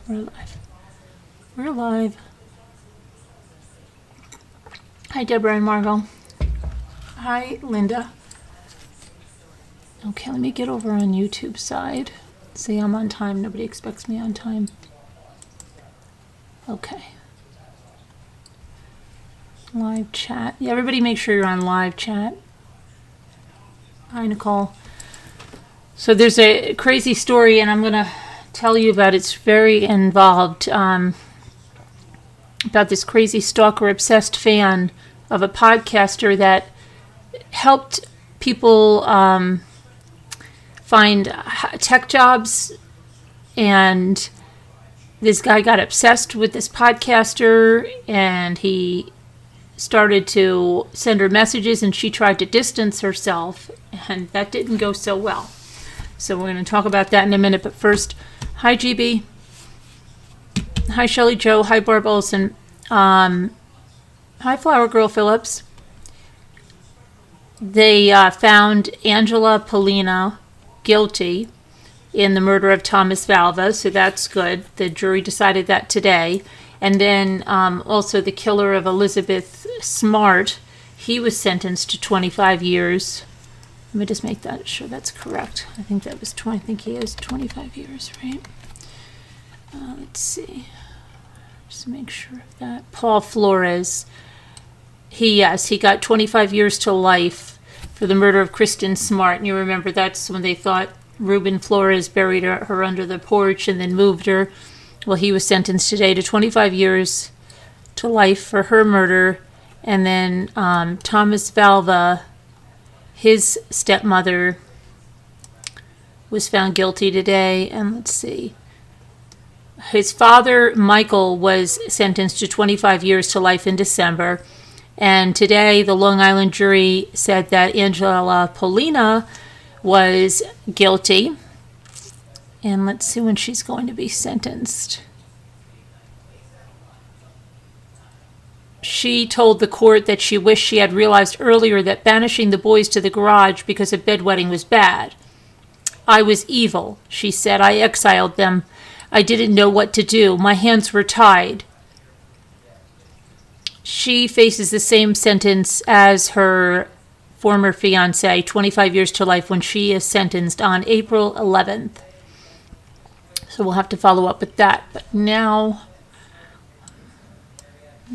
We're live. We're live. Hi, Deborah and Margot. Hi, Linda. Okay, let me get over on YouTube side. See, I'm on time. Nobody expects me on time. Okay. Live chat. Yeah, everybody make sure you're on live chat. Hi, Nicole. So there's a crazy story, and I'm going to tell you about it. It's very involved. About this crazy stalker obsessed fan of a podcaster that helped people find tech jobs, and this guy got obsessed with this podcaster, and he started to send her messages, and she tried to distance herself, and that didn't go so well. So we're going to talk about that in a minute, but first, hi GB, hi Shelley Joe, hi Barb Olson, hi Flower Girl Phillips. They found Angela Pollina guilty in the murder of Thomas Valva, so that's good. The jury decided that today. And then also the killer of Elizabeth Smart, he was sentenced to 25 years. Let me just make that sure that's correct. I think that was 20. I think he has 25 years, right? Let's see. Just make sure of that. Paul Flores. He got 25 years to life for the murder of Kristen Smart. And you remember that's when they thought Ruben Flores buried her under the porch and then moved her. Well, he was sentenced today to 25 years to life for her murder. And then Thomas Valva, his stepmother, was found guilty today. And let's see. His father, Michael, was sentenced to 25 years to life in December. And today, the Long Island jury said that Angela Pollina was guilty. And let's see when she's going to be sentenced. She told the court that she wished she had realized earlier that banishing the boys to the garage because of bedwetting was bad. I was evil, she said. I exiled them. I didn't know what to do. My hands were tied. She faces the same sentence as her former fiance, 25 years to life, when she is sentenced on April 11th. So we'll have to follow up with that. But now,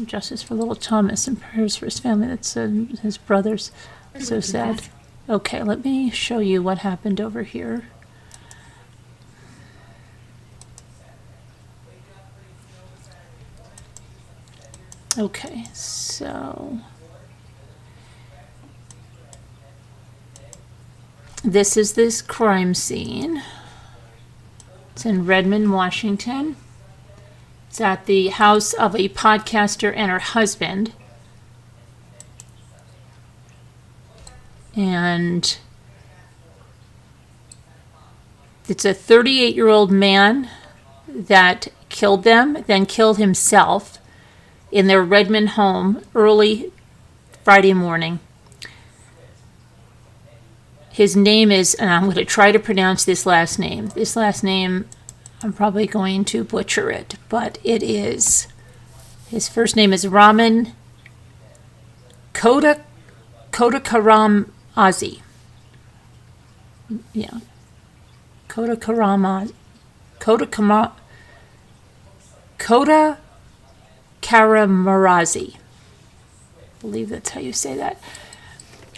justice for little Thomas and prayers for his family. That's his brothers. So sad. Okay, let me show you what happened over here. Okay, so this is this crime scene. It's in Redmond, Washington. It's at the house of a podcaster and her husband. And it's a 38-year-old man that killed them, then killed himself in their Redmond home early Friday morning. His name is, and I'm going to try to pronounce this last name. This last name, I'm probably going to butcher it, but it is, his first name is Raman Kodakaramazi. Yeah. Kodakaramazi. Karamarazi. I believe that's how you say that.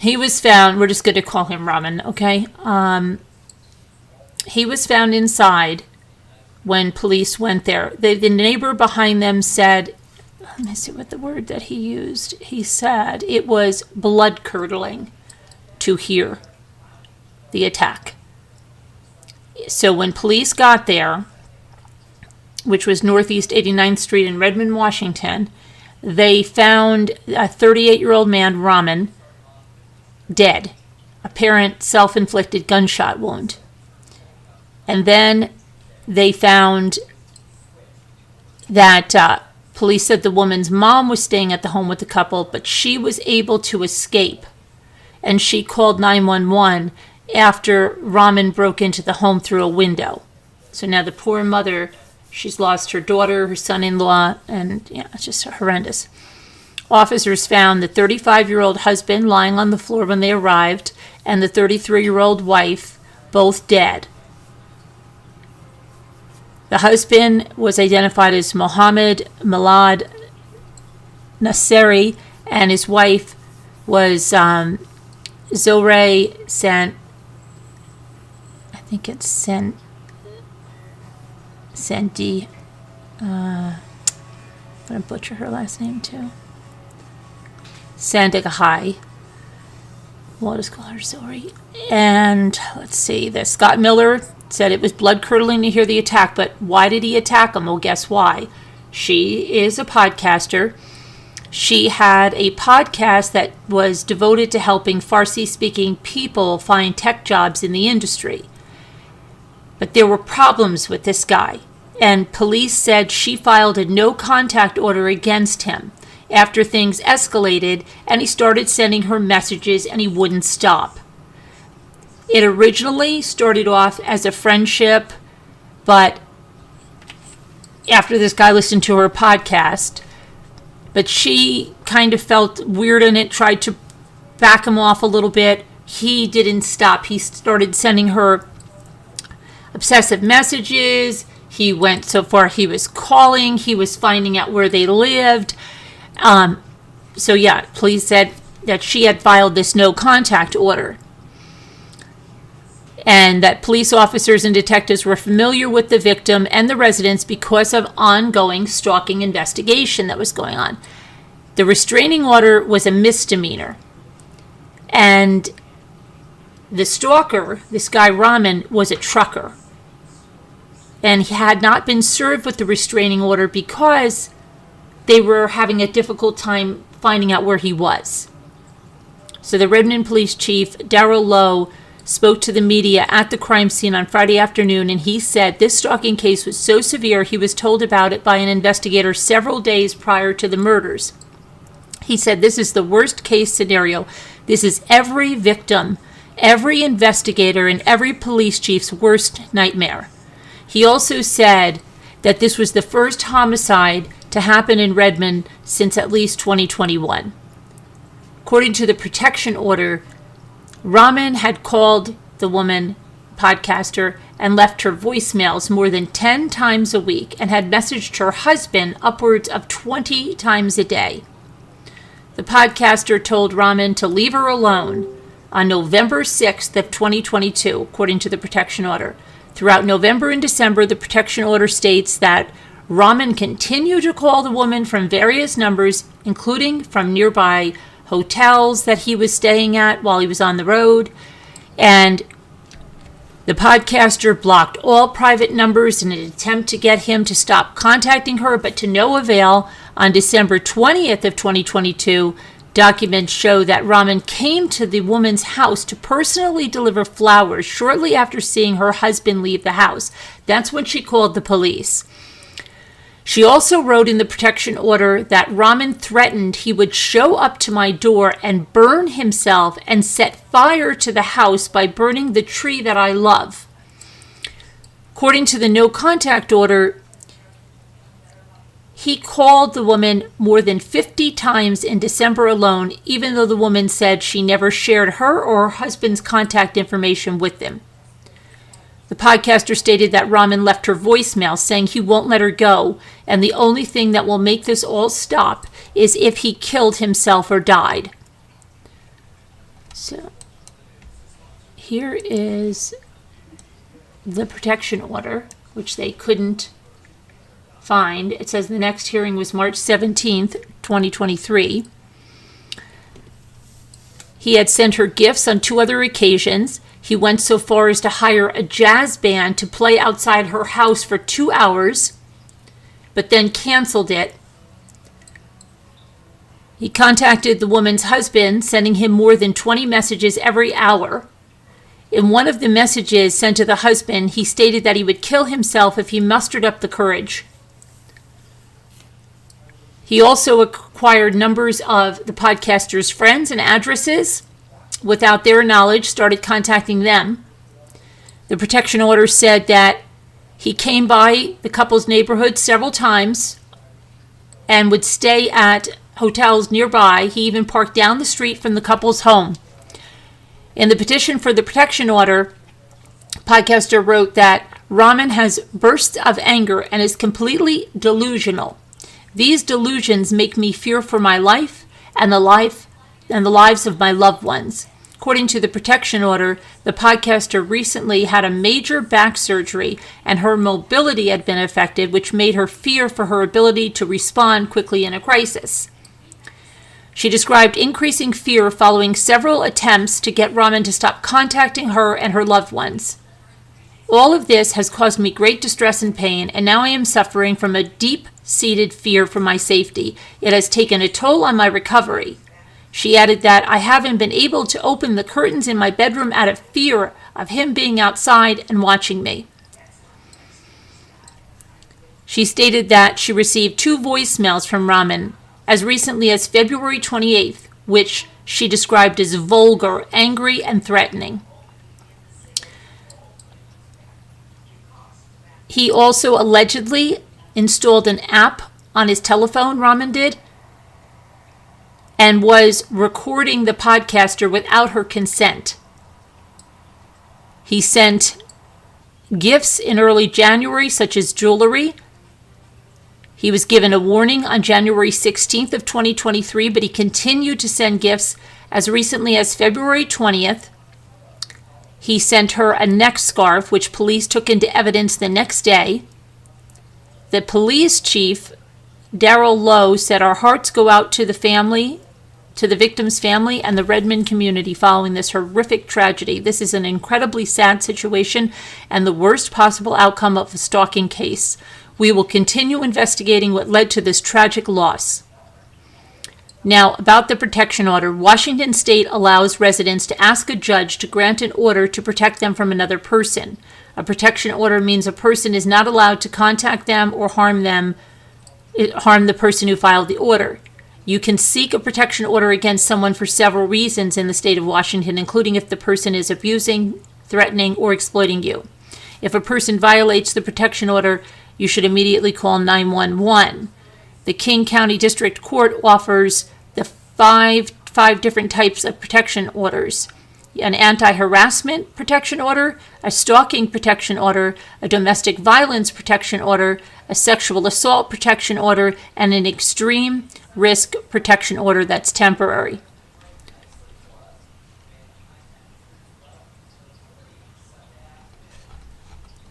He was found, we're just going to call him Raman, okay? He was found inside when police went there. The neighbor behind them said, let me see what the word that he used. He said it was blood-curdling to hear the attack. So when police got there, which was Northeast 89th Street in Redmond, Washington, they found a 38-year-old man, Raman, dead, apparent self-inflicted gunshot wound. And then they found that police said the woman's mom was staying at the home with the couple, but she was able to escape. And she called 911 after Raman broke into the home through a window. So now the poor mother She's lost her daughter, her son-in-law, and it's just horrendous. Officers found the 35-year-old husband lying on the floor when they arrived, and the 33-year-old wife, both dead. The husband was identified as Mohammed Milad Nasseri, and his wife was Zohre Sendi. I'm going to butcher her last name too. Sandagahai. We'll just call her Zohre. And let's see, Scott Miller said it was blood-curdling to hear the attack, but why did he attack him? Well, guess why. She is a podcaster. She had a podcast that was devoted to helping Farsi-speaking people find tech jobs in the industry. But there were problems with this guy, and police said she filed a no-contact order against him after things escalated, and he started sending her messages, and he wouldn't stop. It originally started off as a friendship, but after this guy listened to her podcast, but she kind of felt weird in it, tried to back him off a little bit. He didn't stop. He started sending her obsessive messages. He went so far he was calling. He was finding out where they lived. Police said that she had filed this no contact order, and that police officers and detectives were familiar with the victim and the residents because of ongoing stalking investigation that was going on. The restraining order was a misdemeanor, and the stalker, this guy Rahman, was a trucker, and he had not been served with the restraining order because they were having a difficult time finding out where he was. So the Redmond police chief, Darrell Lowe, spoke to the media at the crime scene on Friday afternoon, and he said this stalking case was so severe he was told about it by an investigator several days prior to the murders. He said this is the worst case scenario. This is every victim, every investigator, and every police chief's worst nightmare. He also said that this was the first homicide to happen in Redmond since at least 2021. According to the protection order, Rahman had called the woman podcaster and left her voicemails more than 10 times a week and had messaged her husband upwards of 20 times a day. The podcaster told Rahman to leave her alone on November 6th of 2022, according to the protection order. Throughout November and December, the protection order states that Rahman continued to call the woman from various numbers, including from nearby hotels that he was staying at while he was on the road, and the podcaster blocked all private numbers in an attempt to get him to stop contacting her, but to no avail. On December 20th of 2022, documents show that Rahman came to the woman's house to personally deliver flowers shortly after seeing her husband leave the house. That's when she called the police. She also wrote in the protection order that Rahman threatened he would show up to my door and burn himself and set fire to the house by burning the tree that I love. According to the no contact order, he called the woman more than 50 times in December alone, even though the woman said she never shared her or her husband's contact information with them. The podcaster stated that Rahman left her voicemail saying he won't let her go, and the only thing that will make this all stop is if he killed himself or died. So, here is the protection order, which they couldn't find. It says the next hearing was March 17th, 2023. He had sent her gifts on 2 other occasions. He went so far as to hire a jazz band to play outside her house for 2 hours, but then canceled it. He contacted the woman's husband, sending him more than 20 messages every hour. In one of the messages sent to the husband, he stated that he would kill himself if he mustered up the courage. He also acquired numbers of the podcaster's friends and addresses. Without their knowledge, started contacting them. The protection order said that He came by the couple's neighborhood several times and would stay at hotels nearby. He even parked down the street from the couple's home. In the petition for the protection order, podcaster wrote that Rahman has bursts of anger and is completely delusional. These delusions make me fear for my life and the lives of my loved ones. According to the protection order, the podcaster recently had a major back surgery and her mobility had been affected, which made her fear for her ability to respond quickly in a crisis. She described increasing fear following several attempts to get Rahman to stop contacting her and her loved ones. All of this has caused me great distress and pain, and now I am suffering from a deep-seated fear for my safety. It has taken a toll on my recovery. She added that I haven't been able to open the curtains in my bedroom out of fear of him being outside and watching me. She stated that she received 2 voicemails from Rahman as recently as February 28th, which she described as vulgar, angry, and threatening. He also allegedly installed an app on his telephone, Rahman did, and was recording the podcaster without her consent. He sent gifts in early January, such as jewelry. He was given a warning on January 16th of 2023, but he continued to send gifts as recently as February 20th. He sent her a neck scarf, which police took into evidence the next day. The police chief, Darrell Lowe, said, "Our hearts go out to the family, to the victim's family and the Redmond community following this horrific tragedy. This is an incredibly sad situation and the worst possible outcome of a stalking case. We will continue investigating what led to this tragic loss." Now, about the protection order, Washington State allows residents to ask a judge to grant an order to protect them from another person. A protection order means a person is not allowed to contact them or harm the person who filed the order. You can seek a protection order against someone for several reasons in the state of Washington, including if the person is abusing, threatening, or exploiting you. If a person violates the protection order, you should immediately call 911. The King County District Court offers the five different types of protection orders: an anti-harassment protection order, a stalking protection order, a domestic violence protection order, a sexual assault protection order, and an extreme risk protection order that's temporary.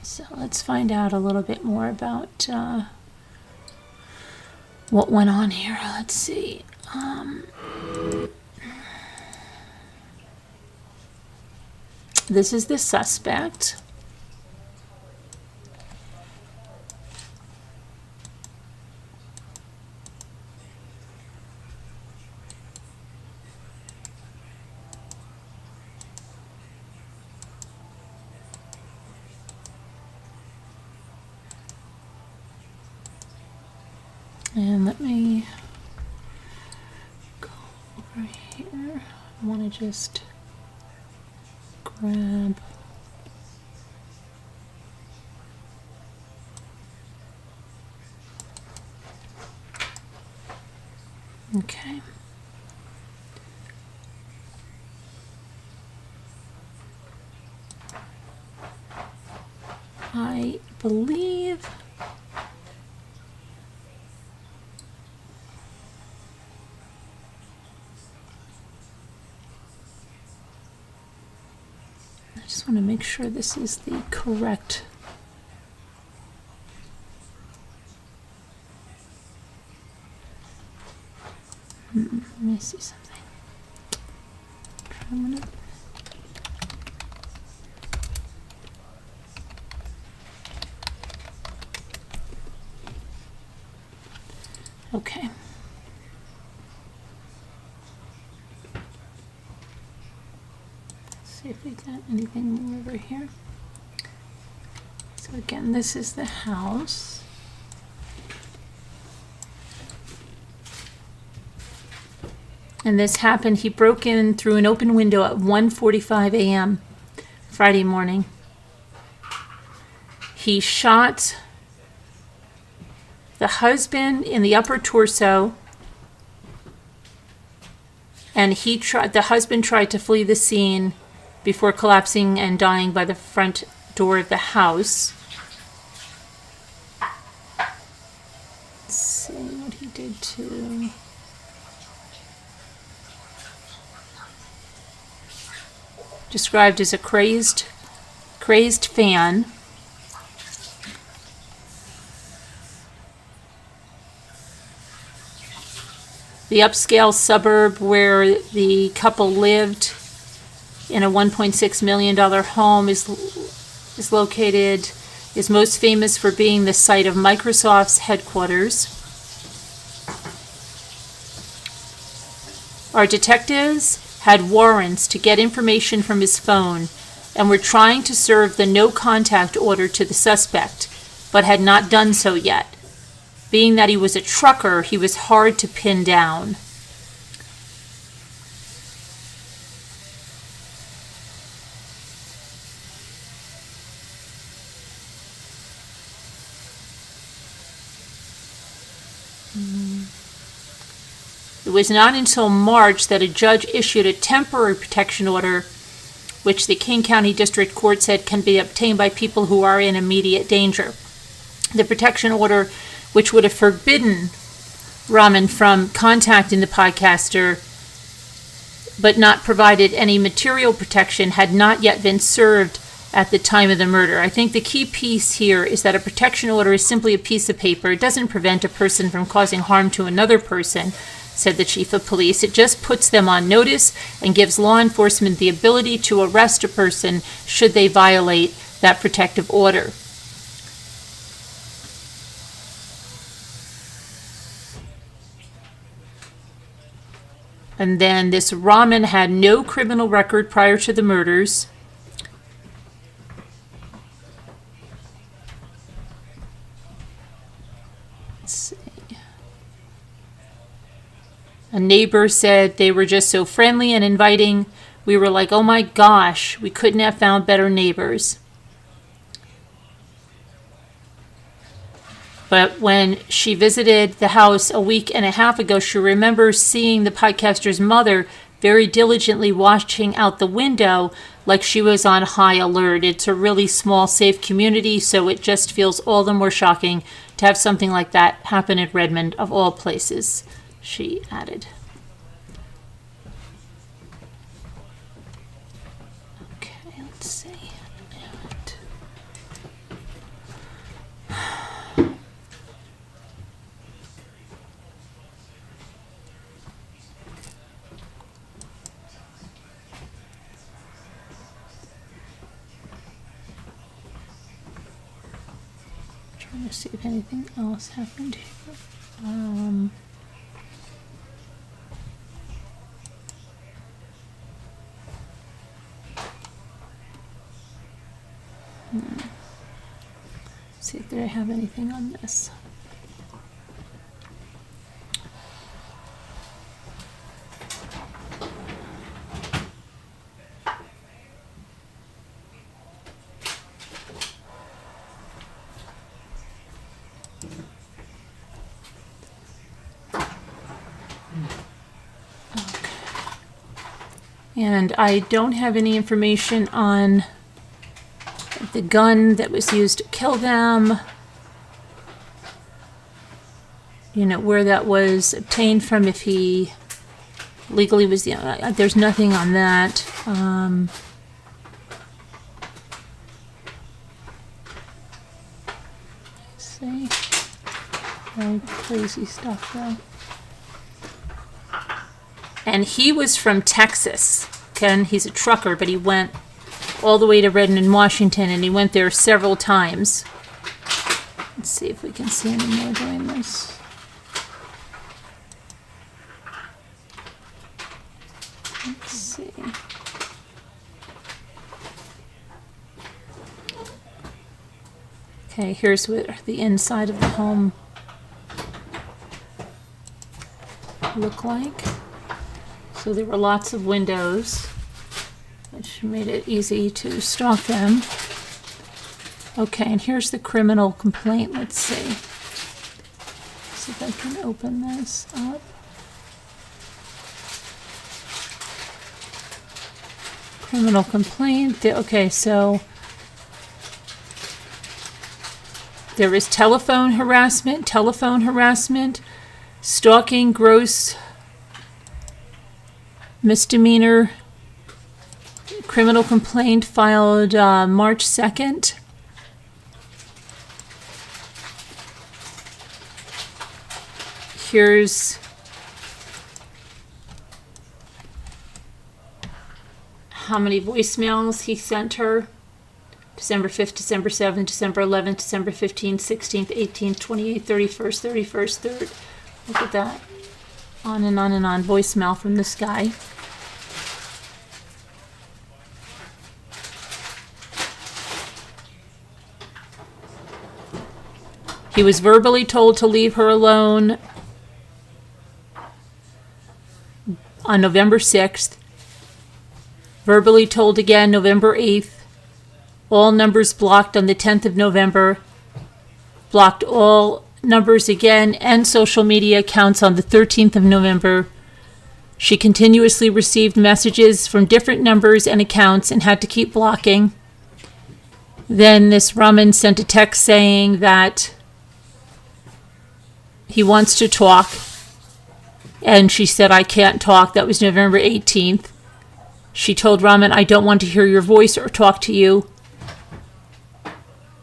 So let's find out a little bit more about what went on here. Let's see. This is the suspect. And let me go over here. I want to just grab okay. I believe I just want to make sure this is the correct. Let me see something. Try a minute. Okay. Let's see if we got anything more over here. So again, this is the house. And this happened, he broke in through an open window at 1:45 a.m. Friday morning. He shot the husband in the upper torso, and the husband tried to flee the scene before collapsing and dying by the front door of the house. Let's see what he did to... Described as a crazed fan. The upscale suburb where the couple lived in a $1.6 million home is located, is most famous for being the site of Microsoft's headquarters. Our detectives had warrants to get information from his phone and were trying to serve the no contact order to the suspect, but had not done so yet. Being that he was a trucker, he was hard to pin down. It was not until March that a judge issued a temporary protection order, which the King County District Court said can be obtained by people who are in immediate danger. The protection order, which would have forbidden Rahman from contacting the podcaster, but not provided any material protection, had not yet been served at the time of the murder. I think the key piece here is that a protection order is simply a piece of paper. It doesn't prevent a person from causing harm to another person, said the chief of police. It just puts them on notice and gives law enforcement the ability to arrest a person should they violate that protective order. And then this Rahman had no criminal record prior to the murders. Let's see. A neighbor said they were just so friendly and inviting. We were like, oh my gosh, we couldn't have found better neighbors. But when she visited the house a week and a half ago, she remembers seeing the podcaster's mother very diligently watching out the window like she was on high alert. It's a really small, safe community, so it just feels all the more shocking to have something like that happen at Redmond, of all places, she added. Okay, let's see. Trying to see if anything else happened here. See if I have anything on this. And I don't have any information on the gun that was used to kill them, you know, where that was obtained from, if he legally was, you know, there's nothing on that. Let's see. Very crazy stuff though. And he was from Texas. Ken, he's a trucker, but he went all the way to Redmond, Washington, and he went there several times. Let's see if we can see any more doing this. Let's see. Okay, here's what the inside of the home looked like. So there were lots of windows, which made it easy to stalk them. Okay, and here's the criminal complaint. Let's see. See if I can open this up. Criminal complaint. Okay, so there is telephone harassment, stalking, gross misdemeanor, criminal complaint filed March 2nd. Here's how many voicemails he sent her. December 5th, December 7th, December 11th, December 15th, 16th, 18th, 28th, 31st, 31st, 3rd. Look at that. On and on and on. Voicemail from this guy. He was verbally told to leave her alone on November 6th. Verbally told again November 8th. All numbers blocked on the 10th of November. Blocked all numbers again and social media accounts on the 13th of November. She continuously received messages from different numbers and accounts and had to keep blocking. Then this Raman sent a text saying that he wants to talk. And she said, I can't talk. That was November 18th. She told Raman, I don't want to hear your voice or talk to you.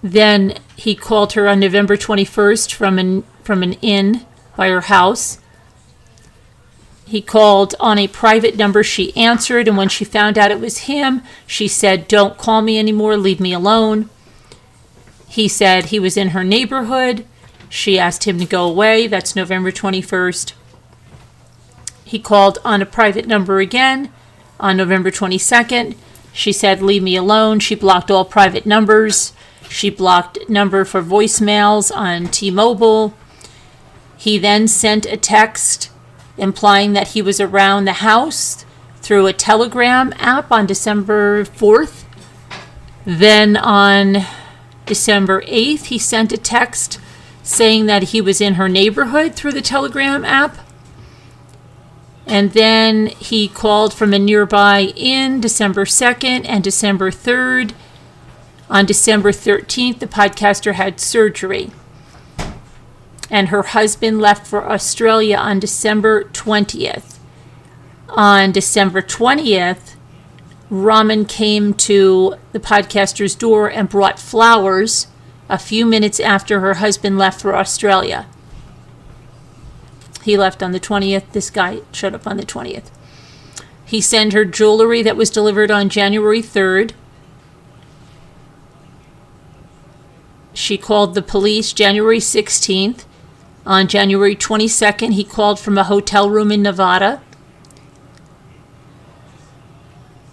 Then he called her on November 21st from an inn by her house. He called on a private number. She answered, and when she found out it was him, she said, don't call me anymore, leave me alone. He said he was in her neighborhood. She asked him to go away. That's November 21st. He called on a private number again on November 22nd. She said, leave me alone. She blocked all private numbers. She blocked number for voicemails on T-Mobile. He then sent a text implying that he was around the house through a Telegram app on December 4th. Then on December 8th, he sent a text saying that he was in her neighborhood through the Telegram app. And then he called from a nearby inn December 2nd and December 3rd. On December 13th, the podcaster had surgery. And her husband left for Australia on December 20th. On December 20th, Raman came to the podcaster's door and brought flowers a few minutes after her husband left for Australia. He left on the 20th. This guy showed up on the 20th. He sent her jewelry that was delivered on January 3rd. She called the police January 16th. On January 22nd, he called from a hotel room in Nevada.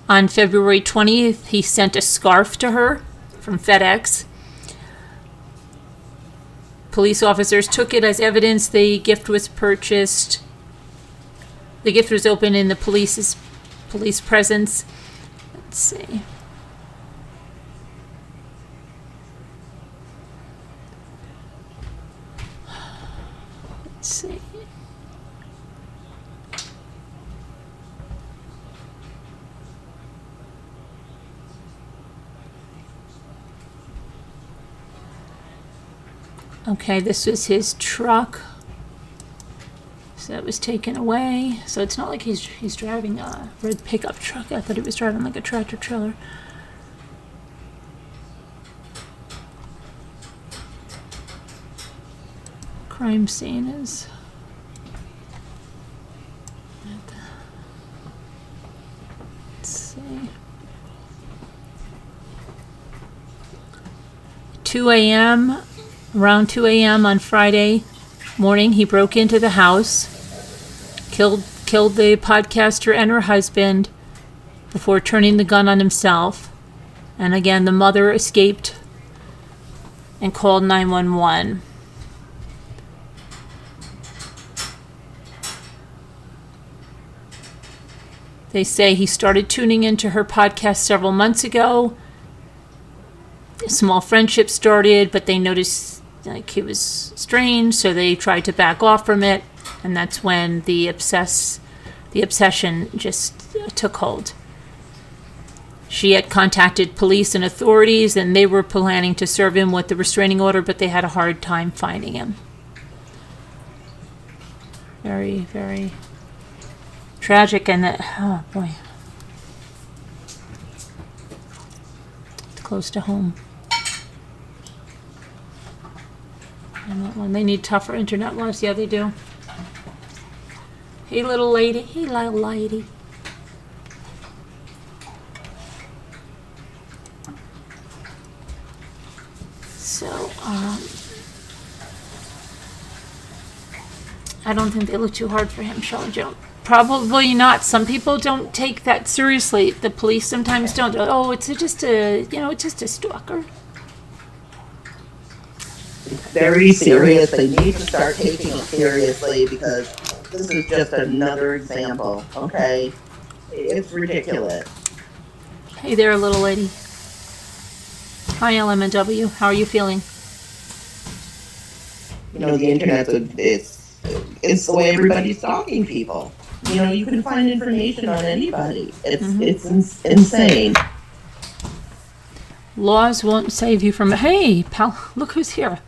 On February 20th, he sent a scarf to her from FedEx. Police officers took it as evidence. The gift was purchased. The gift was opened in the police presence. Let's see. Let's see. Okay, this was his truck. So that was taken away. So it's not like he's driving a red pickup truck. I thought he was driving like a tractor trailer. Crime scene is... Let's see. 2 a.m. Around 2 a.m. on Friday morning, he broke into the house, killed the podcaster and her husband before turning the gun on himself. And again, the mother escaped and called 911. They say he started tuning into her podcast several months ago small friendship started, but they noticed like he was strange, so they tried to back off from it, and that's when the obsession just took hold. She had contacted police and authorities, and they were planning to serve him with the restraining order, but they had a hard time finding him. Very, very tragic, and that, oh boy, it's close to home. And that one, they need tougher internet laws. Yeah, they do. Hey, little lady. Hey, little lady. So, I don't think they look too hard for him, Shelley Jones. Probably not. Some people don't take that seriously. The police sometimes don't. Oh, it's just a stalker. Very serious. They need to start taking it seriously because this is just another example, okay? It's ridiculous. Hey there, little lady. Hi, LMNW. How are you feeling? You know, the internet, it's the way everybody's stalking people. You know, you can find information on anybody. It's insane. Laws won't save you from... Hey, pal, look who's here.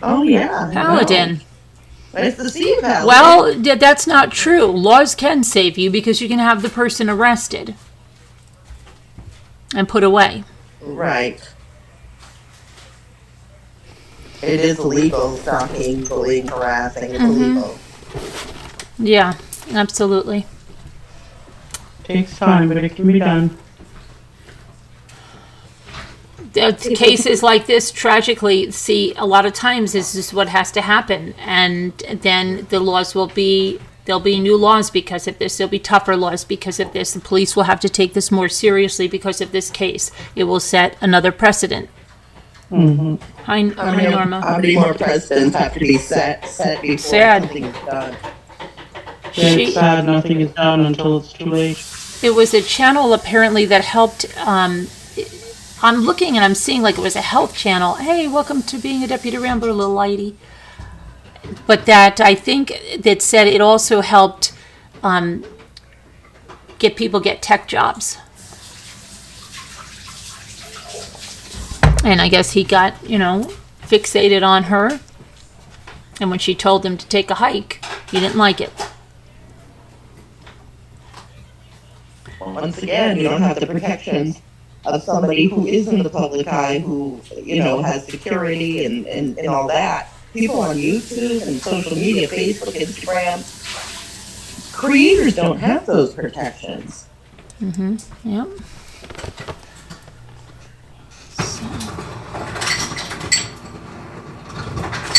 Oh, yeah. Paladin. Nice to see you, Paladin. Well, that's not true. Laws can save you because you can have the person arrested and put away. Right. It is illegal, stalking, bullying, harassing. It's illegal. Yeah, absolutely. Takes time, but it can be done. Cases like this, tragically, see, a lot of times this is what has to happen. And then the laws will be, there'll be new laws because of this. There'll be tougher laws because of this. The police will have to take this more seriously because of this case. It will set another precedent. Mm-hmm. Hi, Norma. How many more precedents have to be set before something is done? It's sad nothing is done until it's too late. It was a channel apparently that helped. I'm looking and I'm seeing like it was a health channel. Hey, welcome to being a Deputy Rambler, little lady. But that I think that said it also helped get tech jobs. And I guess he got, fixated on her. And when she told him to take a hike, he didn't like it. Once again, you don't have the protections of somebody who is in the public eye, who, has security and all that. People on YouTube and social media, Facebook, Instagram, creators don't have those protections. Yep.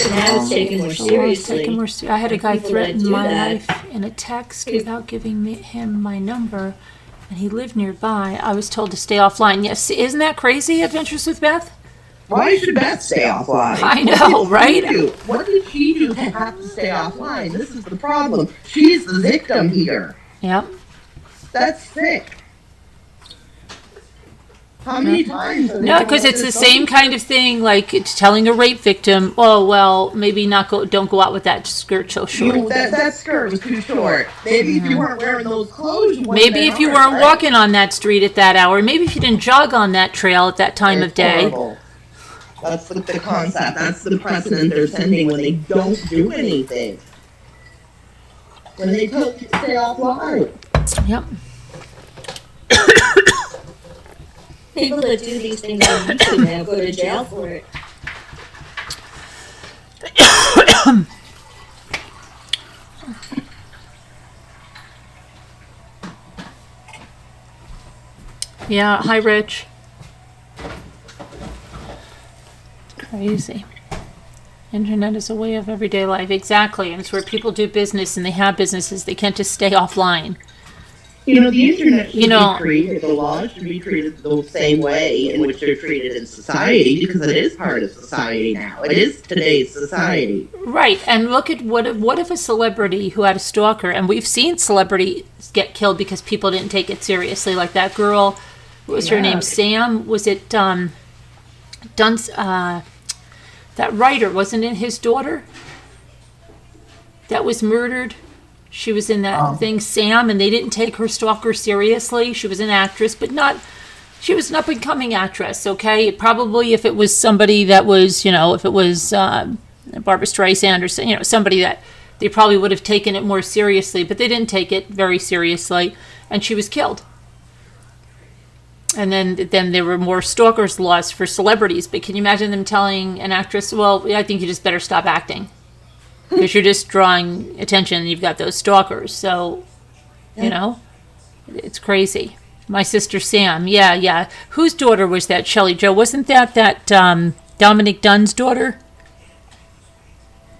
But now it's taken more seriously. I had a guy People threaten that my do that. life in a text without giving him my number, and he lived nearby. I was told to stay offline. Yes, isn't that crazy, Adventures with Beth? Why should Beth stay offline? I know, right? What did she do to have to stay offline? This is the problem. She's the victim here. Yep. That's sick. How many times? No, because it's the same kind of thing, like it's telling a rape victim, oh, well, maybe don't go out with that skirt so short. That skirt was too short. Maybe if you weren't wearing those clothes, you wouldn't Maybe if you weren't walking on that street at that hour. Maybe if you didn't jog on that trail at that time of day. Horrible. That's the concept. That's the precedent they're sending when they don't do anything. When they tell you to stay offline. Yep. People that do these things on YouTube now go to jail for it. Yeah, hi, Rich. Crazy. Internet is a way of everyday life. Exactly. And it's where people do business and they have businesses. They can't just stay offline. The internet should be treated, the laws should be treated the same way in which they're treated in society, because it is part of society now. It is today's society. Right, and look at what if a celebrity who had a stalker, and we've seen celebrities get killed because people didn't take it seriously, like that girl, what was her name, Sam? Was it, Dunn's, that writer, wasn't it his daughter that was murdered? She was in that thing, Sam, and they didn't take her stalker seriously. She was an actress, but she was an up-and-coming actress, okay? Probably if it was somebody that was, if it was Barbara Streisand or, somebody that they probably would have taken it more seriously, but they didn't take it very seriously, and she was killed. And then there were more stalkers laws for celebrities, but can you imagine them telling an actress, well, I think you just better stop acting, because you're just drawing attention, and you've got those stalkers, so, it's crazy. My sister Sam, yeah. Whose daughter was that, Shelley Jo? Wasn't that Dominic Dunn's daughter?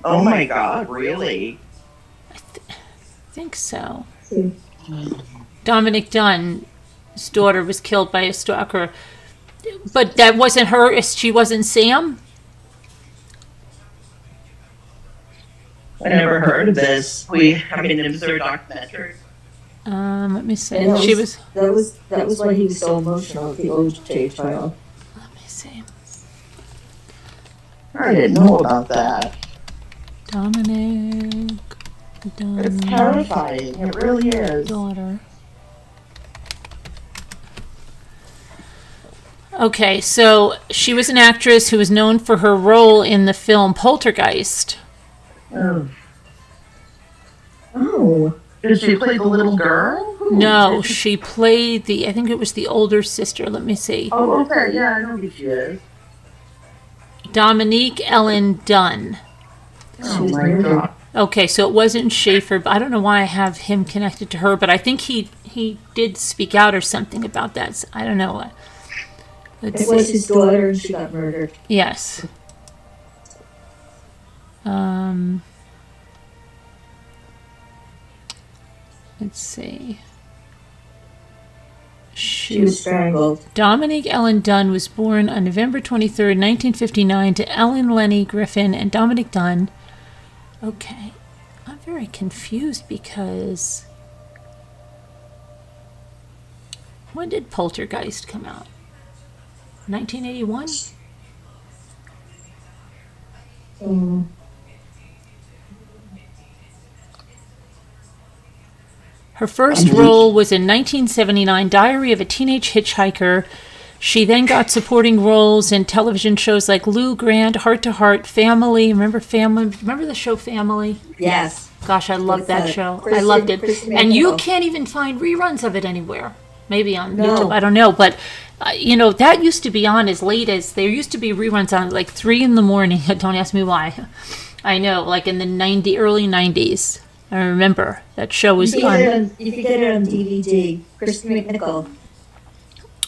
Oh my God, really? I think so. Dominic Dunn's daughter was killed by a stalker. But that wasn't her, she wasn't Sam? I never heard of this. It was their documentary. Let me see. And She was. That was why he was so emotional at the OJ trial. Let me see. I didn't know about that. Dominic Dunn's It's terrifying. It really is. daughter. Okay, so she was an actress who was known for her role in the film Poltergeist. Oh. Oh. Did she play the little girl? No, she played I think it was the older sister. Let me see. Oh, okay. Yeah, I know who she is. Dominique Ellen Dunn. Oh my God. Okay, so it wasn't Schaefer, but I don't know why I have him connected to her, but I think he did speak out or something about that. So I don't know. Let's It was see. his daughter and she got murdered. Yes. Let's see. She was strangled. Dominique Ellen Dunn was born on November 23rd, 1959 to Ellen Lenny Griffin and Dominic Dunn. Okay. I'm very confused because when did Poltergeist come out? 1981? Her first role was in 1979 Diary of a Teenage Hitchhiker. She then got supporting roles in television shows like Lou Grant, Heart to Heart, Family. Remember Family? Remember the show Family? Yes. Gosh, I loved With, that show. I Kristen- loved it. Kristen And you Michael. can't even find reruns of it anywhere. Maybe on No. YouTube. I don't know. But, that used to be on as late as, there used to be reruns on like 3 in the morning. Don't ask me why. I know, like in the early 90s. I remember that show was You on. could get it on DVD. Kristen McNichol.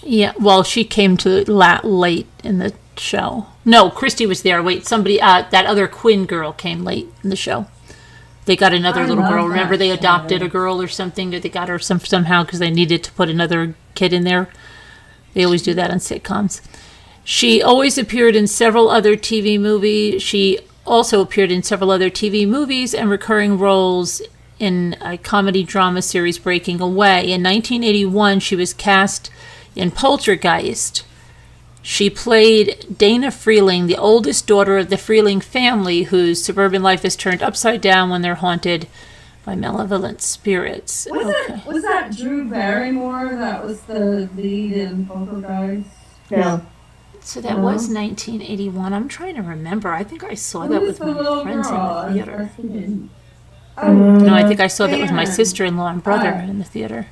Yeah, well, she came to late in the show. No, Christy was there. Wait, somebody, that other Quinn girl came late in the show. They got another I little love girl. that Remember, they show. adopted a girl or something, or they got her somehow because they needed to put another kid in there. They always do that on sitcoms. She always appeared in several other TV movies. She also appeared in several other TV movies and recurring roles in a comedy drama series, Breaking Away. In 1981, she was cast in Poltergeist. She played Dana Freeling, the oldest daughter of the Freeling family, whose suburban life is turned upside down when they're haunted by malevolent spirits. Was that Drew Barrymore that was the lead in Poltergeist? No. So that was 1981. I'm trying to remember. I think I saw that Who with was the my little friends girl? in the theater. No, I think I saw that with my Fannin. sister-in-law and brother Right. in the theater.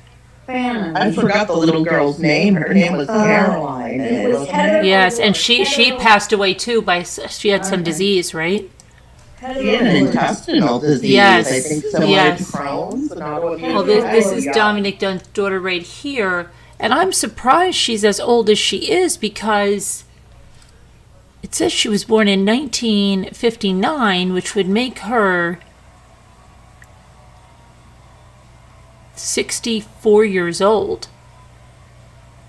Fannin. I forgot the little girl's name. Her name was Caroline. It was wasn't Heather. Yes, and she Heather- passed away too she had some disease, right? Heather She had an Woods. intestinal disease, Yes, I think, similar yes. to Crohn's. And autoimmune. Well, this Oh, is yeah. Dominic Dunn's daughter right here, and I'm surprised she's as old as she is because it says she was born in 1959, which would make her 64 years old.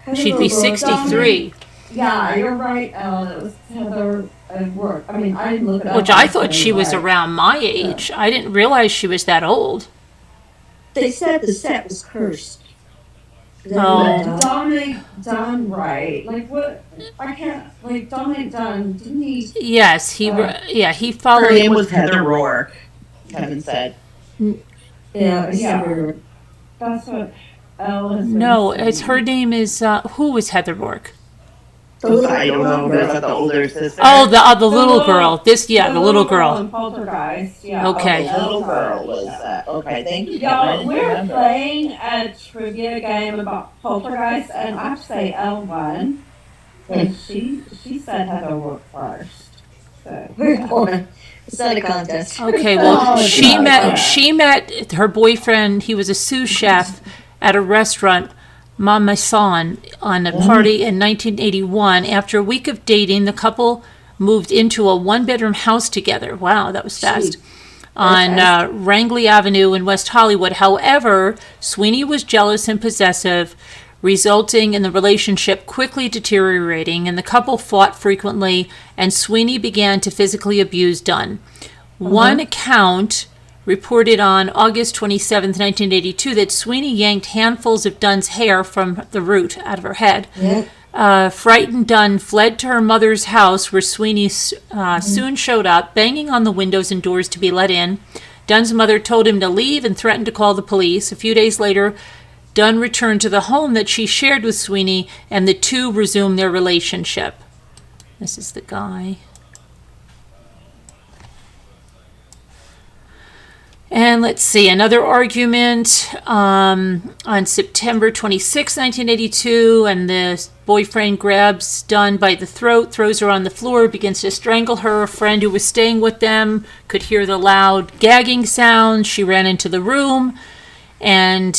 Heather She'd be Woods. 63, Yeah, you're right, Ellen. It was Heather at work. I mean, I didn't look it up. which I thought she was anyway. around my age. I didn't realize she was that old. They said the set was cursed. Oh. Dominic Dunn, right? Like what? I can't. Like Dominic Dunn, didn't he? Yes, he Her followed. name was Heather Rourke, Kevin said. Yeah, I Yeah. remember. That's what Elle has been No, saying. it's her name is who was Heather Rourke? I don't know. Was that the older sister? Oh, the little girl. The little in girl. Poltergeist. Yeah. Okay. The little girl was that. Okay, thank you, Kevin. I Y'all, didn't we're remember. playing a trivia game about Poltergeist, and I have to say Elle won. And she said Heather Rourke first. So, We're going. It's not a contest. Okay, well, Oh, she okay. met her boyfriend. He was a sous chef at a restaurant, Mama San, on a party in 1981. After a week of dating, the couple moved into a one-bedroom house together. Wow, that was fast. On Rangley Avenue in West Hollywood. However, Sweeney was jealous and possessive, resulting in the relationship quickly deteriorating, and the couple fought frequently, and Sweeney began to physically abuse Dunn. One account reported on August 27, 1982, that Sweeney yanked handfuls of Dunn's hair from the root out of her head. Frightened Dunn fled to her mother's house, where Sweeney soon showed up, banging on the windows and doors to be let in. Dunn's mother told him to leave and threatened to call the police. A few days later, Dunn returned to the home that she shared with Sweeney, and the two resumed their relationship. This is the guy. And let's see, another argument on September 26, 1982, and the boyfriend grabs Dunn by the throat, throws her on the floor, begins to strangle her. A friend who was staying with them could hear the loud gagging sound. She ran into the room, and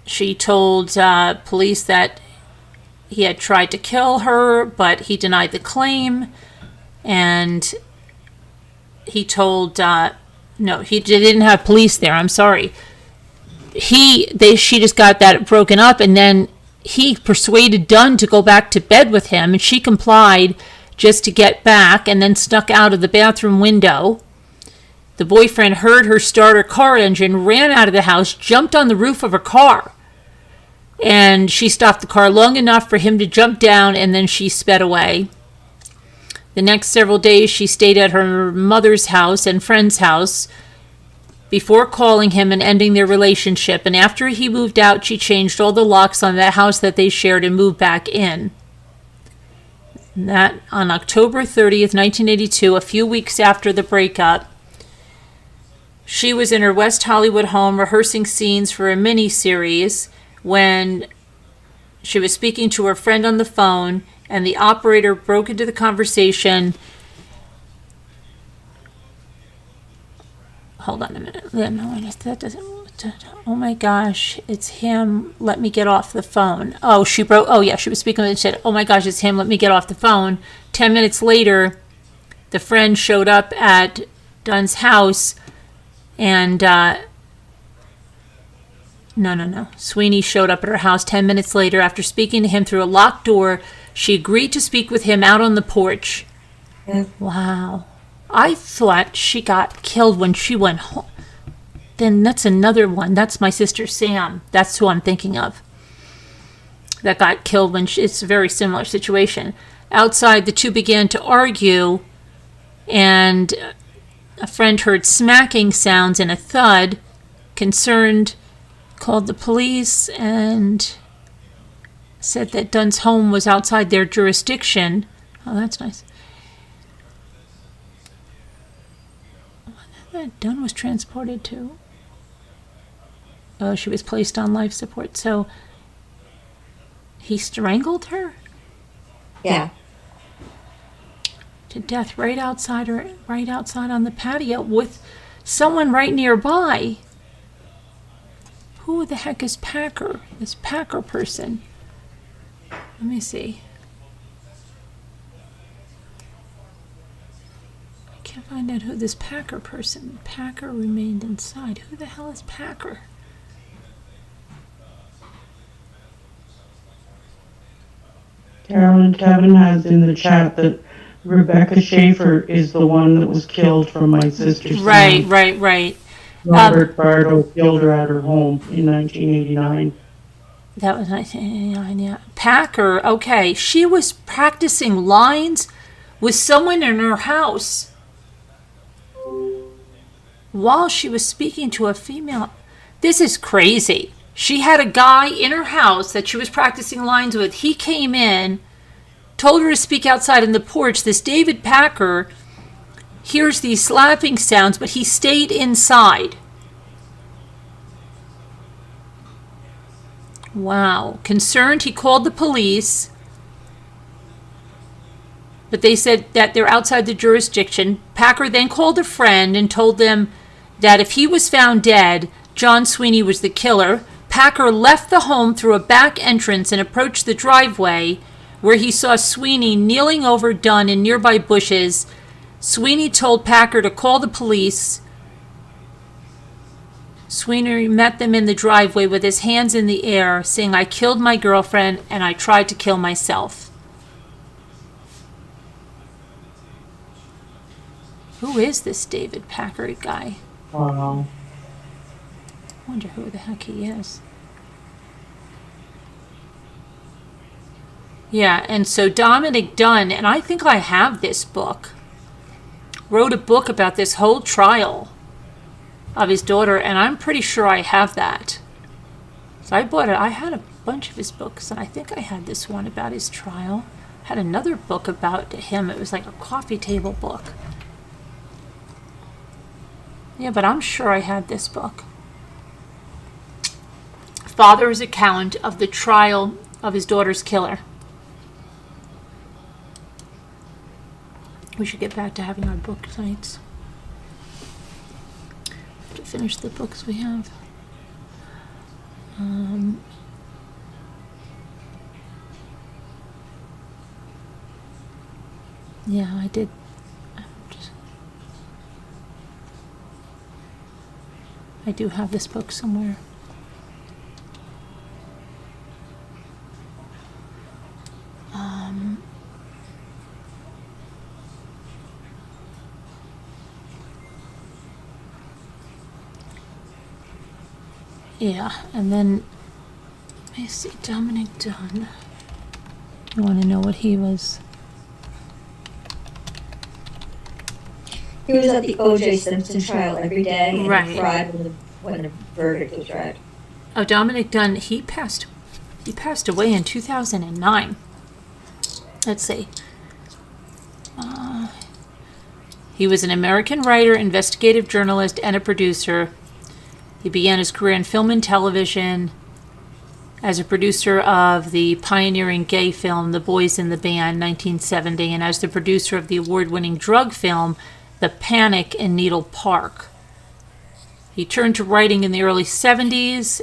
she told police that he had tried to kill her, but he denied the claim, and he told, no, he didn't have police there, I'm sorry. She just got that broken up, and then he persuaded Dunn to go back to bed with him, and she complied just to get back, and then snuck out of the bathroom window. The boyfriend heard her start her car engine, ran out of the house, jumped on the roof of her car, and she stopped the car long enough for him to jump down, and then she sped away. The next several days, she stayed at her mother's house and friend's house before calling him and ending their relationship. And after he moved out, she changed all the locks on that house that they shared and moved back in. And that on October 30th, 1982, a few weeks after the breakup, she was in her West Hollywood home rehearsing scenes for a mini-series when she was speaking to her friend on the phone, and the operator broke into the conversation. Hold on a minute. No, that doesn't. Oh my gosh, it's him. Let me get off the phone. Oh, she was speaking and said, "Oh my gosh, it's him. Let me get off the phone." 10 minutes later, the friend showed up at Dunn's house, and no. Sweeney showed up at her house 10 minutes later. After speaking to him through a locked door, she agreed to speak with him out on the porch. Yeah. Wow. I thought she got killed when she went home. Then that's another one. That's my sister Sam. That's who I'm thinking of. That got killed when it's a very similar situation. Outside, the two began to argue, and a friend heard smacking sounds and a thud. Concerned, called the police and said that Dunn's home was outside their jurisdiction. Oh, that's nice. Dunn was transported to. Oh, she was placed on life support. So he strangled her Yeah. to death right outside on the patio with someone right nearby. Who the heck is Packer? This Packer person. Let me see. I can't find out who this Packer person. Packer remained inside. Who the hell is Packer? Carolyn Kevin has in the chat that Rebecca Schaefer is the one that was killed from my sister's Right. Robert Bardo killed her at her home in 1989. That was 1989, yeah. Packer, okay. She was practicing lines with someone in her house while she was speaking to a female. This is crazy. She had a guy in her house that she was practicing lines with. He came in, told her to speak outside in the porch. This David Packer hears these slapping sounds, but he stayed inside. Wow. Concerned, he called the police, but they said that they're outside the jurisdiction. Packer then called a friend and told them that if he was found dead, John Sweeney was the killer. Packer left the home through a back entrance and approached the driveway, where he saw Sweeney kneeling over Dunn in nearby bushes. Sweeney told Packer to call the police. Sweeney met them in the driveway with his hands in the air, saying, "I killed my girlfriend and I tried to kill myself." Who is this David Packer guy? Wow. I wonder who the heck he is. Yeah, and so Dominic Dunn, and I think I have this book, wrote a book about this whole trial of his daughter, and I'm pretty sure I have that. So I bought it. I had a bunch of his books, and I think I had this one about his trial. I had another book about him. It was like a coffee table book. Yeah, but I'm sure I had this book. Father's account of the trial of his daughter's killer. We should get back to having our book nights. To finish the books we have. Yeah, I did. I do have this book somewhere. Yeah, and then, let me see, Dominic Dunn. You want to know what he was? He was at the O.J. Simpson trial every day, and Right. he cried when the verdict was read. Oh, Dominic Dunn, he passed away in 2009. Let's see. He was an American writer, investigative journalist, and a producer. He began his career in film and television as a producer of the pioneering gay film The Boys in the Band, 1970, and as the producer of the award-winning drug film The Panic in Needle Park. He turned to writing in the early 70s,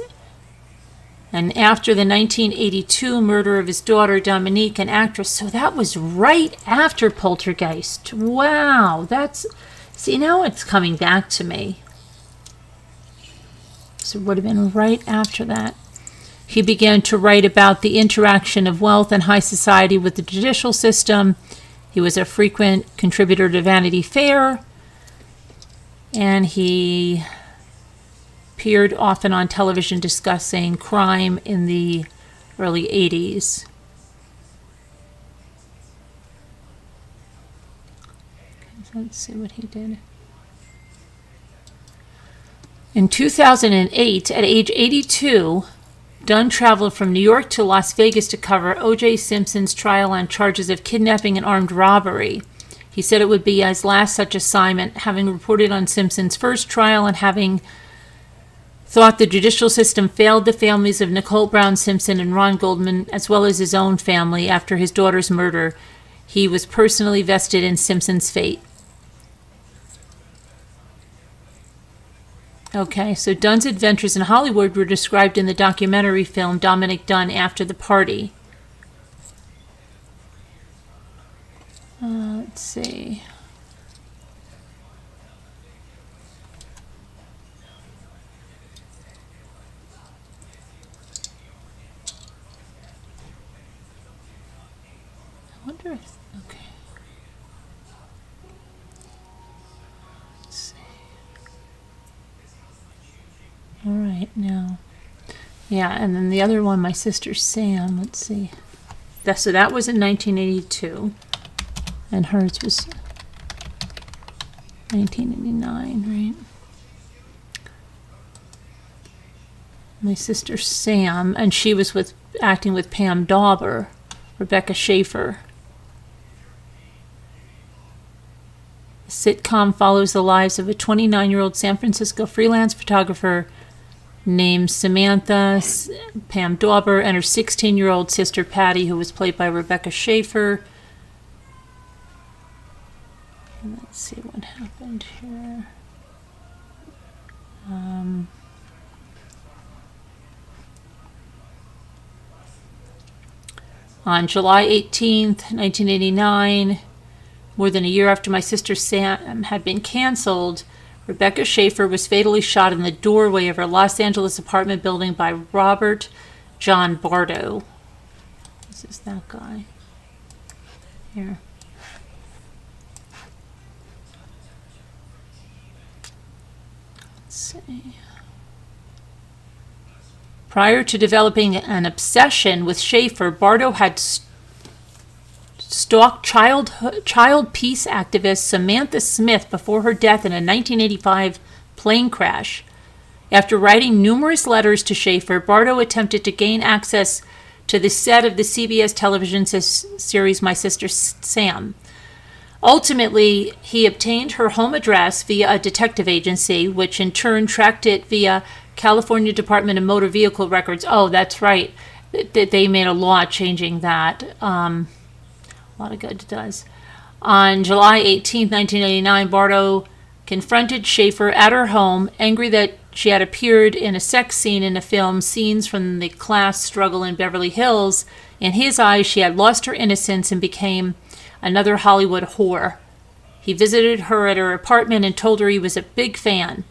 and after the 1982 murder of his daughter Dominique, an actress. So that was right after Poltergeist. Wow, see, now it's coming back to me. So it would have been right after that. He began to write about the interaction of wealth and high society with the judicial system. He was a frequent contributor to Vanity Fair, and he appeared often on television discussing crime in the early 80s. Let's see what he did. In 2008, at age 82, Dunn traveled from New York to Las Vegas to cover O.J. Simpson's trial on charges of kidnapping and armed robbery. He said it would be his last such assignment, having reported on Simpson's first trial and having thought the judicial system failed the families of Nicole Brown Simpson and Ron Goldman, as well as his own family, after his daughter's murder. He was personally vested in Simpson's fate. Okay, so Dunn's adventures in Hollywood were described in the documentary film Dominic Dunn After the Party. Let's see. I wonder if, okay. Let's see. All right, now. Yeah, and then the other one, my sister Sam, let's see. So that was in 1982. And hers was 1989, right? My sister Sam, and she was acting with Pam Dauber, Rebecca Schaefer. The sitcom follows the lives of a 29-year-old San Francisco freelance photographer named Samantha Pam Dauber and her 16-year-old sister Patty, who was played by Rebecca Schaefer. And let's see what happened here. On July 18th, 1989, more than a year after my sister Sam had been canceled, Rebecca Schaefer was fatally shot in the doorway of her Los Angeles apartment building by Robert John Bardo. This is that guy. Here. Let's see. Prior to developing an obsession with Schaefer, Bardo had stalked child peace activist Samantha Smith before her death in a 1985 plane crash. After writing numerous letters to Schaefer, Bardo attempted to gain access to the set of the CBS television series My Sister Sam. Ultimately, he obtained her home address via a detective agency, which in turn tracked it via California Department of Motor Vehicle Records. Oh, that's right. They made a law changing that. A lot of good it does. On July 18, 1989, Bardo confronted Schaefer at her home, angry that she had appeared in a sex scene in the film Scenes from the Class Struggle in Beverly Hills. In his eyes, she had lost her innocence and became another Hollywood whore. He visited her at her apartment and told her he was a big fan.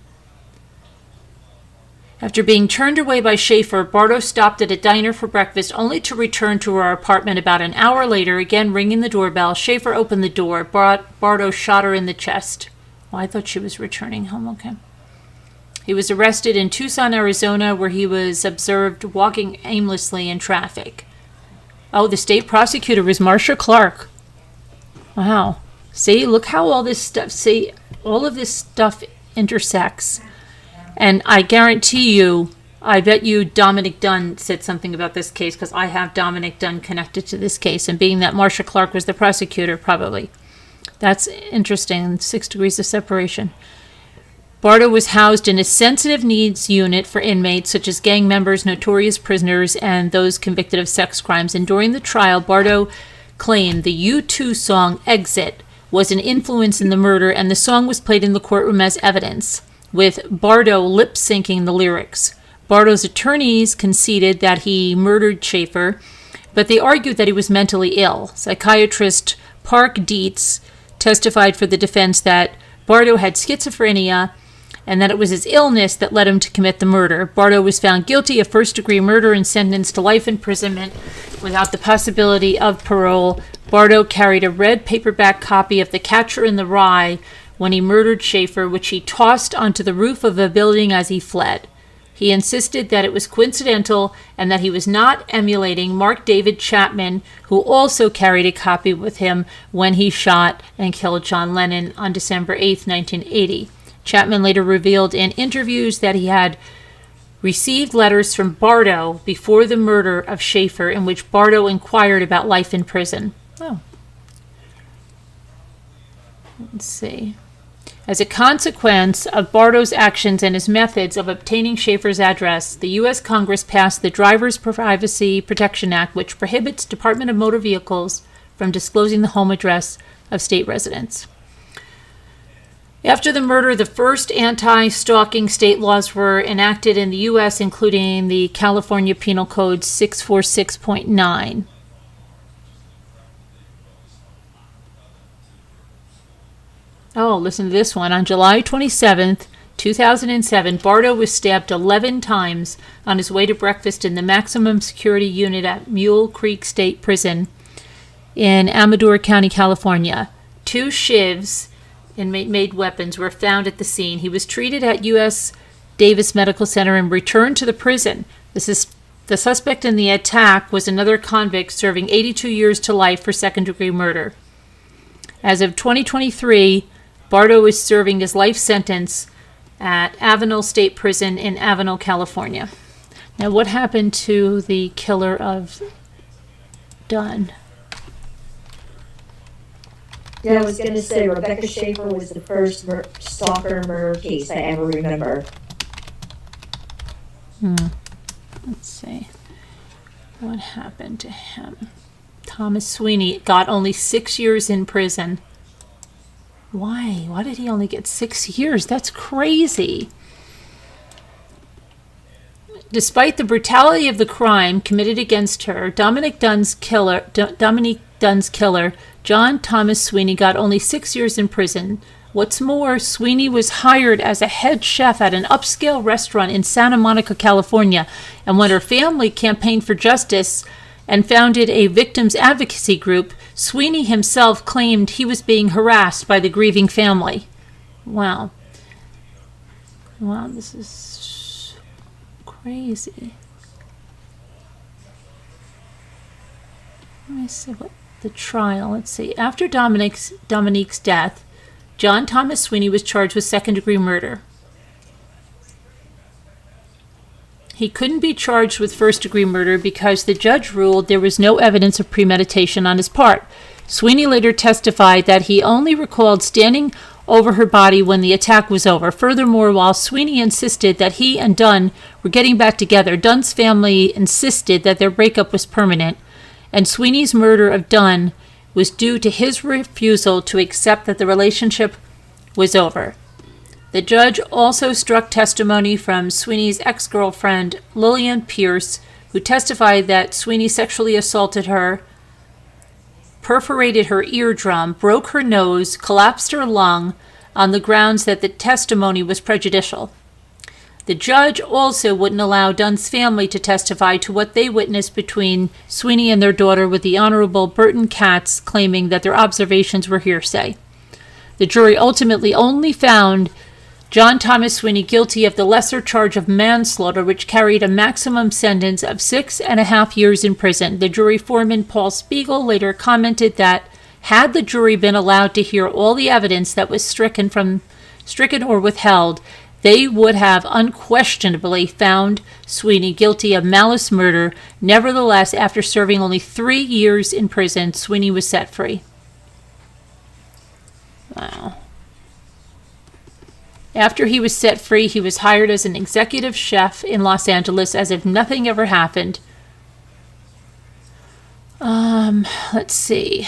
After being turned away by Schaefer, Bardo stopped at a diner for breakfast, only to return to her apartment about an hour later, again ringing the doorbell. Schaefer opened the door. Bardo shot her in the chest. Oh, I thought she was returning home. Okay. He was arrested in Tucson, Arizona, where he was observed walking aimlessly in traffic. Oh, the state prosecutor was Marcia Clark. Wow. See, look how all this of this stuff intersects. And I guarantee you, I bet you Dominic Dunn said something about this case, because I have Dominic Dunn connected to this case. And being that Marcia Clark was the prosecutor, probably. That's interesting. 6 degrees of separation. Bardo was housed in a sensitive needs unit for inmates such as gang members, notorious prisoners, and those convicted of sex crimes. And during the trial, Bardo claimed the U2 song Exit was an influence in the murder, and the song was played in the courtroom as evidence, with Bardo lip-syncing the lyrics. Bardo's attorneys conceded that he murdered Schaefer, but they argued that he was mentally ill. Psychiatrist Park Dietz testified for the defense that Bardo had schizophrenia and that it was his illness that led him to commit the murder. Bardo was found guilty of first-degree murder and sentenced to life imprisonment without the possibility of parole. Bardo carried a red paperback copy of The Catcher in the Rye when he murdered Schaefer, which he tossed onto the roof of a building as he fled. He insisted that it was coincidental and that he was not emulating Mark David Chapman, who also carried a copy with him when he shot and killed John Lennon on December 8, 1980. Chapman later revealed in interviews that he had received letters from Bardo before the murder of Schaefer, in which Bardo inquired about life in prison. Oh. Let's see. As a consequence of Bardo's actions and his methods of obtaining Schaefer's address, the U.S. Congress passed the Driver's Privacy Protection Act, which prohibits Department of Motor Vehicles from disclosing the home address of state residents. After the murder, the first anti-stalking state laws were enacted in the U.S., including the California Penal Code 646.9. Oh, listen to this one. On July 27th, 2007, Bardo was stabbed 11 times on his way to breakfast in the maximum security unit at Mule Creek State Prison in Amador County, California. 2 shivs, inmate-made weapons, were found at the scene. He was treated at U.S. Davis Medical Center and returned to the prison. The suspect in the attack was another convict serving 82 years to life for second-degree murder. As of 2023, Bardo is serving his life sentence at Avenel State Prison in Avenel, California. Now, what happened to the killer of Dunn? Yeah, I was going to say Rebecca Schaefer was the first stalker murder case I ever remember. Let's see. What happened to him? Thomas Sweeney got only 6 years in prison. Why? Why did he only get 6 years? That's crazy. Despite the brutality of the crime committed against her, Dominique Dunn's killer, John Thomas Sweeney, got only 6 years in prison. What's more, Sweeney was hired as a head chef at an upscale restaurant in Santa Monica, California, and when her family campaigned for justice and founded a victims advocacy group, Sweeney himself claimed he was being harassed by the grieving family. Wow. Wow, this is crazy. Let me see what the trial. Let's see. After Dominique's death, John Thomas Sweeney was charged with second-degree murder. He couldn't be charged with first-degree murder because the judge ruled there was no evidence of premeditation on his part. Sweeney later testified that he only recalled standing over her body when the attack was over. Furthermore, while Sweeney insisted that he and Dunn were getting back together, Dunn's family insisted that their breakup was permanent, and Sweeney's murder of Dunn was due to his refusal to accept that the relationship was over. The judge also struck testimony from Sweeney's ex-girlfriend, Lillian Pierce, who testified that Sweeney sexually assaulted her, perforated her eardrum, broke her nose, collapsed her lung, on the grounds that the testimony was prejudicial. The judge also wouldn't allow Dunn's family to testify to what they witnessed between Sweeney and their daughter, with the Honorable Burton Katz claiming that their observations were hearsay. The jury ultimately only found John Thomas Sweeney guilty of the lesser charge of manslaughter, which carried a maximum sentence of 6.5 years in prison. The jury foreman, Paul Spiegel, later commented that had the jury been allowed to hear all the evidence that was stricken or withheld, they would have unquestionably found Sweeney guilty of malice murder. Nevertheless, after serving only 3 years in prison, Sweeney was set free. Wow. After he was set free, he was hired as an executive chef in Los Angeles as if nothing ever happened. Let's see.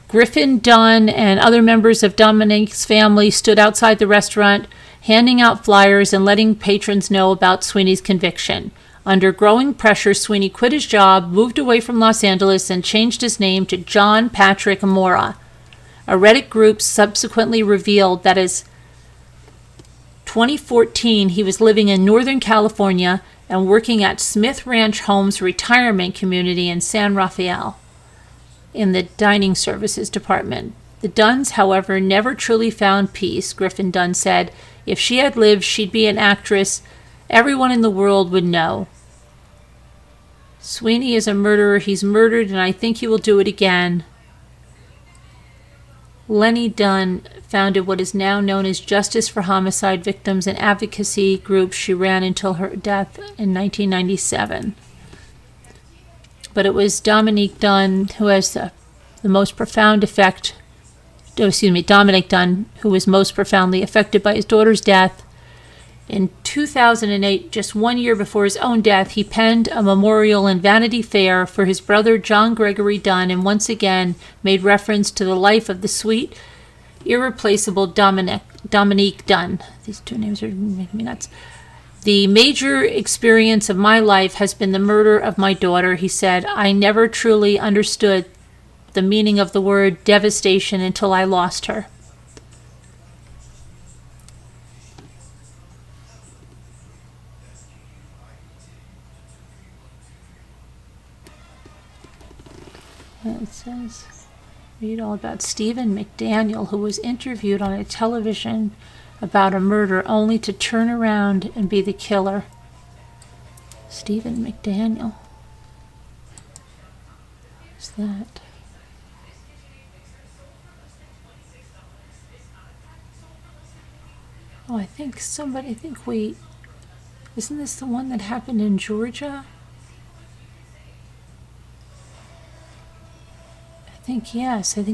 Griffin Dunn and other members of Dominique's family stood outside the restaurant, handing out flyers and letting patrons know about Sweeney's conviction. Under growing pressure, Sweeney quit his job, moved away from Los Angeles, and changed his name to John Patrick Mora. A Reddit group subsequently revealed that as 2014, he was living in Northern California and working at Smith Ranch Homes Retirement Community in San Rafael in the dining services department. The Dunns, however, never truly found peace. Griffin Dunn said, "If she had lived, she'd be an actress. Everyone in the world would know. Sweeney is a murderer. He's murdered, and I think he will do it again." Lenny Dunn founded what is now known as Justice for Homicide Victims, an advocacy group she ran until her death in 1997. But it was Dominique Dunn who has the most profound effect. Dominic Dunn, who was most profoundly affected by his daughter's death. In 2008, just 1 year before his own death, he penned a memorial in Vanity Fair for his brother John Gregory Dunn, and once again made reference to the life of the sweet, irreplaceable Dominique Dunn. These two names are making me nuts. "The major experience of my life has been the murder of my daughter," he said. "I never truly understood the meaning of the word devastation until I lost her." It says, read all about Stephen McDaniel, who was interviewed on a television about a murder only to turn around and be the killer. Stephen McDaniel. Who's that? Oh, I think isn't this the one that happened in Georgia? I think, yes, hold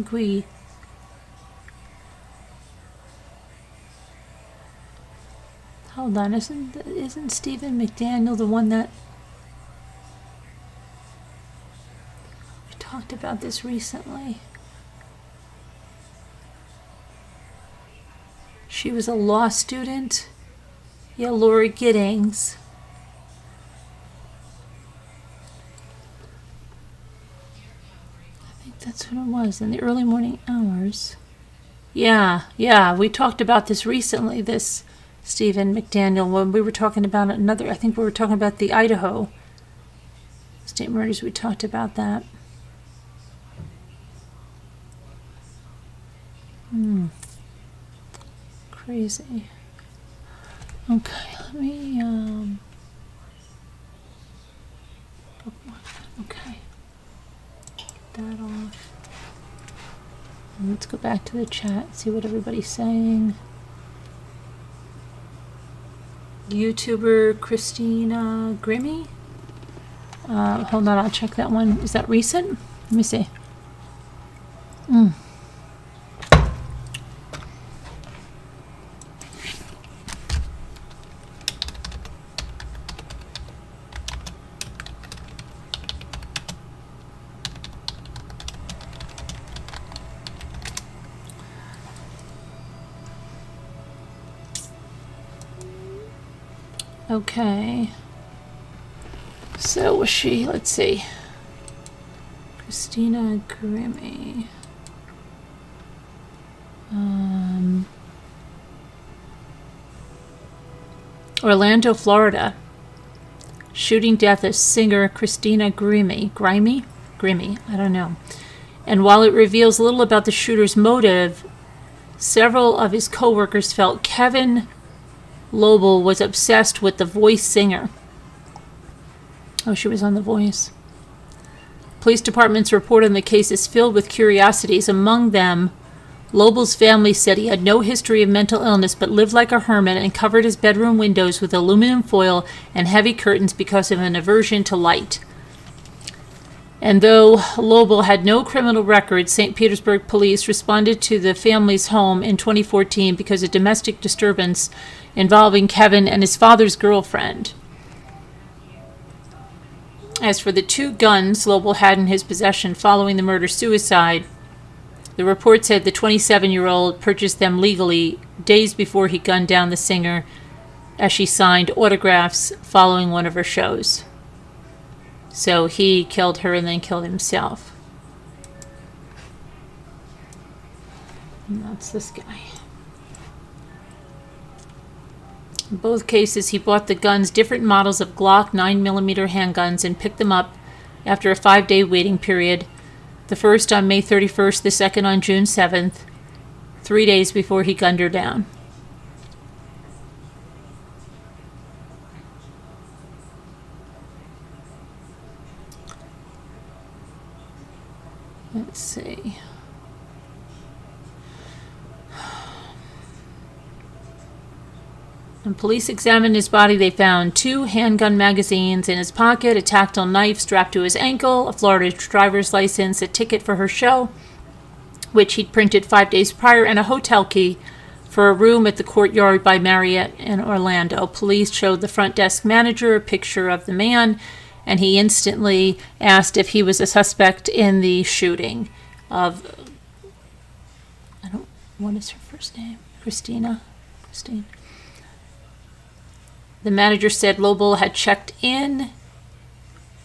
on, isn't Stephen McDaniel the one that, we talked about this recently? She was a law student. Yeah, Lori Giddings. I think that's what it was, in the early morning hours. Yeah, we talked about this recently, this Stephen McDaniel, when we were talking about another, I think we were talking about the Idaho state murders, we talked about that. Crazy. Okay, let me, okay. Get that off. And let's go back to the chat, see what everybody's saying. YouTuber Christina Grimmy. Hold on, I'll check that one. Is that recent? Let me see. Okay. So was she, let's see. Christina Grimmy. Orlando, Florida. Shooting death of singer Christina Grimmy. Grimmy, I don't know. And while it reveals little about the shooter's motive, several of his co-workers felt Kevin Lobel was obsessed with the Voice singer. Oh, she was on The Voice. Police department's report on the case is filled with curiosities. Among them, Lobel's family said he had no history of mental illness but lived like a hermit and covered his bedroom windows with aluminum foil and heavy curtains because of an aversion to light. And though Lobel had no criminal record, St. Petersburg police responded to the family's home in 2014 because of domestic disturbance involving Kevin and his father's girlfriend. As for the 2 guns Lobel had in his possession following the murder-suicide, the report said the 27-year-old purchased them legally days before he gunned down the singer as she signed autographs following one of her shows. So he killed her and then killed himself. And that's this guy. In both cases, he bought the guns, different models of Glock 9mm handguns, and picked them up after a 5-day waiting period. The first on May 31st, the second on June 7th, 3 days before he gunned her down. Let's see. When police examined his body, they found 2 handgun magazines in his pocket, a tactile knife strapped to his ankle, a Florida driver's license, a ticket for her show, which he'd printed 5 days prior, and a hotel key for a room at the Courtyard by Marriott in Orlando. Police showed the front desk manager a picture of the man, and he instantly asked if he was a suspect in the shooting of, what is her first name? Christine. The manager said Lobel had checked in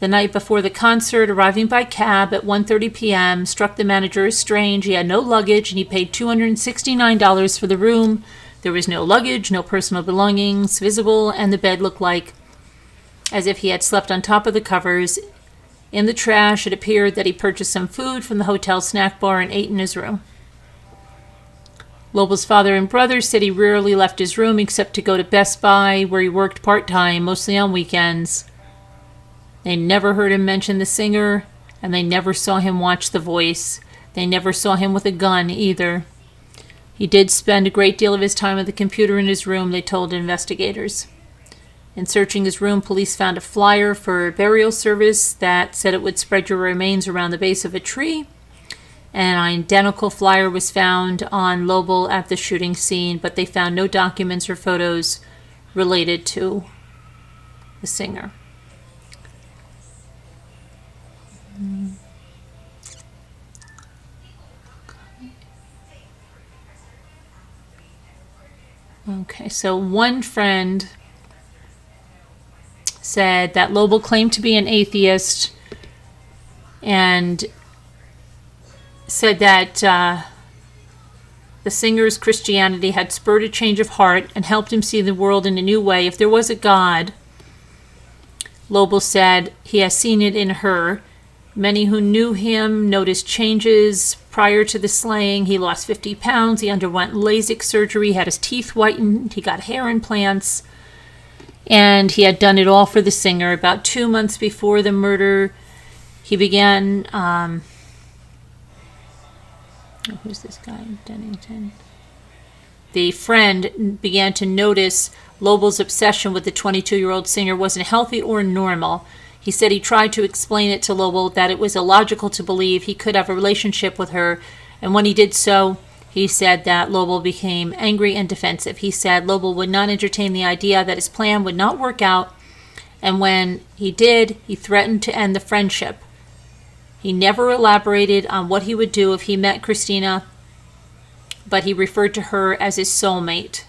the night before the concert, arriving by cab at 1:30 p.m., struck the manager as strange. He had no luggage, and he paid $269 for the room. There was no luggage, no personal belongings visible, and the bed looked like as if he had slept on top of the covers. In the trash, it appeared that he purchased some food from the hotel snack bar and ate in his room. Lobel's father and brother said he rarely left his room except to go to Best Buy, where he worked part-time, mostly on weekends. They never heard him mention the singer, and they never saw him watch The Voice. They never saw him with a gun either. He did spend a great deal of his time at the computer in his room, they told investigators. In searching his room, police found a flyer for a burial service that said it would spread your remains around the base of a tree. An identical flyer was found on Lobel at the shooting scene, but they found no documents or photos related to the singer. Okay, so one friend said that Lobel claimed to be an atheist and said that the singer's Christianity had spurred a change of heart and helped him see the world in a new way. If there was a God, Lobel said he has seen it in her. Many who knew him noticed changes prior to the slaying. He lost 50 pounds. He underwent LASIK surgery, had his teeth whitened. He got hair implants. And he had done it all for the singer. About 2 months before the murder, he began... who's this guy? Dennington. The friend began to notice Lobel's obsession with the 22-year-old singer wasn't healthy or normal. He said he tried to explain it to Lobel that it was illogical to believe he could have a relationship with her, and when he did so, he said that Lobel became angry and defensive. He said Lobel would not entertain the idea that his plan would not work out, and when he did, he threatened to end the friendship. He never elaborated on what he would do if he met Christina, but he referred to her as his soulmate.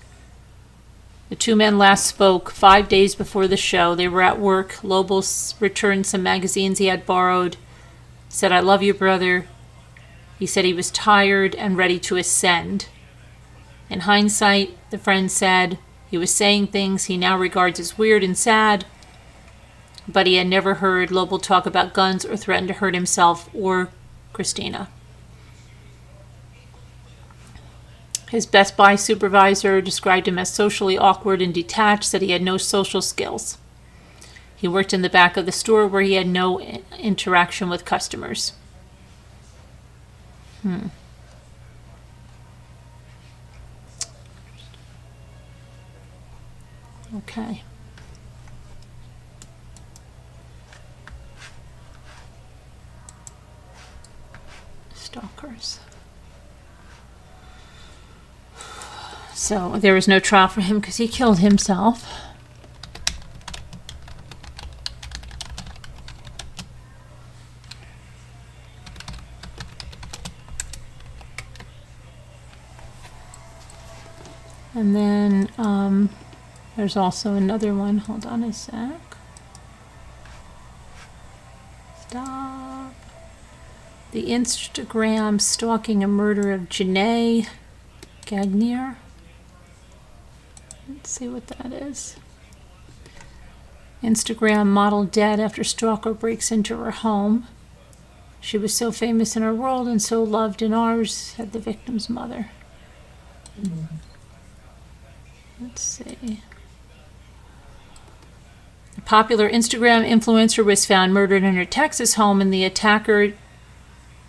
The two men last spoke 5 days before the show. They were at work. Lobel returned some magazines he had borrowed, said, "I love you, brother." He said he was tired and ready to ascend. In hindsight, the friend said he was saying things he now regards as weird and sad, but he had never heard Lobel talk about guns or threaten to hurt himself or Christina. His Best Buy supervisor described him as socially awkward and detached, said he had no social skills. He worked in the back of the store where he had no interaction with customers. Okay. Stalkers. So there was no trial for him because he killed himself. And then there's also another one. Hold on a sec. Stop. The Instagram stalking and murder of Janae Gagnier. Let's see what that is. Instagram model dead after stalker breaks into her home. She was so famous in her world and so loved in ours, said the victim's mother. Let's see. A popular Instagram influencer was found murdered in her Texas home, and the attacker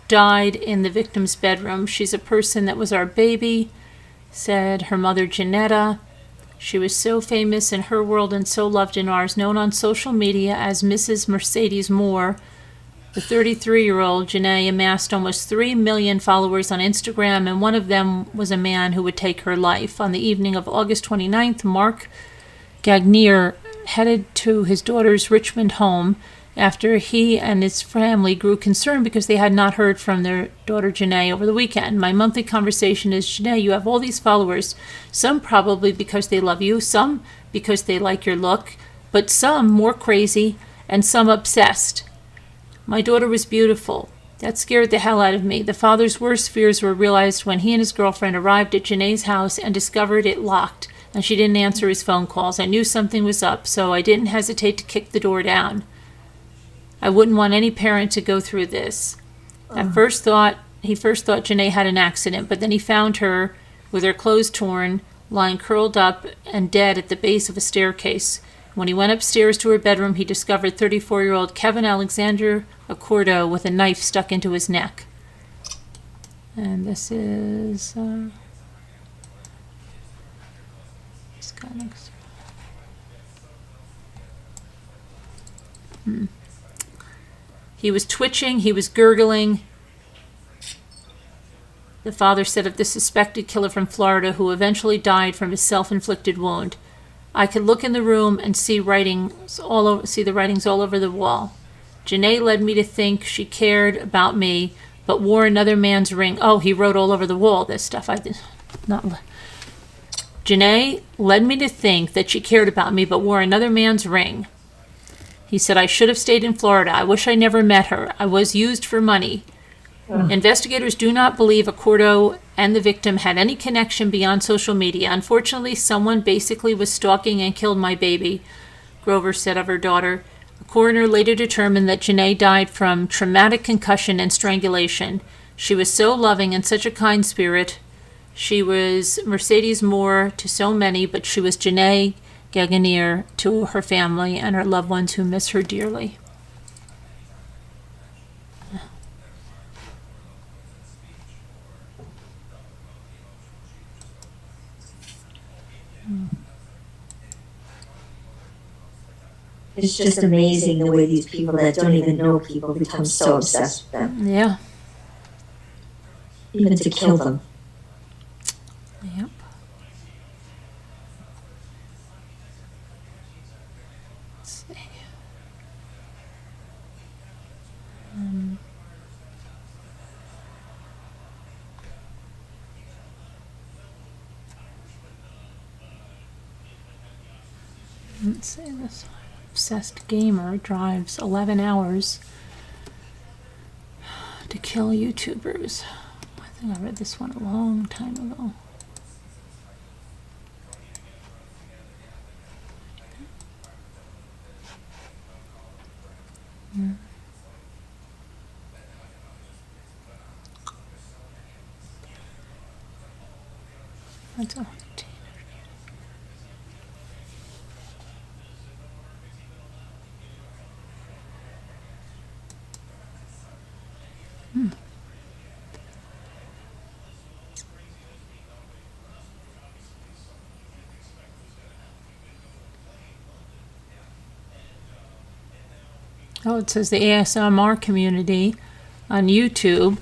died in the victim's bedroom. She's a person that was our baby, said her mother Janetta. She was so famous in her world and so loved in ours, known on social media as Mrs. Mercedes Moore. The 33-year-old Janae amassed almost 3 million followers on Instagram, and one of them was a man who would take her life. On the evening of August 29th, Mark Gagnier headed to his daughter's Redmond home after he and his family grew concerned because they had not heard from their daughter Janae over the weekend. My monthly conversation is, Janae, you have all these followers, some probably because they love you, some because they like your look, but some more crazy and some obsessed. My daughter was beautiful. That scared the hell out of me. The father's worst fears were realized when he and his girlfriend arrived at Janae's house and discovered it locked, and she didn't answer his phone calls. I knew something was up, so I didn't hesitate to kick the door down. I wouldn't want any parent to go through this. He first thought Janae had an accident, but then he found her with her clothes torn, lying curled up and dead at the base of a staircase. When he went upstairs to her bedroom, he discovered 34-year-old Kevin Alexander Accordo with a knife stuck into his neck. And this is... this guy looks... He was twitching, he was gurgling. The father said of the suspected killer from Florida who eventually died from his self-inflicted wound. I could look in the room and see the writings all over the wall. Janae led me to think she cared about me, but wore another man's ring. Oh, he wrote all over the wall, this stuff. Janae led me to think that she cared about me, but wore another man's ring. He said, I should have stayed in Florida. I wish I never met her. I was used for money. Investigators do not believe Accordo and the victim had any connection beyond social media. Unfortunately, someone basically was stalking and killed my baby, Grover said of her daughter. The coroner later determined that Janae died from traumatic concussion and strangulation. She was so loving and such a kind spirit. She was Mercedes Moore to so many, but she was Janae Gaginier to her family and her loved ones who miss her dearly. It's just amazing the way these people that don't even know people become so obsessed with them. Yeah. Even to kill them. Yep. Let's see. Let's see this. Obsessed gamer drives 11 hours to kill YouTubers. I think I read this one a long time ago. That's all. Oh, it says the ASMR community on YouTube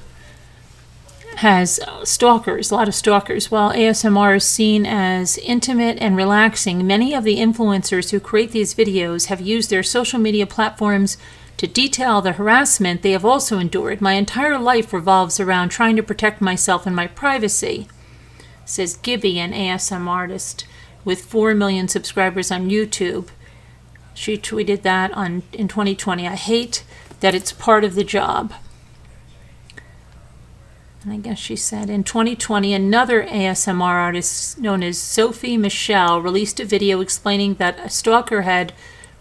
has stalkers, a lot of stalkers. While ASMR is seen as intimate and relaxing, many of the influencers who create these videos have used their social media platforms to detail the harassment they have also endured. My entire life revolves around trying to protect myself and my privacy, says Gibby, an ASMR artist with 4 million subscribers on YouTube. She tweeted that in 2020. I hate that it's part of the job. And I guess she said in 2020, another ASMR artist known as Sophie Michelle released a video explaining that a stalker had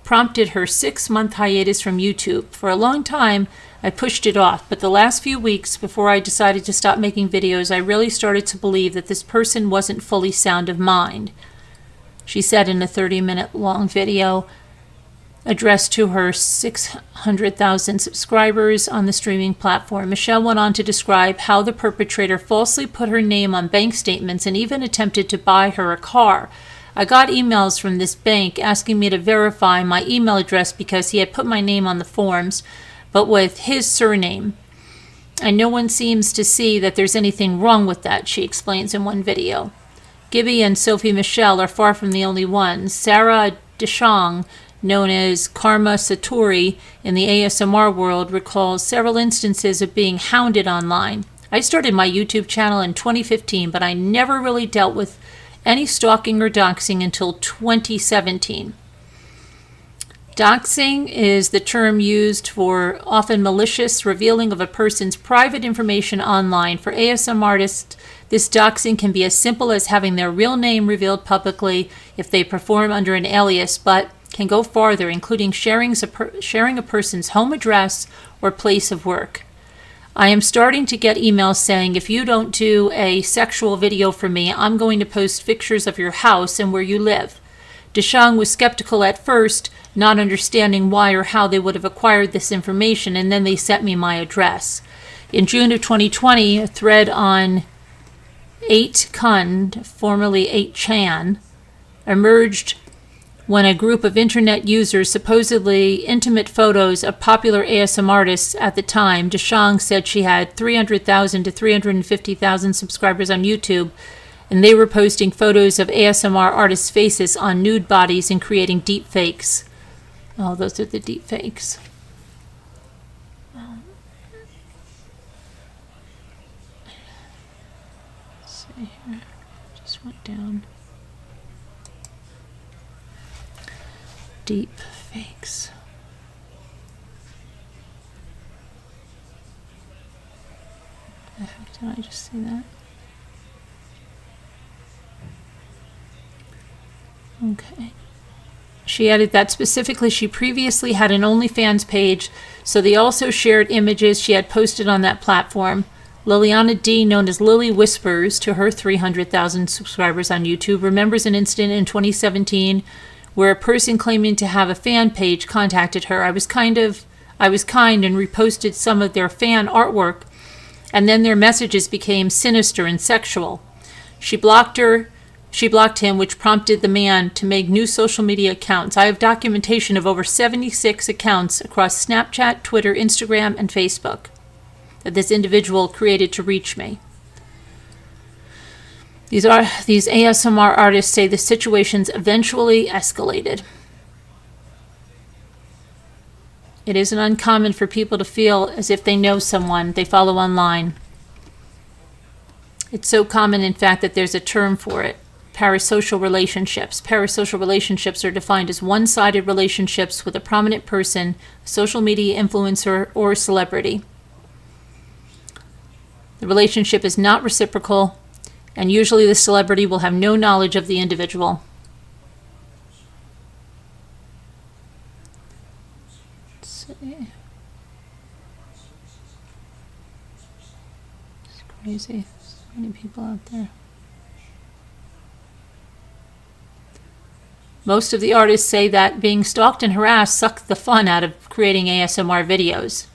prompted her 6-month hiatus from YouTube. For a long time, I pushed it off, but the last few weeks before I decided to stop making videos, I really started to believe that this person wasn't fully sound of mind. She said in a 30-minute long video addressed to her 600,000 subscribers on the streaming platform. Michelle went on to describe how the perpetrator falsely put her name on bank statements and even attempted to buy her a car. I got emails from this bank asking me to verify my email address because he had put my name on the forms, but with his surname. And no one seems to see that there's anything wrong with that, she explains in one video. Gibby and Sophie Michelle are far from the only ones. Sarah Deshong, known as Karma Satori in the ASMR world, recalls several instances of being hounded online. I started my YouTube channel in 2015, but I never really dealt with any stalking or doxing until 2017. Doxing is the term used for often malicious revealing of a person's private information online. For ASMR artists, this doxing can be as simple as having their real name revealed publicly if they perform under an alias, but can go farther, including sharing a person's home address or place of work. I am starting to get emails saying, if you don't do a sexual video for me, I'm going to post pictures of your house and where you live. Deshang was skeptical at first, not understanding why or how they would have acquired this information, and then they sent me my address. In June of 2020, a thread on 8kun, formerly 8chan, emerged when a group of internet users supposedly intimate photos of popular ASM artists at the time. Deshang said she had 300,000 to 350,000 subscribers on YouTube, and they were posting photos of ASMR artists' faces on nude bodies and creating deep fakes. Oh, those are the deep fakes. Let's see here. Just went down. Deep fakes. The heck did I just see that? Okay. She added that specifically she previously had an OnlyFans page, so they also shared images she had posted on that platform. Liliana D., known as Lily Whispers, to her 300,000 subscribers on YouTube, remembers an incident in 2017 where a person claiming to have a fan page contacted her. I was kind and reposted some of their fan artwork, and then their messages became sinister and sexual. She blocked him, which prompted the man to make new social media accounts. I have documentation of over 76 accounts across Snapchat, Twitter, Instagram, and Facebook that this individual created to reach me. These ASMR artists say the situations eventually escalated. It isn't uncommon for people to feel as if they know someone they follow online. It's so common, in fact, that there's a term for it. Parasocial relationships. Parasocial relationships are defined as one-sided relationships with a prominent person, a social media influencer, or celebrity. The relationship is not reciprocal, and usually the celebrity will have no knowledge of the individual. Let's see. It's crazy. So many people out there. Most of the artists say that being stalked and harassed sucked the fun out of creating ASMR videos.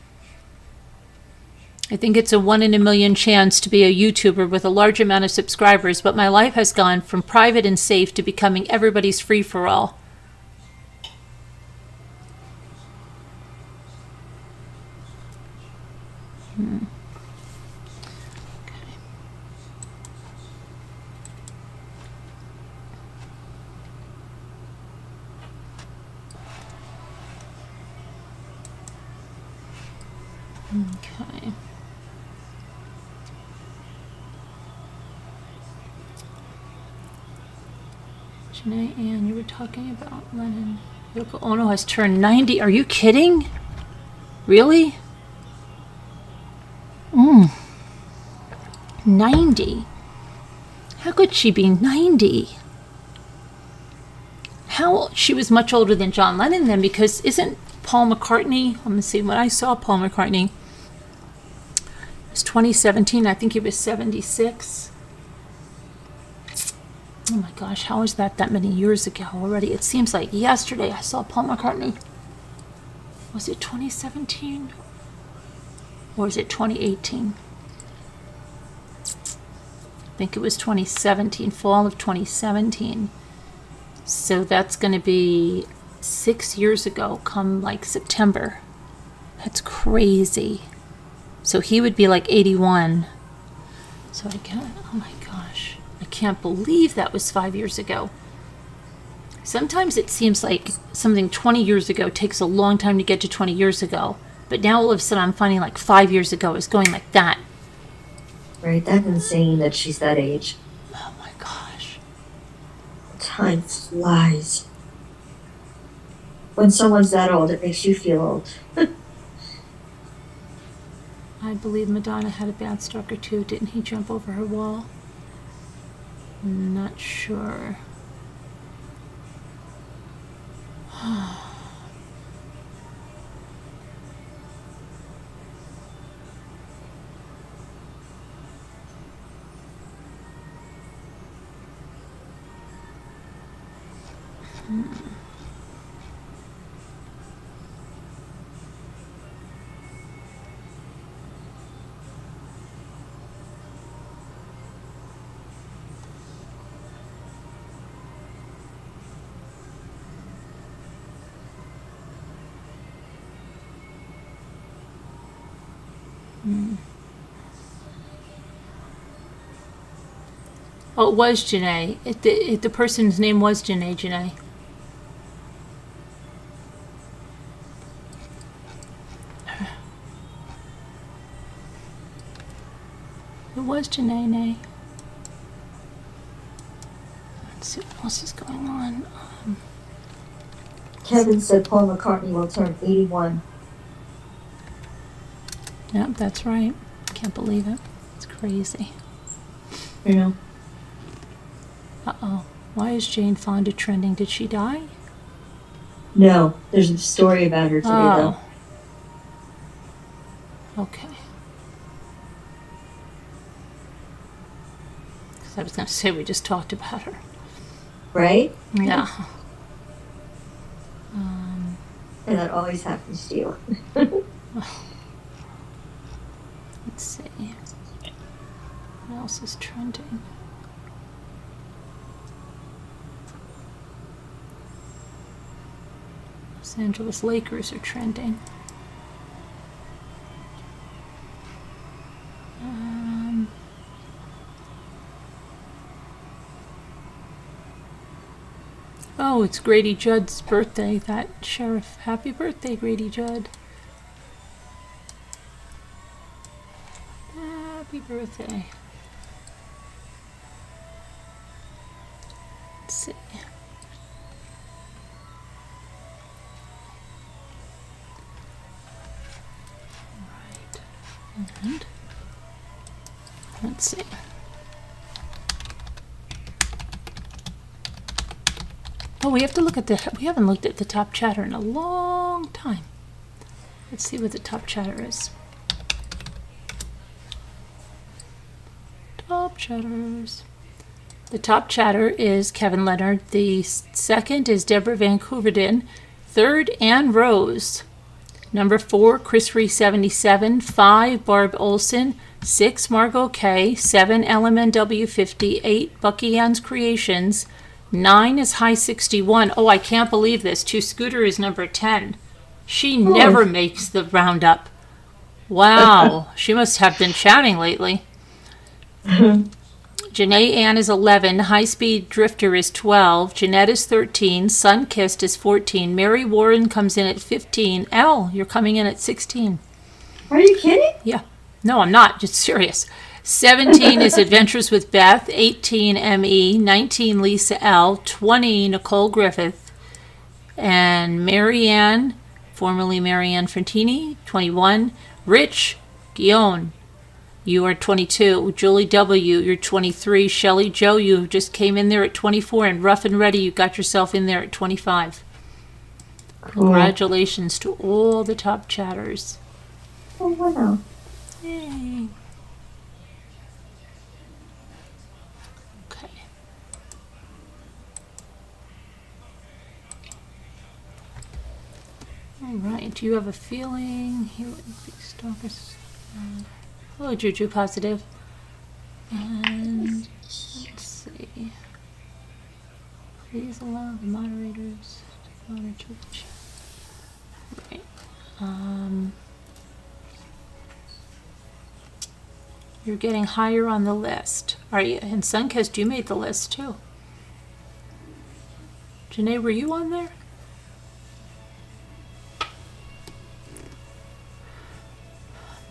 I think it's a 1 in a million chance to be a YouTuber with a large amount of subscribers, but my life has gone from private and safe to becoming everybody's free-for-all. Okay. Janae Ann, you were talking about Lennon. Yoko Ono has turned 90. Are you kidding? Really? 90? How could she be 90? She was much older than John Lennon then, because isn't Paul McCartney, let me see, when I saw Paul McCartney, it was 2017, I think he was 76. Oh my gosh, how is that many years ago already? It seems like yesterday I saw Paul McCartney. Was it 2017? Or is it 2018? I think it was 2017, fall of 2017. So that's going to be 6 years ago, come like September. That's crazy. So he would be like 81. So I can't, oh my gosh. I can't believe that was 5 years ago. Sometimes it seems like something 20 years ago takes a long time to get to 20 years ago. But now all of a sudden I'm finding like 5 years ago is going like that. Right, that's insane that she's that age. Oh my gosh. Time flies. When someone's that old, it makes you feel old. I believe Madonna had a bad stalker too. Didn't he jump over her wall? Not sure. Oh, it was Janae. The person's name was Janae. It was Janae. Let's see what else is going on. Kevin said Paul McCartney will turn 81. Yep, that's right. Can't believe it. It's crazy. Yeah. Uh-oh. Why is Jane Fonda trending? Did she die? No, there's a story about her today, though. Okay. Because I was going to say we just talked about her. Right? Yeah. And that always happens to you. Let's see. What else is trending? Los Angeles Lakers are trending. Oh, it's Grady Judd's birthday. That sheriff. Happy birthday, Grady Judd. Happy birthday. Let's see. Right. And let's see. Oh, we have to look at we haven't looked at the top chatter in a long time. Let's see what the top chatter is. Top chatters. The top chatter is Kevin Leonard. The second is Deborah Van Coverden. Third, Ann Rose. Number 4, Chris Ree 77. 5, Barb Olson. 6, Margot K. 7, LMNW 50. 8, Bucky Ann's Creations. 9 is High 61. Oh, I can't believe this. Two Scooter is number 10. She never makes the roundup. Wow. She must have been chatting lately. Janae Ann is 11. High Speed Drifter is 12. Jeanette is 13. Sunkissed is 14. Mary Warren comes in at 15. Elle, you're coming in at 16. Are you kidding? Yeah. No, I'm not. Just serious. 17 is Adventures with Beth. 18, M.E. 19, Lisa L. 20, Nicole Griffith. And Marianne, formerly Marianne Frontini, 21. Rich Guion, you are 22. Julie W., you're 23. Shelley Joe, you just came in there at 24. And Rough and Ready, you got yourself in there at 25. Congratulations to all the top chatters. Oh, wow. Yay. Okay. All right. Do you have a feeling he wouldn't be Stalker's? Oh, Juju positive. And let's see. Please allow the moderators to monitor the chat. Right. You're getting higher on the list. Are you? And Sunkist, you made the list too. Janae, were you on there?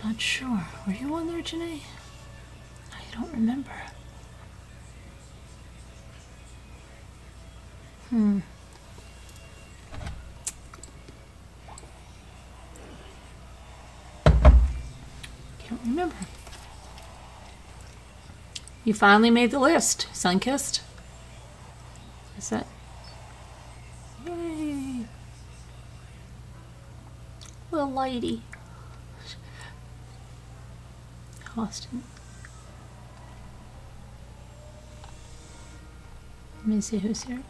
Not sure. Were you on there, Janae? I don't remember. Can't remember. You finally made the list, Sunkist. Is that? Yay! Little lady. Austin. Let me see who's here.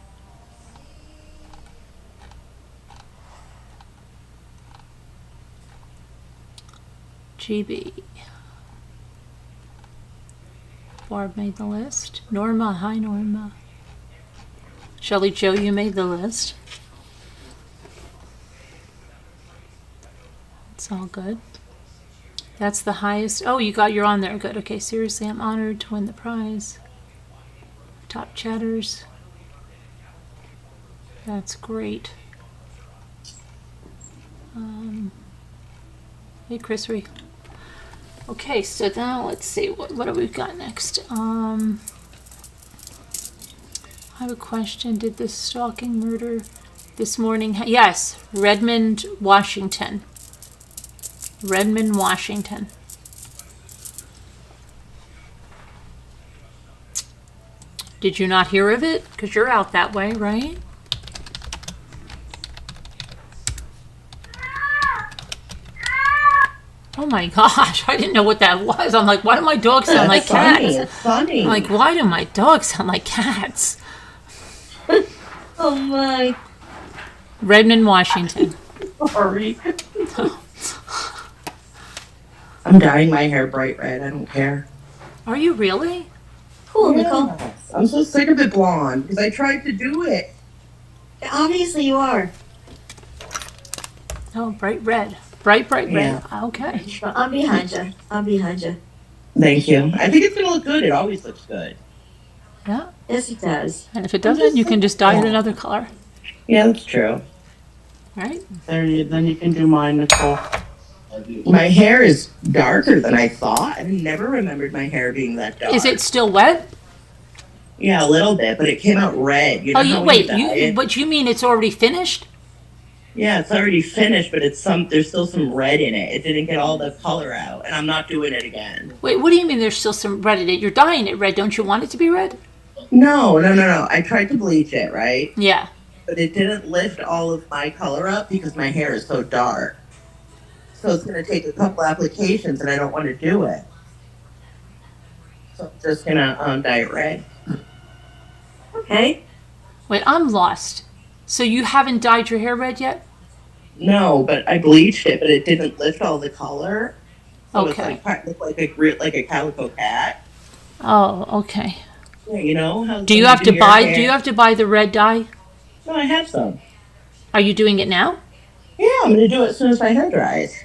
GB. Barb made the list. Norma, hi Norma. Shelley Joe, you made the list. It's all good. That's the highest. Oh, you're on there. Good. Okay, seriously, I'm honored to win the prize. Top chatters. That's great. Hey, Chris Ree. Okay, so now let's see what do we got next. I have a question. Did this stalking murder this morning? Yes, Redmond, Washington. Redmond, Washington. Did you not hear of it? Because you're out that way, right? Oh my gosh, I didn't know what that was. I'm like, why do my dogs sound like cats? It's funny. I'm like, why do my dogs sound like cats? Oh my. Redmond, Washington. Sorry. Oh. I'm dyeing my hair bright red. I don't care. Are you really? Cool, Nicole. Yes. I'm so sick of it blonde because I tried to do it. Obviously you are. Oh, bright red. Bright red. Yeah. Okay. But I'm behind you. I'm behind you. Thank you. I think it's gonna look good. It always looks good. Yeah. Yes, it does. And if it doesn't, you can just dye it another color. Yeah, that's true. Right? Then you can do mine, Nicole. My hair is darker than I thought. I never remembered my hair being that dark. Is it still wet? Yeah, a little bit, but it came out red. You know how when wait, dye it? but you mean it's already finished? Yeah, it's already finished, but there's still some red in it. It didn't get all the color out, and I'm not doing it again. Wait, what do you mean there's still some red in it? You're dyeing it red. Don't you want it to be red? No. I tried to bleach it, right? Yeah. But it didn't lift all of my color up because my hair is so dark. So it's going to take a couple applications, and I don't want to do it. So I'm just going to dye it red. Okay. Wait, I'm lost. So you haven't dyed your hair red yet? No, but I bleached it, but it didn't lift all the color. So Okay. It looked like a calico cat. Oh, okay. Yeah, you know how Do you have to buy the red dye? No, I have some. Are you doing it now? Yeah, I'm going to do it as soon as my hair dries.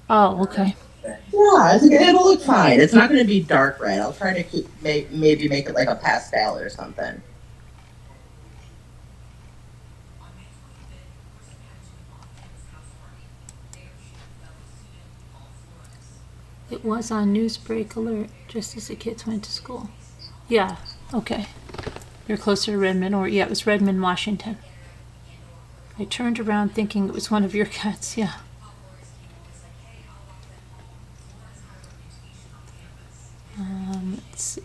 Oh, okay. Yeah, I think it'll look fine. It's not going to be dark red. I'll try to maybe make it like a pastel or something. It was on Newsbreak alert just as the kids went to school. Yeah, okay. You're closer to Redmond, it was Redmond, Washington. I turned around thinking it was one of your cats, yeah. Let's see.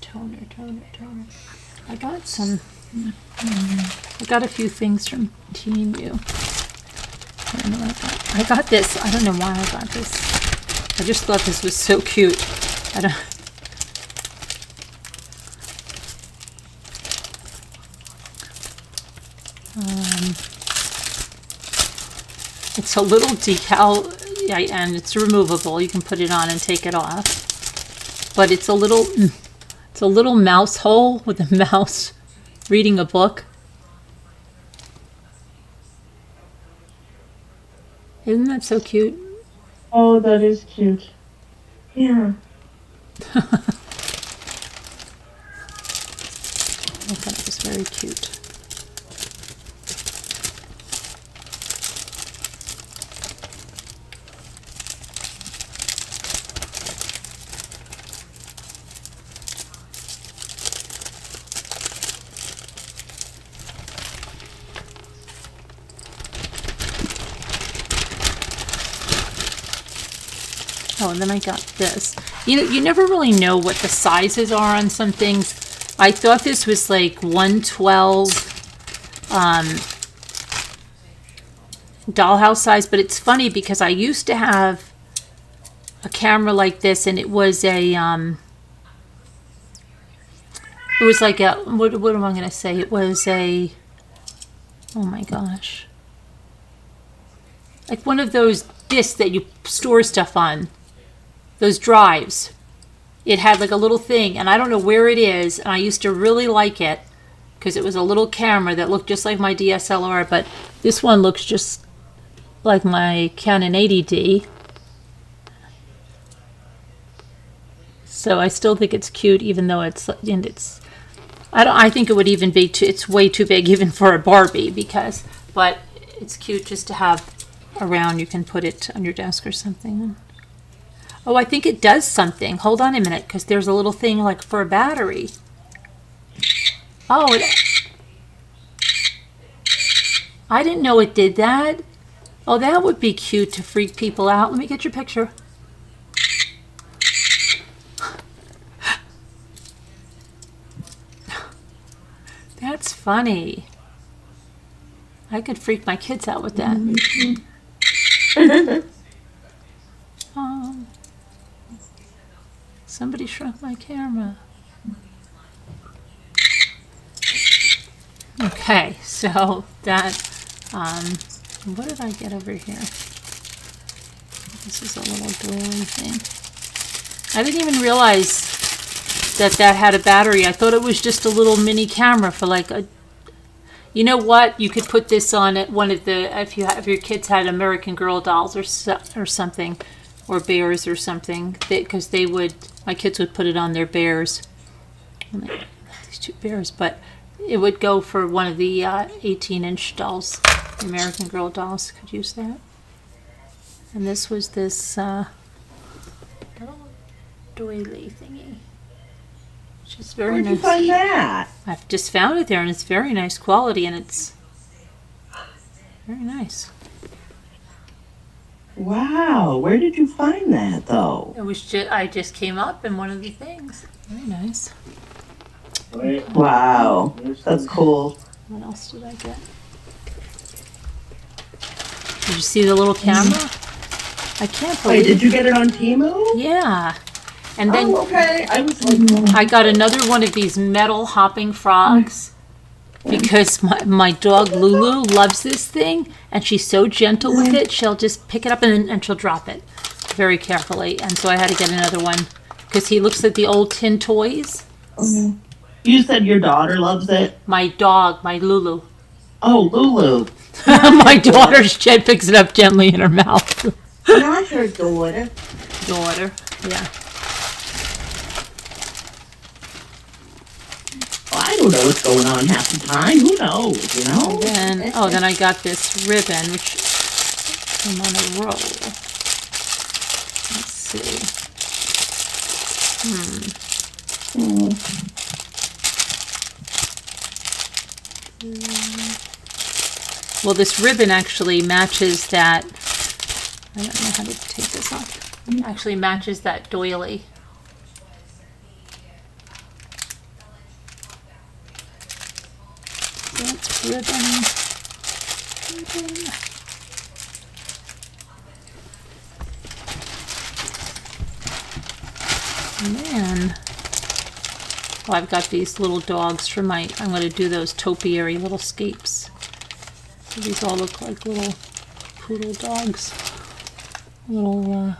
Toner. I got a few things from Team U. I don't know what I got this. I don't know why I got this. I just thought this was so cute. It's a little decal, and it's removable. You can put it on and take it off. But it's a little mouse hole with a mouse reading a book. Isn't that so cute? Oh, that is cute. Yeah. I thought it was very cute. Oh, and then I got this. You never really know what the sizes are on some things. I thought this was like 112 dollhouse size, but it's funny because I used to have a camera like this, and it was a It was like a, what am I going to say? It was a, oh my gosh. Like one of those discs that you store stuff on. Those drives. It had like a little thing, and I don't know where it is, and I used to really like it because it was a little camera that looked just like my DSLR, but this one looks just like my Canon 80D. So I still think it's cute, even though I think it would even be it's way too big even for a Barbie but it's cute just to have around. You can put it on your desk or something. Oh, I think it does something. Hold on a minute, because there's a little thing like for a battery. Oh, I didn't know it did that. Oh, that would be cute to freak people out. Let me get your picture. That's funny. I could freak my kids out with that. Somebody shrunk my camera. Okay, so that, what did I get over here? This is a little doily thing. I didn't even realize that had a battery. I thought it was just a little mini camera for like a, you know what? You could put this on at one of the, if your kids had American Girl dolls or something, or bears or something, because they would, my kids would put it on their bears. These two bears, but it would go for one of the 18-inch dolls. The American Girl dolls could use that. And this was this little doily thingy. Which is very Where'd nice. you find that? I've just found it there, and it's very nice quality, and it's very nice. Wow, where did you find that though? It was I just came up in one of the things. Very nice. Wow, that's cool. What else did I get? Did you see the little camera? I can't believe. Wait, did you get it on Temu? Yeah. And then Okay. I was like, I got another one of these metal hopping frogs because my dog Lulu loves this thing, and she's so gentle with it. She'll just pick it up and she'll drop it very carefully. And so I had to get another one because he looks at the old tin toys. you said your daughter loves it? My dog, my Lulu. Oh, Lulu. My daughter's Jen picks it up gently in her mouth. Not her daughter. Daughter, yeah. I don't know what's going on half the time. Who knows, you know? Then I got this ribbon, which I'm on a roll. Let's see. Well, this ribbon actually matches that. I don't know how to take this off. Actually matches that doily. That's ribbon. And then, I've got these little dogs for I'm going to do those topiary little scapes. So these all look like little poodle dogs. Little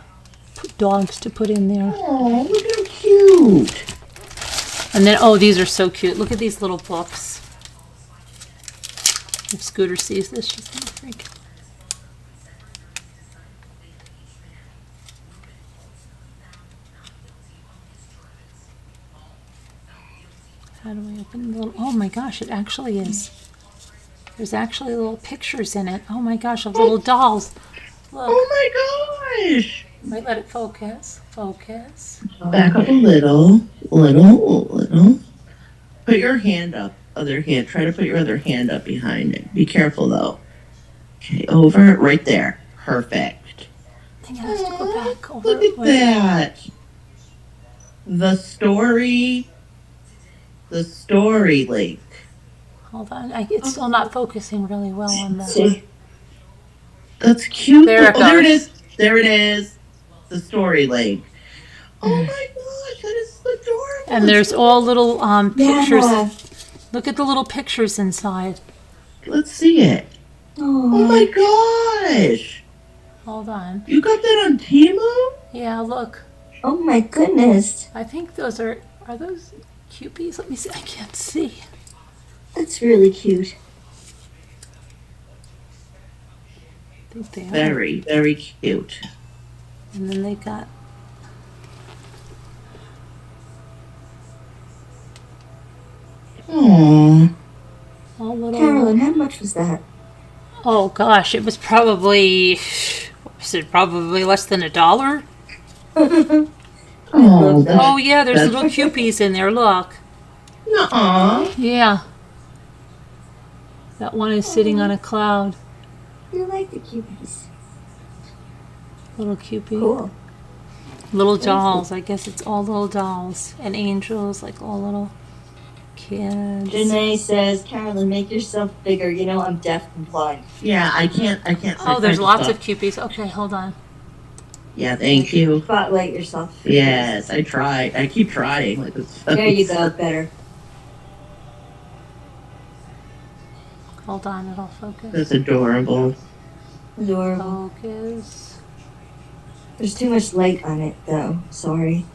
dogs to put in there. Oh, look how cute. And then, these are so cute. Look at these little books. If Scooter sees this, she's going to freak. How do I open the little... Oh my gosh, it actually is. There's actually little pictures in it. Oh my gosh, of little dolls. Look. Oh my gosh. Wait, let it focus. Focus. Back up a little. Put your hand up. Other hand. Try to put your other hand up behind it. Be careful though. Okay, over. Right there. Perfect. I think it has to go back over. Look at that. The story link. Hold on. It's still not focusing really well on that. See? That's cute. There it There it goes. is. There it is. The story link. Oh my gosh, that is adorable. And there's all little pictures. Yeah. Look at the little pictures inside. Let's see it. Oh my gosh! Hold on. You got that on Temu? Yeah, look. Oh my goodness. I think those are those Cupies? Let me see. I can't see. That's really cute. I think they are. Very, very cute. And then they got. Aww. All little. Carolyn, how much was that? Oh gosh, it was probably. Was it probably less than $1? Oh, Oh yeah, there's that's- little Cupies in there. Look. nuh-uh. Yeah. That one is sitting on a cloud. You like the cuties. Little Cupid. Cool. Little dolls. I guess it's all little dolls. And angels, like all little kids. Janae says, Carolyn, make yourself bigger. You know I'm deaf and blind. Yeah, I can't. Oh, there's lots of Cupies. Okay, hold on. Yeah, thank you. Spotlight yourself. Yes, I tried. I keep trying. Like it's. There you go, better. Hold on, it'll focus. That's adorable. Adorable. Focus. There's too much light on it, though. Sorry.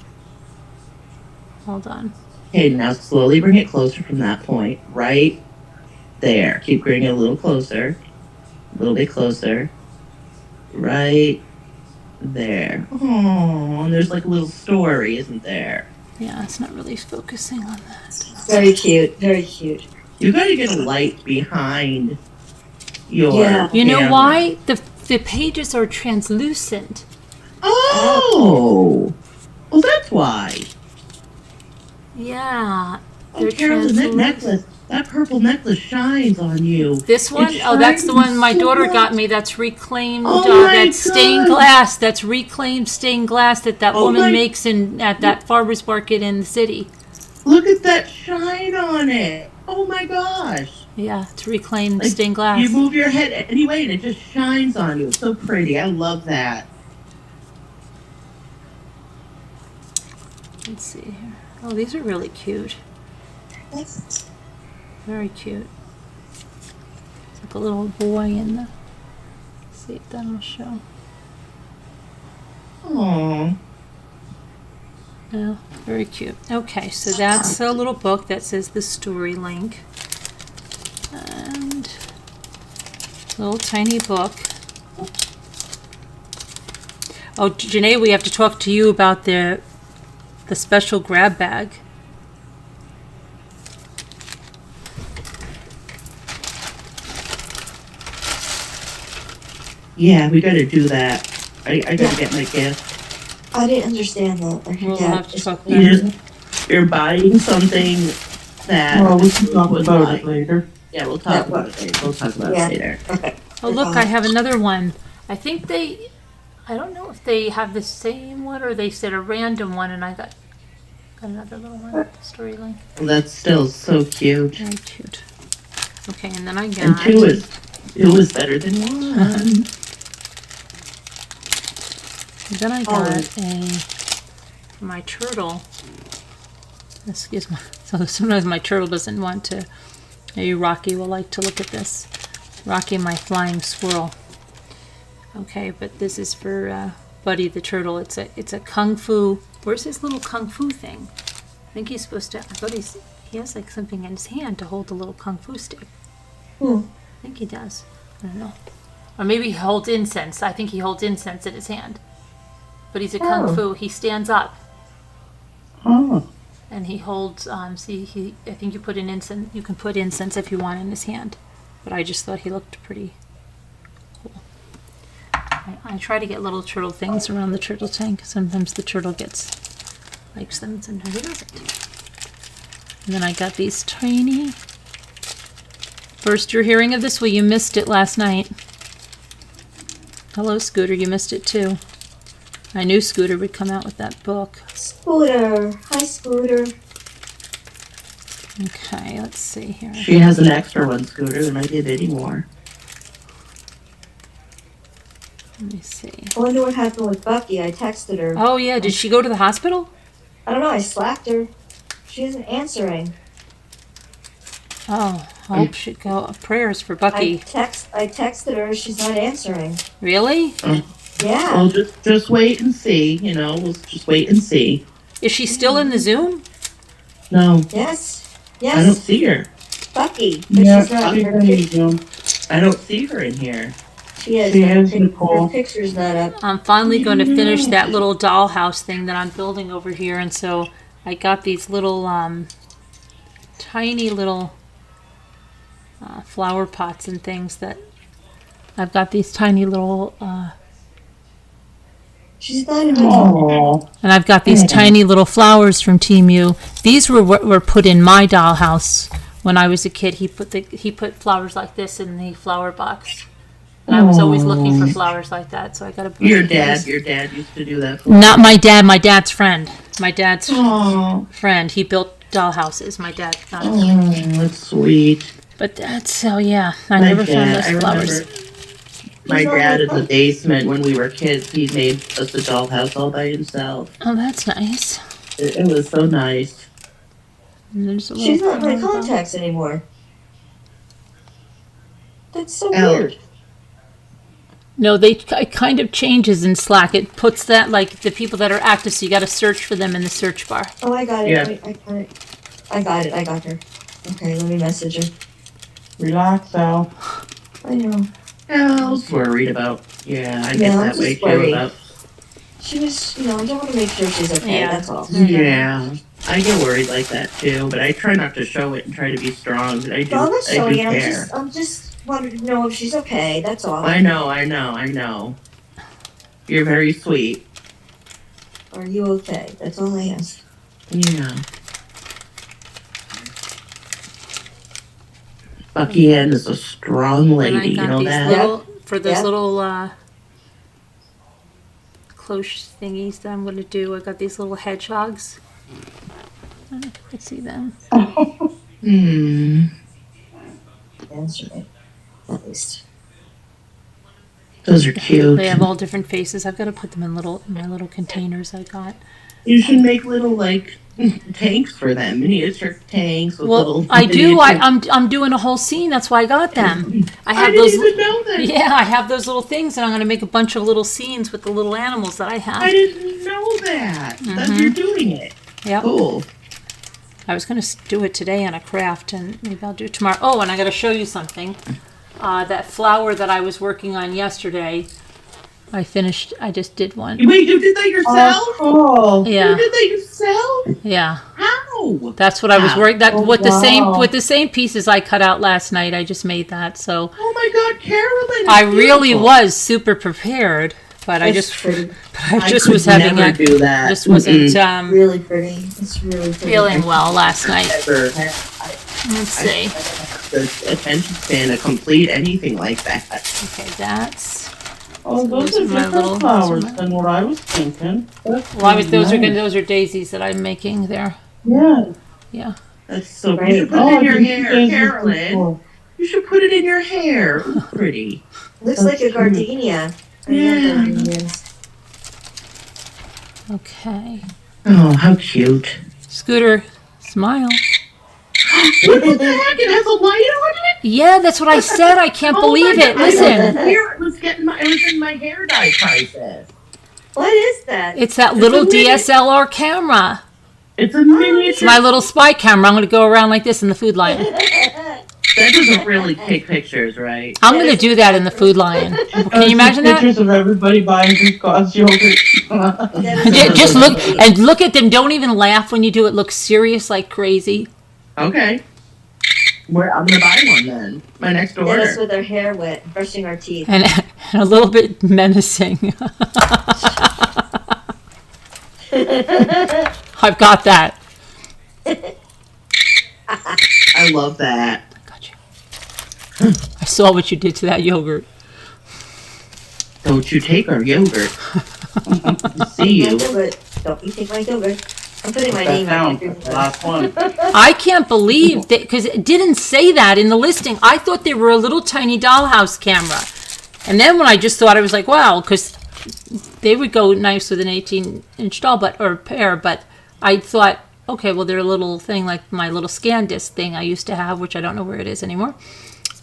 Hold on. Okay, now slowly bring it closer from that point. Right there. Keep bringing it a little closer. A little bit closer. Right there. Oh, and there's like a little story, isn't there? Yeah, it's not really focusing on that. Very cute. Very cute. You gotta get a light behind your. Yeah. You know camera. why? The pages are translucent. Oh! Well, that's why. Yeah. Oh, They're Carolyn, that translucent. necklace, that purple necklace shines on you. This one? It Oh, that's the shines one my so daughter much. got me. That's reclaimed. Oh my That's stained God. glass. That's reclaimed stained glass that Oh woman my- makes at that farmer's market in the city. Look at that shine on it. Oh my gosh. Yeah, it's reclaimed Like, stained glass. You move your head anyway and it just shines on you. It's so pretty. I love that. Let's see here. Oh, these are really cute. Very cute. It's like a little boy in the. Let's see if that'll show. Aww. Yeah, very cute. Okay, so that's a little book that says the story link. And a little tiny book. Oh, Janae, we have to talk to you about the special grab bag. Yeah, we gotta do that. I gotta get my gift. I didn't understand that. We'll have to talk about You it. just, you're buying something that. Well, we can talk would about like. it later. Yeah, we'll talk about it later. We'll talk about Yeah. it later. Okay. Oh, look, I have another one. I think I don't know if they have the same one or they said a random one, and I got another little one, the story link. Well, that's still so cute. Very cute. Okay, and then I got. And two is better than one. And then I got my turtle. Excuse me. So sometimes my turtle doesn't want to. Maybe Rocky will like to look at this. Rocky, my flying squirrel. Okay, but this is for Buddy the turtle. It's a kung fu. Where's his little kung fu thing? I think he's supposed to. I thought he has like something in his hand to hold the little kung fu stick. I think he does. I don't know. Or maybe he holds incense. I think he holds incense in his hand. But he's a kung fu. He stands up Oh. and he holds. See, I think you put in incense. You can put incense if you want in his hand. But I just thought he looked pretty cool. I try to get little turtle things around the turtle tank. Sometimes the turtle likes them, sometimes he doesn't. And then I got these tiny. First you're hearing of this, well, you missed it last night. Hello, Scooter, you missed it too. I knew Scooter would come out with that book. Scooter. Hi, Scooter. Okay, let's see here. She has an extra one, Scooter, than I did anymore. Let me see. I wonder what happened with Bucky. I texted her. Oh yeah, did she go to the hospital? I don't know. I slacked her. She isn't answering. Oh, hope should go. Prayers for I Bucky. texted her. She's not answering. Really? Yeah. Well, just wait and see. We'll just wait and see. Is she still in the Zoom? No, Yes. I don't see her. Bucky. But Yeah, she's not. she's Her, in the Zoom. I don't see her in here. she is. She Her, is, Nicole. her picture's not up. I'm finally going to finish that little dollhouse thing that I'm building over here, and so I got these little tiny little flower pots and things that I've got these tiny little She's not even. Oh, and I've got these tiny little flowers from Timu. These were put in my dollhouse when I was a kid. He put flowers like this in the flower box. And I was always looking for flowers like that, so I got a bunch Your of dad these. used to do that. Not my dad, my dad's friend. My dad's Oh, friend. He built dollhouses. My dad. that's sweet. But that's so yeah. I My never found dad, I those flowers. remember my dad in the basement when we were kids. He made us a dollhouse all by himself. Oh, that's nice. It was so nice. And there's a She's little not in my flower box. contacts anymore. That's so Elle. weird. No, it kind of changes in Slack. It puts that like the people that are active, so you got to search for them in the search bar. Oh, I got it. Yeah. I got it. I got her. Okay, let me message her. relax, Al. I know. I was worried about. Yeah, I Yeah, get I'm that way just too. worried. About, She was, I just want to make sure she's okay. Yeah. That's all. yeah, I get worried like that too. But I try not to show it and try to be strong. But I do. No, I'm not I do showing it. care. I'm just wanted to know if she's okay. That's all. I know. You're very sweet. Are you okay? That's all I ask. Yeah. Bucky Ann is a strong And lady, I you got know these that? little for those Yeah. little cloche thingies that I'm going to do. I got these little hedgehogs. I don't know if you can see them. Hmm. Answer me. At least. Those are cute. They have all different faces. I've got to put them in my little containers I got. You should make little like tanks for them, miniature tanks with Well, little. I do. miniature- I'm doing a whole scene. That's why I got them. I I have didn't those. even know that. Yeah, I have those little things, and I'm going to make a bunch of little scenes with the little animals that I I have. didn't know that. That you're doing it. Yep. Cool. I was going to do it today on a craft, and maybe I'll do it tomorrow. Oh, and I got to show you something. That flower that I was working on yesterday, I finished. I just did one. Wait, you did that yourself? Oh, cool. Yeah, You did that yourself? yeah. How? That's what I was Wow. working. That Oh, with the wow. same pieces I cut out last night. I just made that. So Oh my God, Carolyn! I it's really beautiful. was super prepared, but I It's just pretty. I just could was having never a do that. just wasn't Really pretty. It's really pretty. feeling well last night. Ever. Let's see. The attention span to complete anything like that. Okay, that's. Oh, those Those are are my different little- flowers those are my- than what I was thinking. That's Well, those really nice. those are daisies that I'm making there. Yeah. Yeah. That's so. Right. You should put Oh, it in your these hair, days are Carolyn. cool. You should put it in your hair. Ooh, pretty. Looks like a gardenia. I love Yeah. gardenias. Okay. Oh, how cute! Scooter, smile. What the heck? It has a light on it. Yeah, that's what I said. I can't believe it. Listen, Here it was getting my. It was in my hair dye prices. What is that? it's that little a mini- DSLR camera. It's a miniature. My little spy camera. I'm going to go around like this in the food line. That doesn't really take pictures, right? I'm going to do that in the food line. Can you imagine that? Pictures of everybody buying Greek God's yogurt. Just look at them. Don't even laugh when you do it. Look serious like crazy. Okay. I'm gonna buy one then. My next Get us order. with our hair wet, brushing our teeth. And a little bit menacing. I've got that. I love that. Got you. I saw what you did to that yogurt. Don't you take our yogurt. See My you. yogurt. Don't you take my yogurt. I'm putting my That name on down. it. That's the last one. I can't believe that because it didn't say that in the listing. I thought they were a little tiny dollhouse camera. And then when I just thought, I was like, wow, because they would go nice with an 18-inch doll, or pair. But I thought, okay, well, they're a little thing like my little scan disc thing I used to have, which I don't know where it is anymore.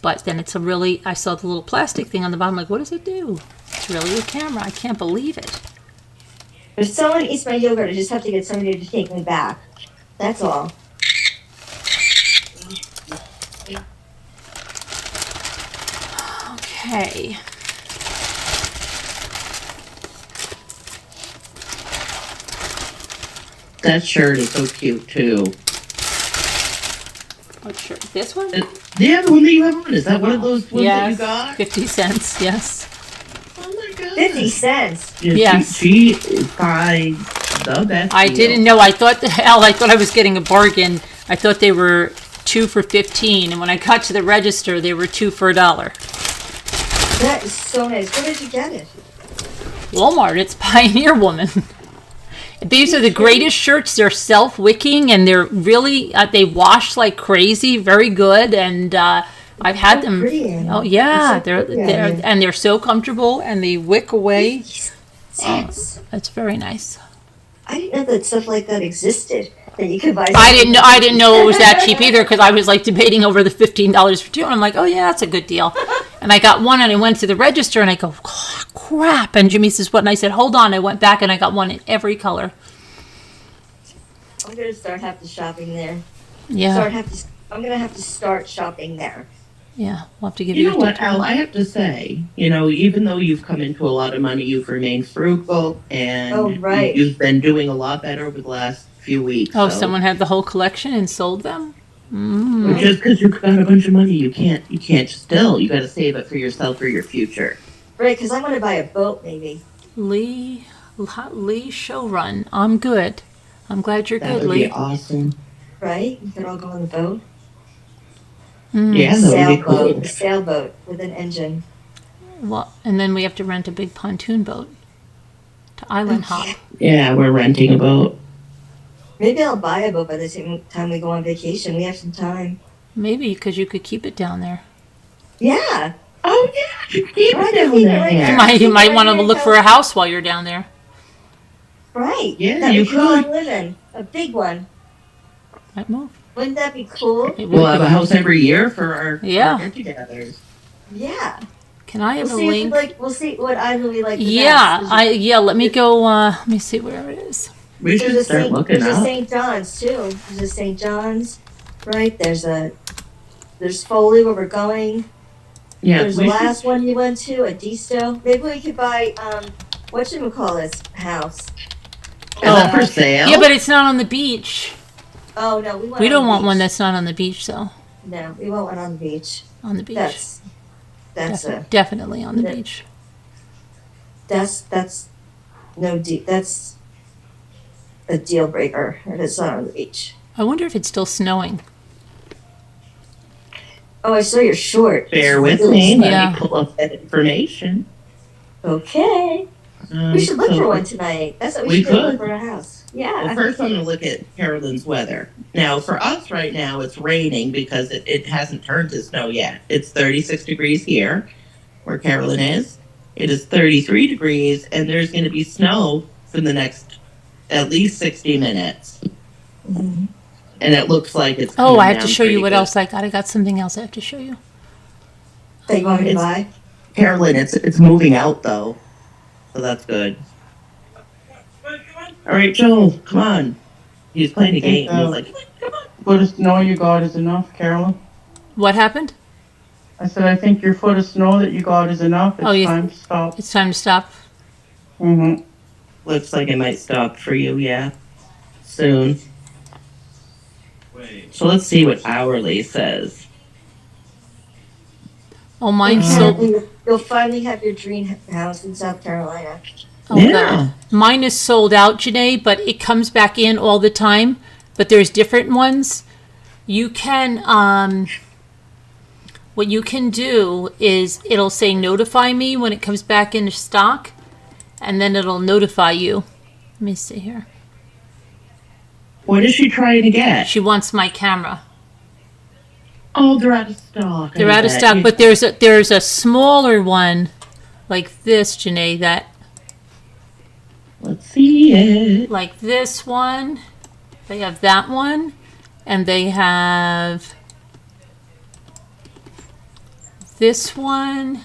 But then it's a really, I saw the little plastic thing on the bottom, like, what does it do? It's really a camera. I can't believe it. If someone eats my yogurt, I just have to get somebody to take me back. That's all. Okay. That shirt is so cute too. What shirt? This one? Yeah, the one that you have on. Is that one of those ones that you Yes. got? 50 cents, yes. Oh my god. 50 cents. Yeah, Yes. She is by the best. I deal. didn't know. I thought I was getting a bargain. I thought they were 2 for $15, and when I got to the register, they were 2 for $1. That is so nice. Where did you get it? Walmart. It's Pioneer Woman. These are the greatest shirts. They're self-wicking, and they're really they wash like crazy. Very good, and I've had them. Pretty, Anna. Oh yeah, They're so pretty, Anna. they're so comfortable, and they wick away. Cents. That's very nice. I didn't know that stuff like that existed. That you could buy. I didn't know it was that cheap either, because I was like debating over the $15 for 2, and I'm like, oh yeah, that's a good deal. And I got one, and I went to the register, and I go, oh, crap. And Jimmy says, what? And I said, hold on. I went back, and I got one in every color. I'm gonna start having shopping there. Yeah, I'm gonna have to start shopping there. yeah. We'll have to give You you know a what, Al? I have to say, even though you've come into a lot of money, you've remained frugal, and Oh, right. you've been doing a lot better over the last few weeks. Oh, so. someone had the whole collection and sold them? Mm. Just because you've got a bunch of money, you can't still. You got to save it for yourself or your future. Right, because I want to buy a boat, maybe. Lee Showrun. I'm good. I'm glad you're That good, would be Lee. awesome. Right? We could all go on the boat. Mm. Yeah, that would be cool. A sailboat with an engine. Well, and then we have to rent a big pontoon boat to island hop. Yeah, we're renting a boat. Maybe I'll buy a boat by the same time we go on vacation. We have some time. Maybe because you could keep it down there. Yeah. Oh yeah, you keep Right, it down keep it there. right You might want to look for a house while you're down there. Right. Yeah, that you we could all could. live in. A big one. Might move. Wouldn't that be cool? It We'll would have be. a house every year for our Yeah. get-togethers. Yeah. Can I have We'll a see link? we'll see what island we like the Yeah, best. let me go. Let me see where it is. We should start looking There's a up. St. John's too. There's a St. John's, right? There's Foley where we're going. Yeah, There's the we should. last one you went to, a Disto. Maybe we could buy whatchamacallit's house. Is that for sale? Yeah, but it's not on the beach. Oh no, we want We on don't the want beach. one that's not on the beach, though. No, we want one on the beach. On the beach. That's Definitely on the Yeah. beach. that's no that's a deal breaker if it's not on the beach. I wonder if it's still snowing. Oh, I saw your short. Bear with me. Let Yeah. me pull up that information. Okay. We should look So- for one tonight. That's what We we should do, look could. for a house. Well, Yeah. first I'm going to look at Carolyn's weather. Now, for us right now, it's raining because it hasn't turned to snow yet. It's 36 degrees here, where Carolyn is. It is 33 degrees, and there's going to be snow for the next at least 60 minutes. Mhm. And it looks like it's Oh, coming I have to down show you pretty what good. else I got. I got something else I have to show you. That you want me to It's- buy? Carolyn, it's moving out, though. So that's good. All right, Joel, come on. He's playing a game. He's like, come on. Foot of snow you got is enough, Carolyn. What happened? I said, I think your foot of snow that you got is enough. It's Oh, you- time to stop. It's time to stop. Mm-hmm. Looks like it might stop for you, yeah. Soon. So let's see what hourly says. Oh, mine's Mm-hmm. sold. You'll finally have your dream house in South Carolina. Oh, Yeah. God. Mine is sold out, Janae, but it comes back in all the time. But there's different ones. You can, what you can do is it'll say notify me when it comes back into stock, and then it'll notify you. Let me see here. What is she trying to get? She wants my camera. Oh, they're out of stock. They're out of stock, but there's a smaller one like this, Janae, that Let's see it. like this one They have that one, and they have this one,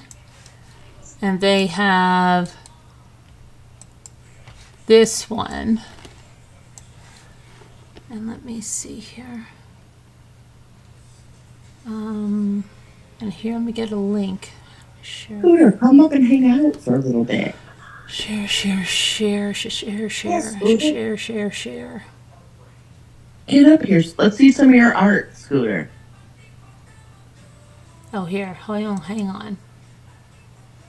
and they have this one. And let me see here. And here, let me get a link. Share. Scooter, come up and hang out for a little bit. Share, share, share, share, share, Scooter. share, share, share. Get up here. Let's see some of your art, Scooter. Oh, here, hang on.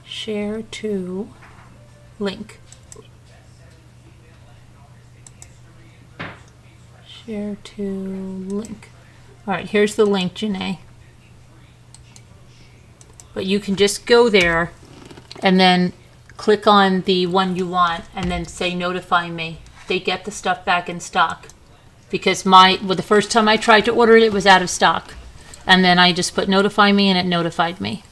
Share to link. Share to link. All right, here's the link, Janae. But you can just go there and then click on the one you want and then say notify me. They get the stuff back in stock. Because the first time I tried to order it, it was out of stock. And then I just put notify me and it notified me.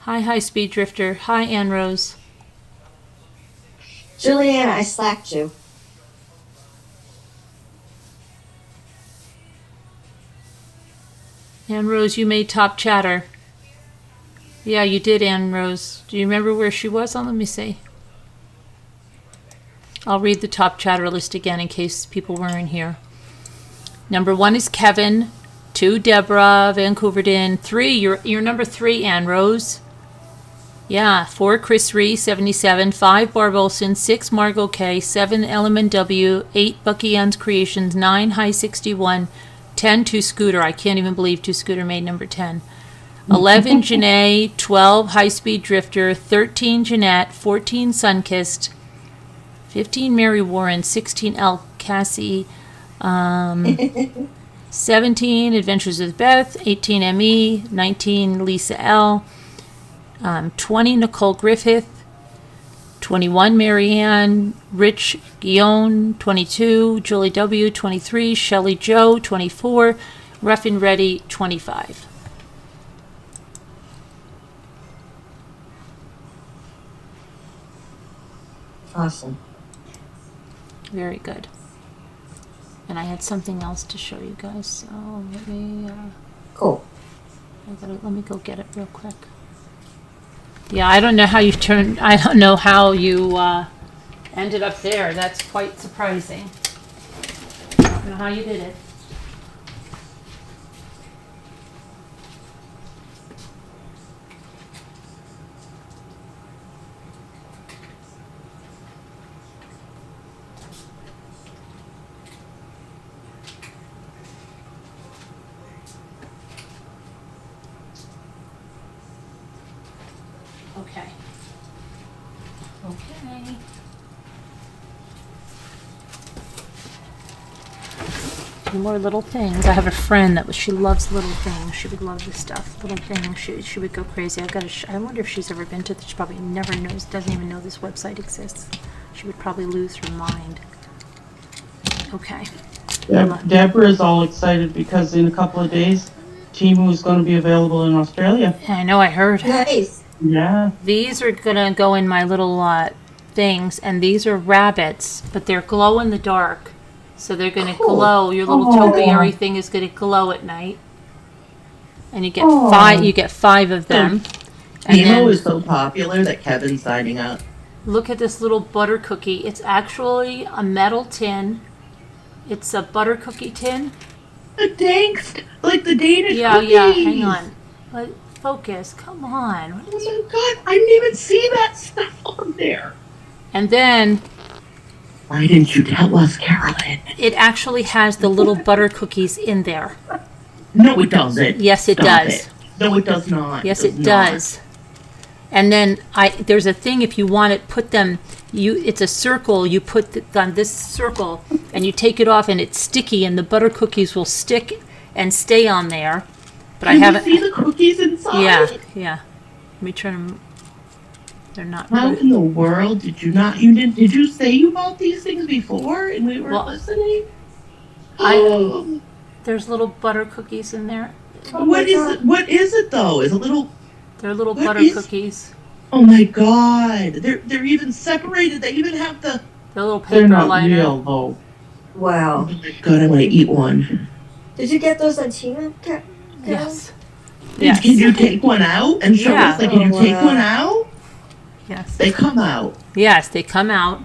Hi, High Speed Drifter. Hi, Ann Rose. Juliana, I slacked you. Ann Rose, you made top chatter. Yeah, you did, Ann Rose. Do you remember where she was on? Let me see. I'll read the top chatter list again in case people weren't here. Number 1 is Kevin. 2, Deborah, Vancouverton. 3, you're number 3, Ann Rose. Yeah, 4, Chris Ree, 77. 5, Barb Olson. 6, Margot K. 7, Element W. 8, Bucky Ann's Creations. 9, High 61. 10, 2 Scooter. I can't even believe 2 Scooter made number 10. 11, Janae. 12, High Speed Drifter. 13, Jeanette. 14, Sunkissed. 15, Mary Warren. 16, L. Cassie. 17, Adventures with Beth. 18, M.E. 19, Lisa L. 20, Nicole Griffith. 21, Marianne. Rich Guillaume. 22, Julie W. 23, Shelley Joe. 24, Ruffin Reddy. 25. Awesome. Very good. And I had something else to show you guys, so let me Cool. let me go get it real quick. Yeah, I don't know how you ended up there. That's quite surprising. I don't know how you did it. Okay. Okay. Two more little things. I have a friend she loves little things. She would love this stuff. Little things. She would go crazy. I wonder if she's ever been to this. She probably never knows, doesn't even know this website exists. She would probably lose her mind. Okay. Deborah's all excited because in a couple of days, Timu is going to be available in Australia. I know, I heard. Nice. Yeah. These are gonna go in my little things, and these are rabbits, but they're glow in the dark. So they're gonna glow. Your little topiary thing is gonna glow at night. And you get five. You get 5 of them. And Nemo then is so popular that Kevin's signing up. look at this little butter cookie. It's actually a metal tin. It's a butter cookie tin. Like the Danish Yeah, cookies. yeah. Hang on. But focus. Come on. Oh my god, I didn't even see that stuff on there. And then Why didn't you tell us, Carolyn? it actually has the little butter cookies in there. No, it doesn't. Yes, it Stop does. it. No, it does not. Yes, it does. And then there's a thing if you want it, put them. It's a circle. You put on this circle, and you take it off, and it's sticky, and the butter cookies will stick and stay on there. But I haven't. See the cookies inside? Yeah. Let me turn them. They're not. How in the world did you not? Did you say you bought these things before and we were listening? There's little butter cookies in there. What is it? What is it though? Is it little? They're little What butter is- cookies. Oh my God! They're even separated. They even have the. The little They're paper not liner. real though. Oh Wow. my God! I want to eat one. Did you get those on Tina? Yes. Can you take one out and show Yeah. us? Like, can you Oh, take wow. one out? Yes. They come out. Yes, they come out.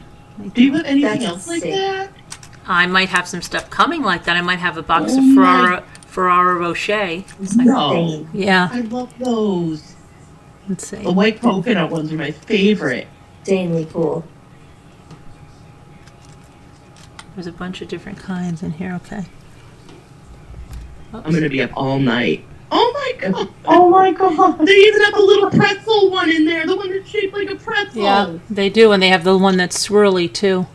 Do you have anything That's else like insane. that? I might have some stuff coming like that. I might have a box of Oh my- Ferrara Rocher. No. Insane. Yeah. I love those. Let's see. The white coconut ones are my favorite. Insanely cool. There's a bunch of different kinds in here. Okay. I'm gonna be up all night. Oh my God! Oh my God. They even have a little pretzel one in there. The one that's shaped like a pretzel. Yeah, they do, and they have the one that's swirly too.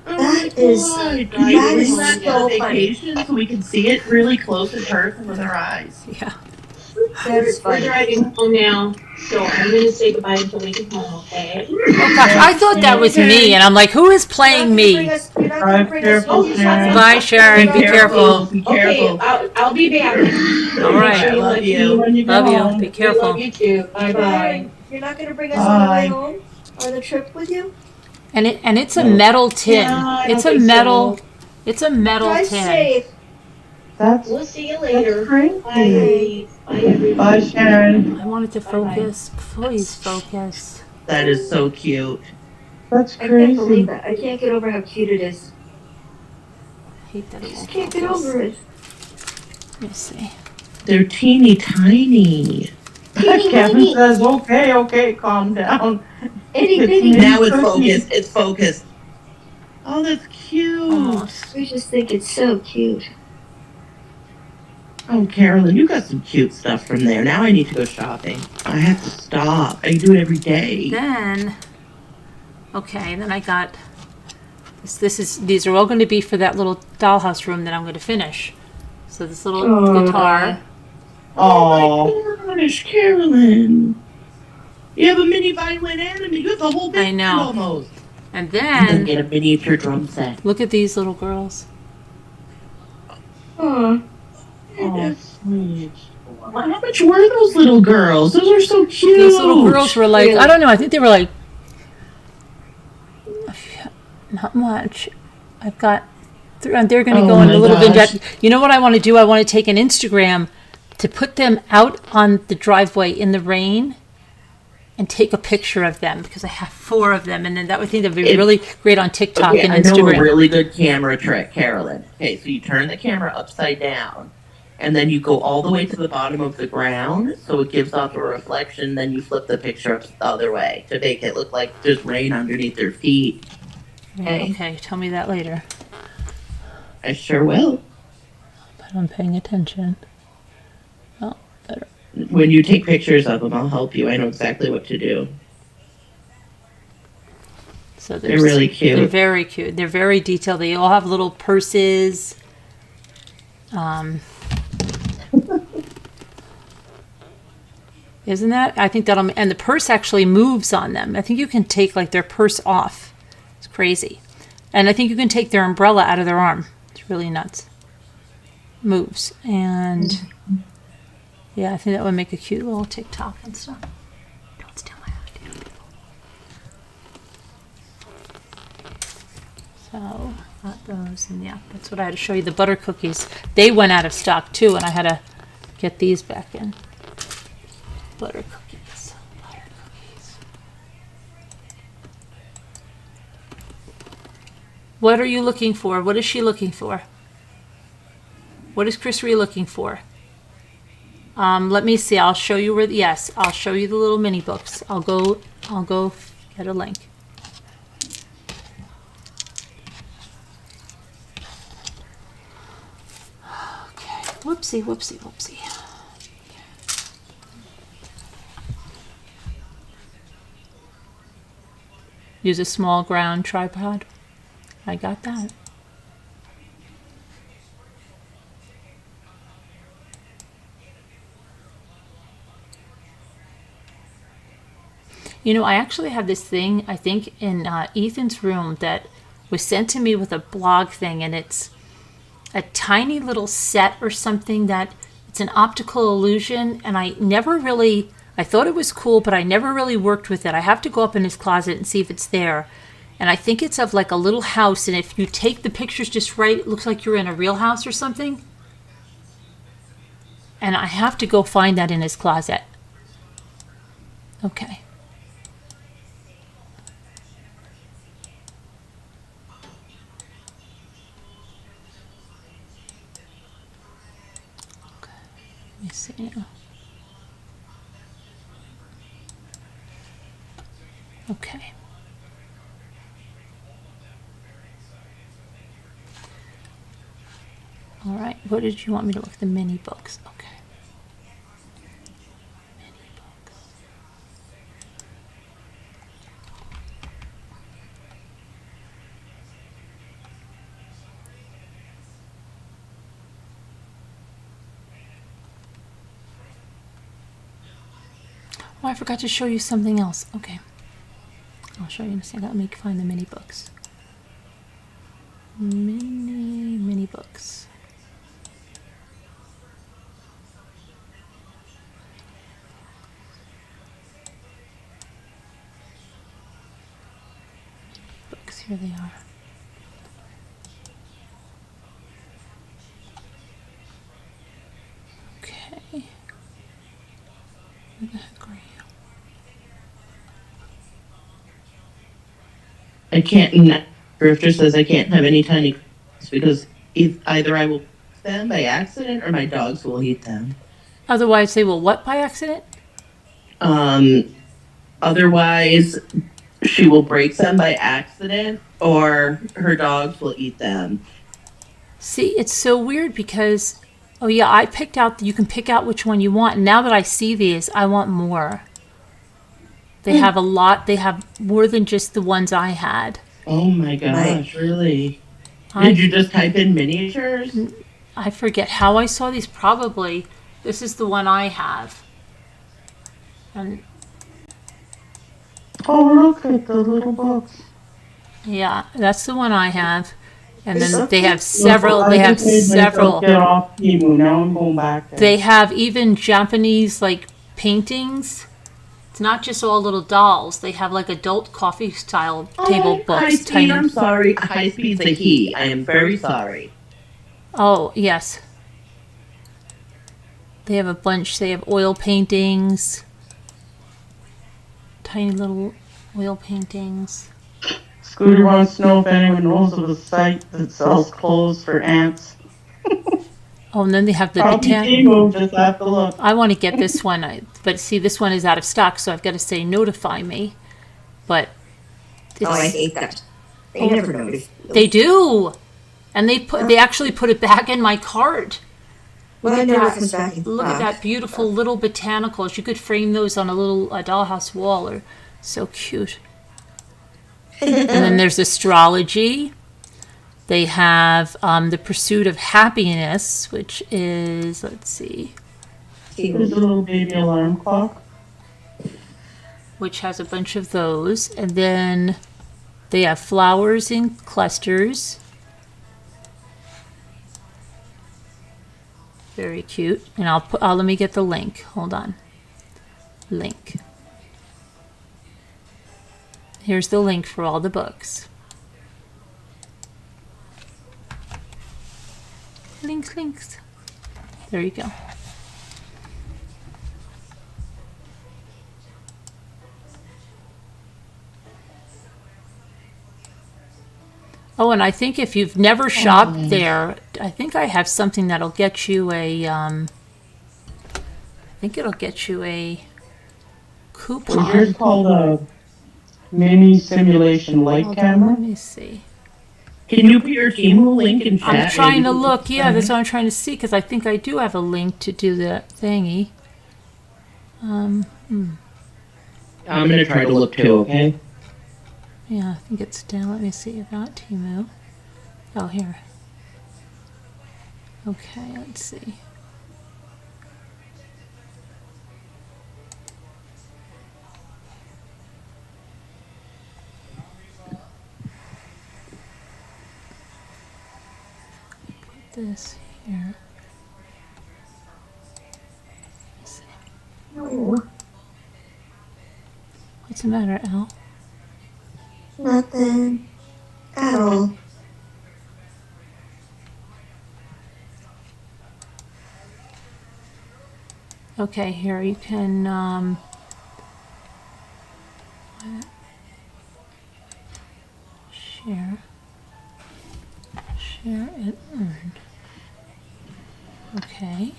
Oh That my is- God. Can you that bring is that so on funny. vacation so we can see it really close in person with our eyes? Yeah. That's We're funny. driving home now, so I'm gonna say goodbye until we get home, okay? Oh gosh, I thought that was me, and I'm like, who is playing me? You're not gonna Drive bring us careful, home. Sharon. Bye, Sharon. Be careful. Be Okay, careful. I'll be back. All right. Make sure Love let you. When you get Love you. home. Be I careful. love you too. Bye bye. Sharon, you're not gonna bring us on the way Bye. home? On the trip with you? And it's a metal tin. Yeah, I It's don't a think metal. so. It's a metal Drive tin. safe. That's We'll see you later. crazy. Bye. Bye everybody. Bye, Sharon. I wanted to focus. Please focus. That is so cute. That's I can't believe crazy. that. I can't get over how cute it is. I hate that I it just won't can't get focus. over it. Let me see. They're teeny tiny. Kevin says, okay, calm down. Itty It's bitty. me. Now it's focused. It's focused. Oh, that's cute. Almost. We just think it's so cute. Oh, Carolyn, you got some cute stuff from there. Now I need to go shopping. I have to stop. I do it every day. Then, okay, then I got these are all going to be for that little dollhouse room that I'm going to finish. So this little guitar. Oh, my gosh, Carolyn. You have a mini violin and you have the whole band I know. almost. And And then then get a miniature drum set. look at these little girls. Aw. oh, sweet. How much were those little girls? Those are so cute. These little girls were like, Really? I don't know, I think they were like, not much. I've got, they're going to Oh go in my a little gosh. vineyard. You know what I want to do? I want to take an Instagram to put them out on the driveway in the rain and take a picture of them because I have 4 of them. And then that would think that would be It- really great on TikTok Okay, and I know a Instagram. really good camera trick, Carolyn. Okay, so you turn the camera upside down, and then you go all the way to the bottom of the ground, so it gives off a reflection. Then you flip the picture up the other way to make it look like there's rain underneath their feet. Okay, tell me that later. I sure will. But I'm paying attention. Oh, better. When you take pictures of them, I'll help you. I know exactly what to do. So They're really They're cute. very cute. They're very detailed. They all have little purses. Isn't that? I think that'll, and the purse actually moves on them. I think you can take like their purse off. It's crazy. And I think you can take their umbrella out of their arm. It's really nuts. Moves. And yeah, I think that would make a cute little TikTok and stuff. Don't steal my idea. So, got those, and yeah, that's what I had to show you. The butter cookies, they went out of stock too, and I had to get these back in. Butter cookies, butter cookies. What are you looking for? What is she looking for? What is Chris Ree looking for? Let me see. I'll show you where. Yes, I'll show you the little mini books. I'll go get a link. Okay. Whoopsie, whoopsie, whoopsie. Use a small ground tripod. I got that. You know, I actually have this thing, I think, in Ethan's room that was sent to me with a blog thing, and it's a tiny little set or something that it's an optical illusion, and I never really I thought it was cool, but I never really worked with it. I have to go up in his closet and see if it's there. And I think it's of like a little house, and if you take the pictures just right, it looks like you're in a real house or something. And I have to go find that in his closet. Okay. Let me see now. Okay. All right. What did you want me to look at? The mini books. Okay. Mini books. Oh, I forgot to show you something else. Okay. I'll show you in a second. Let me find the mini books. Mini books. Books, here they are. Okay. Where the heck are you? I can't. Drifter says I can't have any tiny cats because either I will eat them by accident or my dogs will eat them. Otherwise, they will what by accident? Otherwise, she will break them by accident or her dogs will eat them. See, it's so weird because, oh yeah, I picked out, you can pick out which one you want. And now that I see these, I want more. They have a lot, they have more than just the ones I had. Oh my gosh, really? Did you just type in miniatures? I forget how I saw these. Probably, this is the one I have. And Oh, look at the little books. yeah, that's the one I have. And then they have Look, several, I they have just made myself several. Get off Temu. Now I'm going back there. They have even Japanese like paintings. It's not just all little dolls. They have like adult coffee style table books. High speed, I'm sorry. High speed's a he. I am very sorry. Oh, yes. They have a bunch. They have oil paintings. Tiny little oil paintings. Scooter wants to know if anyone knows of a site that sells clothes for ants. Oh, and then they have the Probably Temu, just have to look. I want to get this one, but see, this one is out of stock, so I've got to say notify me. But Oh, I hate that. They never notice. They do, and they actually put it back in my cart. Well, it never comes back in Look at that beautiful little botanicals. You could frame those on a little dollhouse wall, or so cute. And then there's astrology. They have The Pursuit of Happiness, which is, let's see, There's a little baby alarm clock. which has a bunch of those. And then they have Flowers in Clusters. Very cute. And let me get the link. Hold on. Link. Here's the link for all the books. Links. There you go. Oh, and I think if you've never shopped there, I think I have something that'll get you a, I think it'll get you a coupon. So here's called a mini simulation light Hold on, camera. let me see. Can you put your Temu link in chat? I'm trying to look. Yeah, that's what I'm trying to see because I think I do have a link to do that thingy. I'm gonna try to look too. Okay. Yeah, I think it's down. Let me see about Temu. Oh, here. Okay, let's see. This here. Let's see. the matter, Al? Nothing at all. Okay, here you can, share and earn. Okay.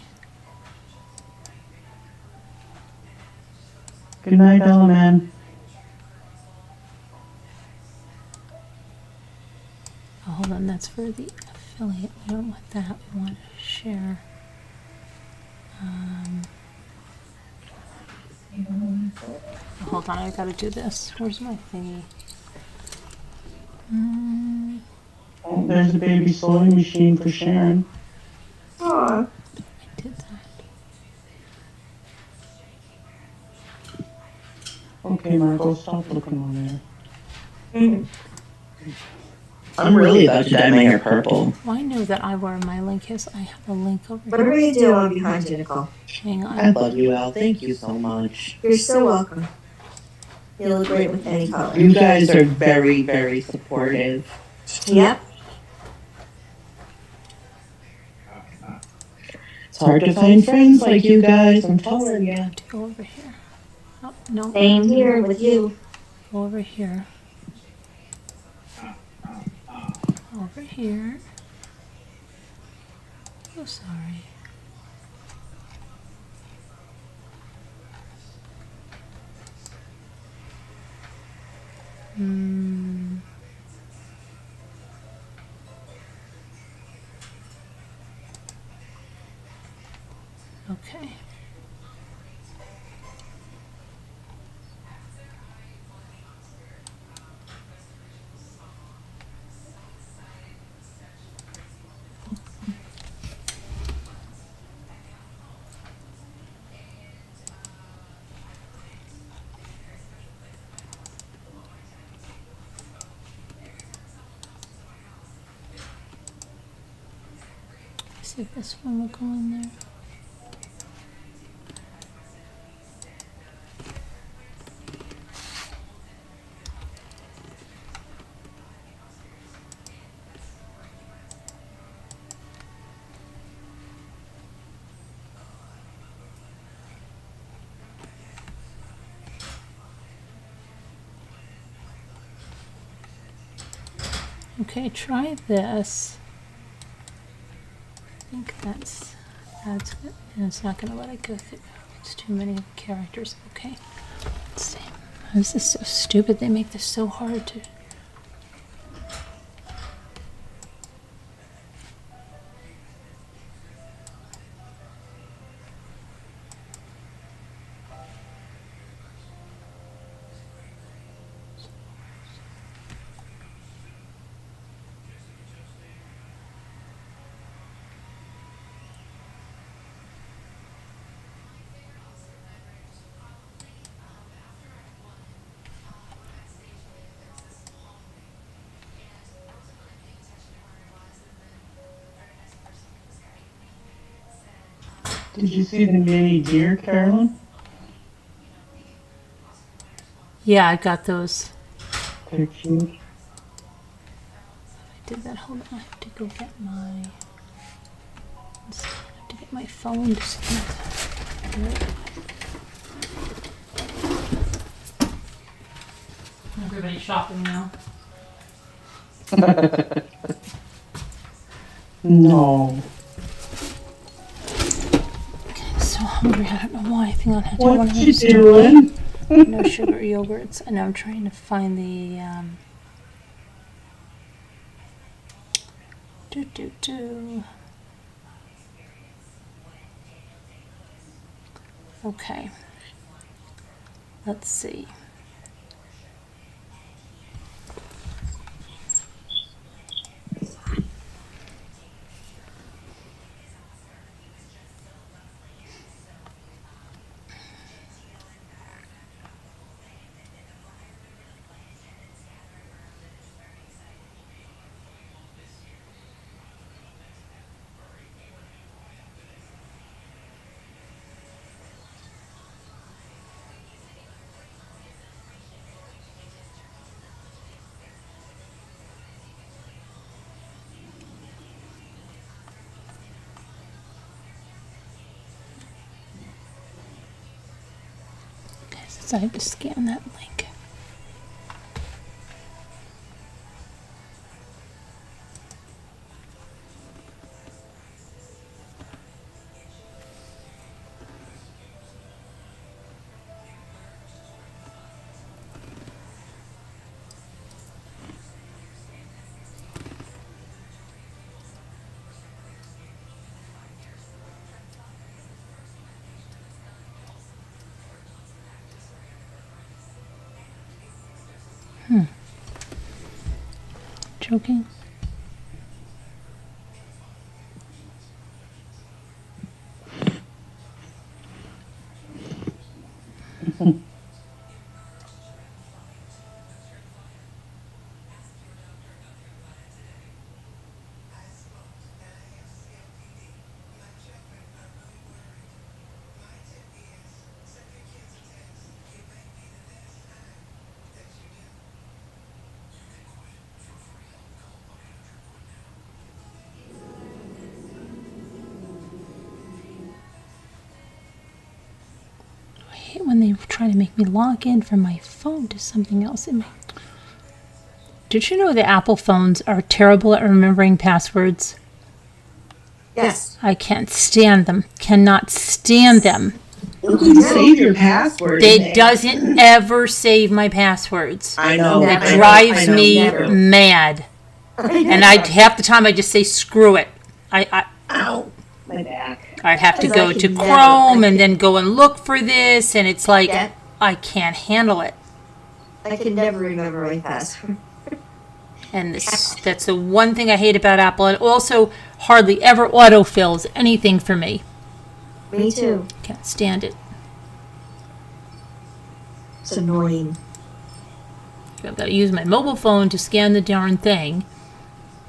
Good night, Ellaman. Oh, hold on, that's for the affiliate. We don't want that. We want to share. Hold on, I gotta do this. Where's my thingy? Oh, there's a baby sewing machine for Sharon. Aw. I did that. Okay, Margot, stop looking on there. I'm really about to dye my hair purple. Well, I know that I wear my link. Yes, I have a link over Whatever here. you do, I'm behind you, Nicole. Hang on. I love you, Al. Thank you so much. You're so welcome. You look great with any color. You guys are very, very supportive. Yep. It's hard to find friends like you guys, I'm telling you. To go over here. Oh, no. Same here with you. Go over here. Over here. Oh, sorry. Okay. See if this one will go in there. Okay, try this. I think that's good. And it's not going to let it go through. It's too many characters. Okay. Let's see. This is so stupid. They make this so hard to. Did you see the mini deer, Carolyn? Yeah, I got those. They're cute. I did that. Hold on. I have to go get my. I have to get my phone to see. Everybody's shopping now. No. I'm so hungry. I don't know why. I think I'll have to What one of you those doing? no sugar yogurts. And I'm trying to find the Okay. Let's see. So I have to scan that link. Joking. I hate when they try to make me log in from my phone to something else in my... Did you know that Apple phones are terrible at remembering passwords? Yes. I can't stand them. Cannot stand them. You can save your password. in It there. doesn't ever save my passwords. I know. Never. It I know, drives I know, me never. mad. And half the time I just say screw it. Ow, my back. I have to Because go I to can never- Chrome I and can- then go and look for this, and it's like Yeah. I can't handle it. I can never remember my password. And that's the one thing I hate about Apple. It also hardly ever autofills anything for me. Me too. Can't stand it. It's annoying. I've got to use my mobile phone to scan the darn thing.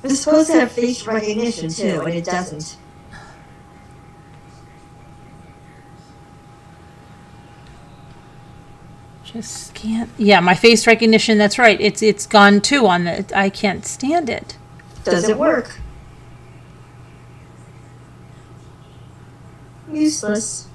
It's supposed to have face recognition too, and it doesn't. Just can't. Yeah, my face recognition. That's right. It's gone too on the. I can't stand it. Doesn't work. Useless.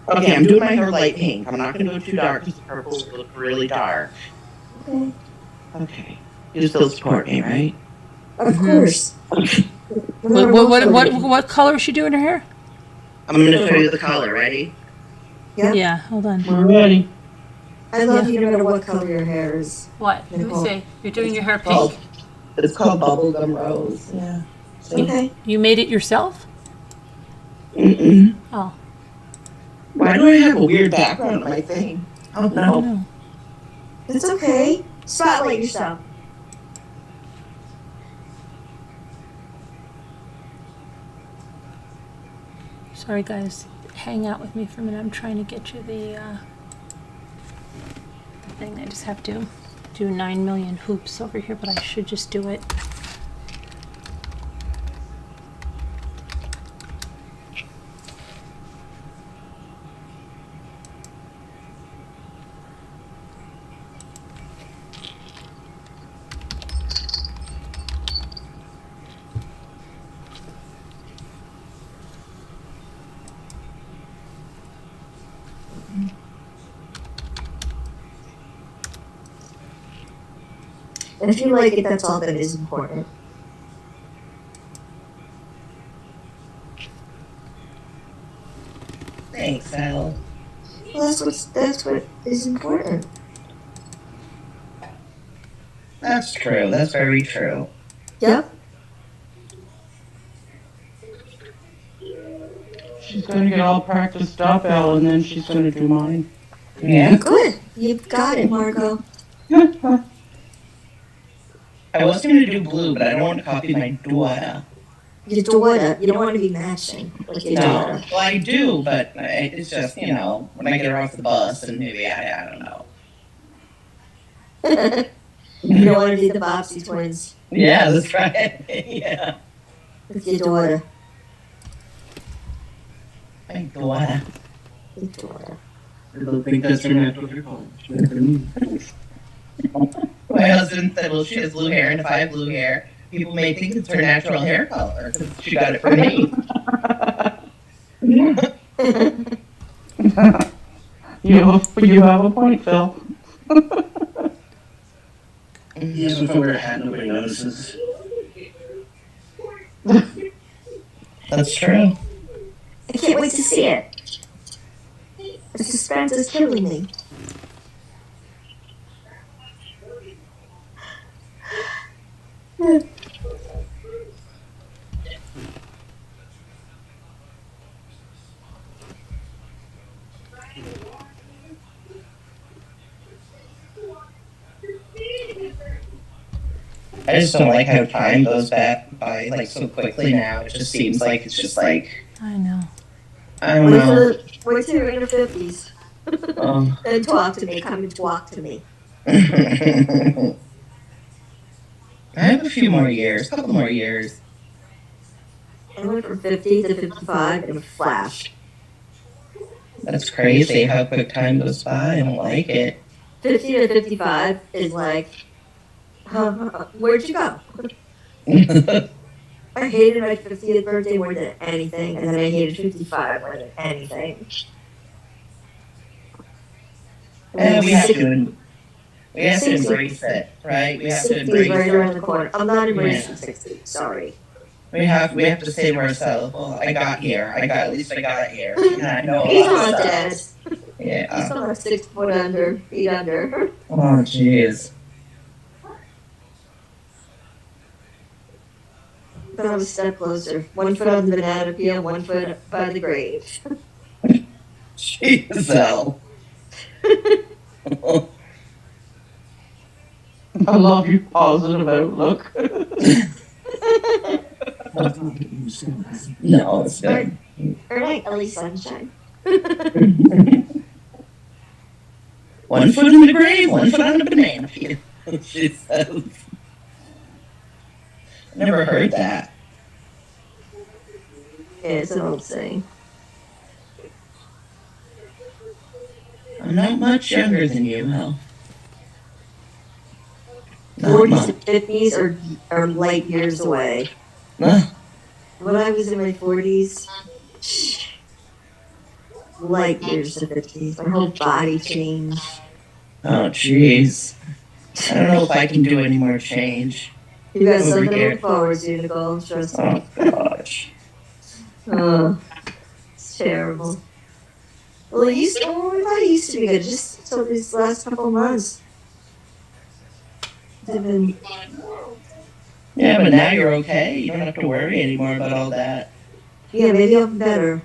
Okay, I'm doing my hair light pink. I'm not going to go too dark because the purples look really dark. Okay. Okay. You still support me, right? Of course. What color is she doing her hair? I'm going to show you the color. Ready? Yep. Yeah, hold on. We're ready. I love you no matter what color your hair is. What? Let me Nicole. see. You're doing your hair Oh. pink. It's called bubblegum rose. Yeah. Okay. You made it yourself? Mm-mm. Oh. Why do I have a weird background on my thing? Oh, no. No. It's okay. Spotlight yourself. Sorry, guys. Hang out with me for a minute. I'm trying to get you the thing. I just have to do 9 million hoops over here, but I should just do it. And if you like it, that's all that is important. Thanks, Al. Well, that's what is important. That's true. That's very true. Yep. She's going to get all practiced up, Al, and then she's going to do mine. Yeah. Good. You've got it, Margot. I was going to do blue, but I don't want to copy my daughter. Your daughter. You don't want to be matching like your No. daughter. Well, I do, but it's just, when I get her off the bus and maybe, I don't know. You don't want to be the Bobbsey twins Yeah, that's right. Yeah. with your daughter. My daughter. Your daughter. I don't think that's her natural hair color. My husband said, well, she has blue hair, and if I have blue hair, people may think it's her natural hair color because she got it from me. You have a point, Phil. Yes, if I wear a hat, nobody notices. That's true. I can't wait to see it. The suspense is killing me. I just don't like how time goes back by like so quickly now. It just seems like it's just like I know. I don't know. Wait till you're in your 50s. And talk to me. Come and talk to me. I have a few more years, a couple more years. I went from 50 to 55 in a flash. That's crazy how quick time goes by. I don't like it. 50 to 55 is like, where'd you go? I hated my 50th birthday more than anything, and then I hated 55 more than anything. And we have to embrace it, right? We have to 60 is embrace right it. around the corner. I'm not embracing 60. Sorry. We have to say to ourselves, well, I got here. At least I got here. And I know a He's lot not of dead. stuff. Yeah. He's not 6 foot under, feet under. Oh, jeez. But I'm a step closer. 1 foot on the banana peel, 1 foot by the grave. Jeez, Al. I love your positive outlook. No, it's good. Or like Ellie Sunshine. 1 foot in the grave, 1 foot on the banana peel. She says. Never heard that. Yeah, it's an old saying. I'm not much younger than you, Al. Not 40s much. and 50s are light years away. When I was in my 40s, light years to 50s. My whole body changed. Oh, jeez. I don't know if I can do any more change. You got Over something to here. look forward to, Nicole. Trust me. Oh, gosh. Oh, it's terrible. Well, it used to, my body used to be good. Just so these last couple of months. They've been, Yeah, but now you're okay. You don't have to worry anymore about all that. yeah, maybe I'll be better.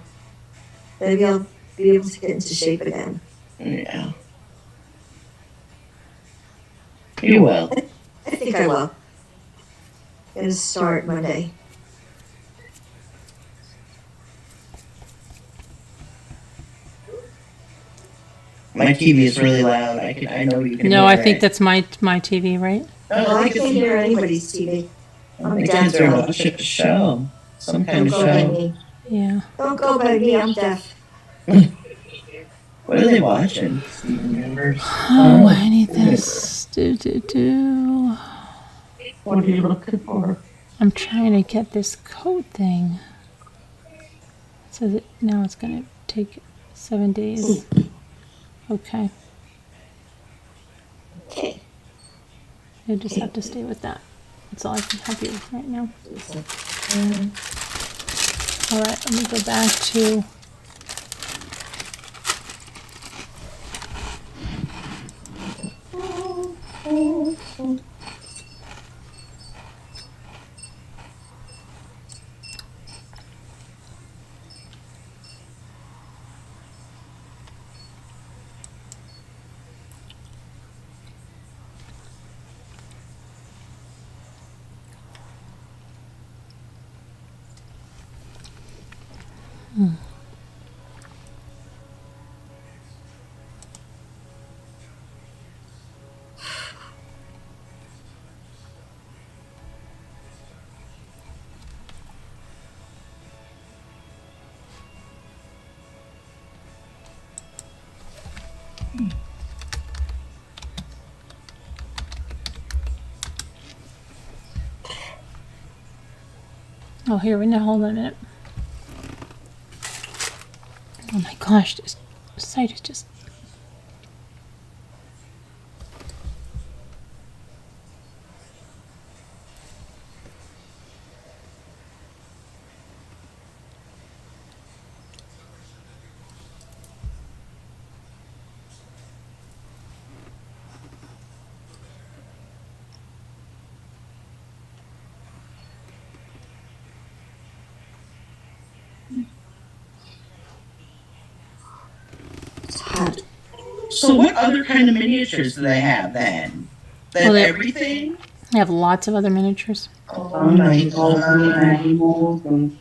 Maybe I'll be able to get into shape again. Yeah. You will. I think I will. Gonna start Monday. My TV is really loud. I know you can No, hear I think it. that's my TV, right? Well, I can't hear anybody's TV. I'm The deaf. kids are watching a show. Some kind Don't of go by show. me. Yeah. Don't go by me. I'm deaf. What are they watching? Steven Universe? Oh, I need this. Do. What are you looking for? I'm trying to get this code thing. So that now it's going to take 7 days. Okay. Okay. You just have to stay with that. That's all I can help you with right now. All right, let me go back to. Oh, here we now. Hold on a minute. Oh my gosh, this site is just. So what other kind of miniatures do they have then? They have Well, everything? I have lots of other miniatures. Oh my god. Animals and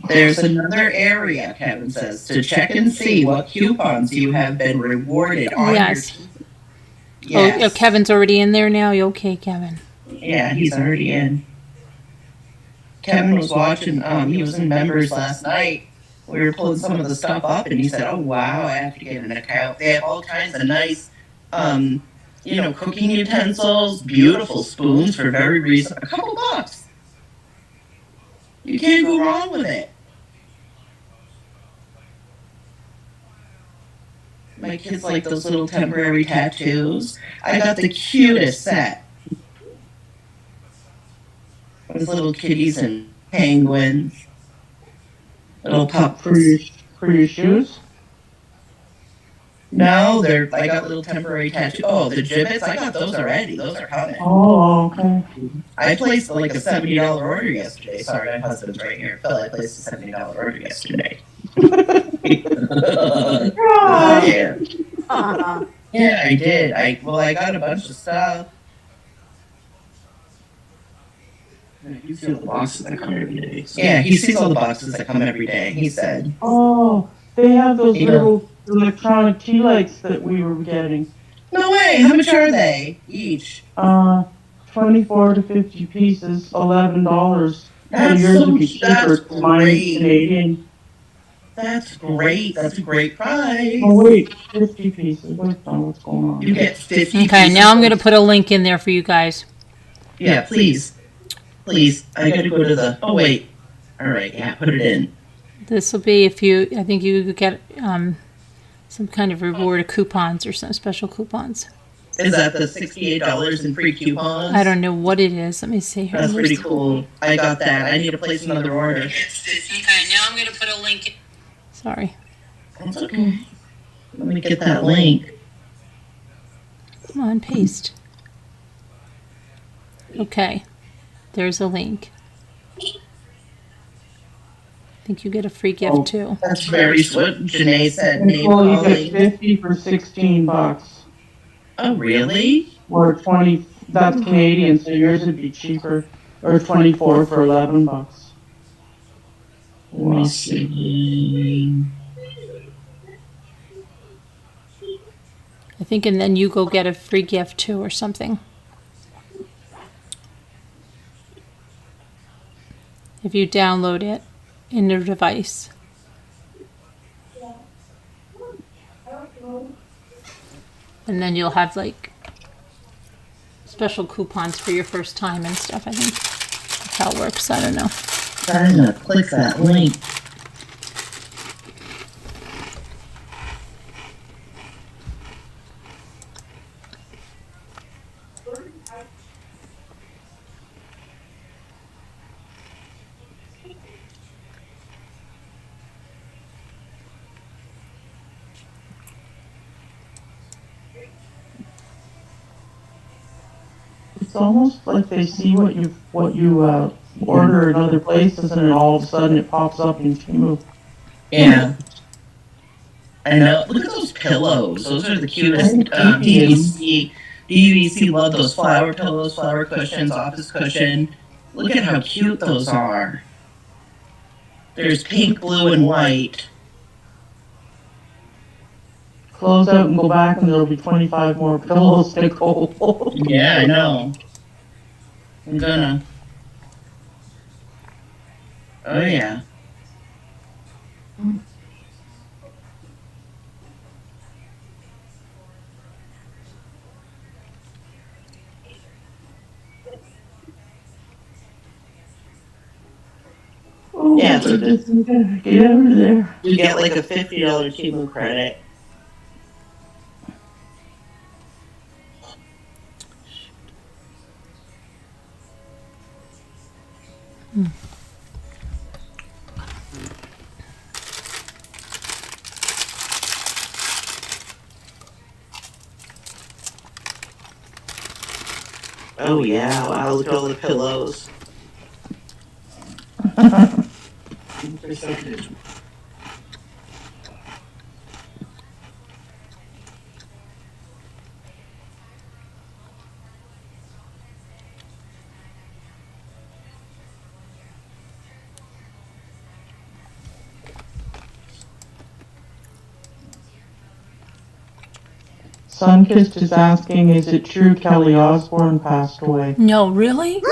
There's another area, Kevin says, to check and see what coupons you have been rewarded on Yes. your Oh, Yes. Kevin's already in there now. You okay, Kevin? Yeah, he's already in. Kevin was watching, he was in members last night. We were pulling some of the stuff up and he said, oh wow, I have to get an account. They have all kinds of nice, cooking utensils, beautiful spoons for very reasonable, a couple bucks. You can't go wrong with it. My kids like those little temporary tattoos. I got the cutest set. Those little kitties and penguins. Little pups. for your shoes. No, I got little temporary tattoos. Oh, the gibbets, I got those already. Those are coming. Oh, okay. I placed like a $70 order yesterday. Sorry, my husband's right here. Phil, I placed a $70 order yesterday. Yeah. Yeah, I did. I got a bunch of stuff. You see all the boxes that come every day. Yeah, he sees all the boxes that come every day, he said. Oh, they have those Yeah. little electronic tea lights that we were getting. No way, how much are they each? 24 to 50 pieces, $11. So That's yours so would be cheaper. that's Mine great. Canadian. That's great. That's a great price. Oh wait, 50 pieces. What's going on? You get 50 Okay, pieces. now I'm going to put a link in there for you guys. Yeah, please. Please. I gotta go to the. Oh, wait. All right, yeah, put it in. This will be if you, I think you get some kind of reward, coupons or some special coupons. Is that the $68 in free coupons? I don't know what it is. Let me see here. That's pretty cool. I got that. I need to place another order. Okay, now I'm going to put a link in. Sorry. That's okay. Let me get that link. Come on, paste. Okay, there's a link. I think you get a free gift too. That's very sweet. Janae said name Well, you calling. get 50 for $16. Oh, really? Or 20, that's Canadian, so yours would be cheaper. Or 24 for $11. Let me see. I think, and then you go get a free gift too or something. If you download it in your device. And then you'll have like special coupons for your first time and stuff, I think. That's how it works. I don't know. I'm gonna click that link. It's almost like they see what you order in other places, and then all of a sudden it pops up in Temu. Yeah. I know. Look at those pillows. Those are the cutest. DVC love those flower pillows, flower cushions, office cushion. Look at how cute those are. There's pink, blue, and white. Close out and go back, and there'll be 25 more pillows to go. Yeah, I know. I'm gonna. Oh, yeah. Yeah, so just Get over there. you get like a $50 Temu credit. Oh yeah, wow, look at all the pillows. They're so good. Sunkist is asking, is it true Kelly Osbourne passed away? No, really?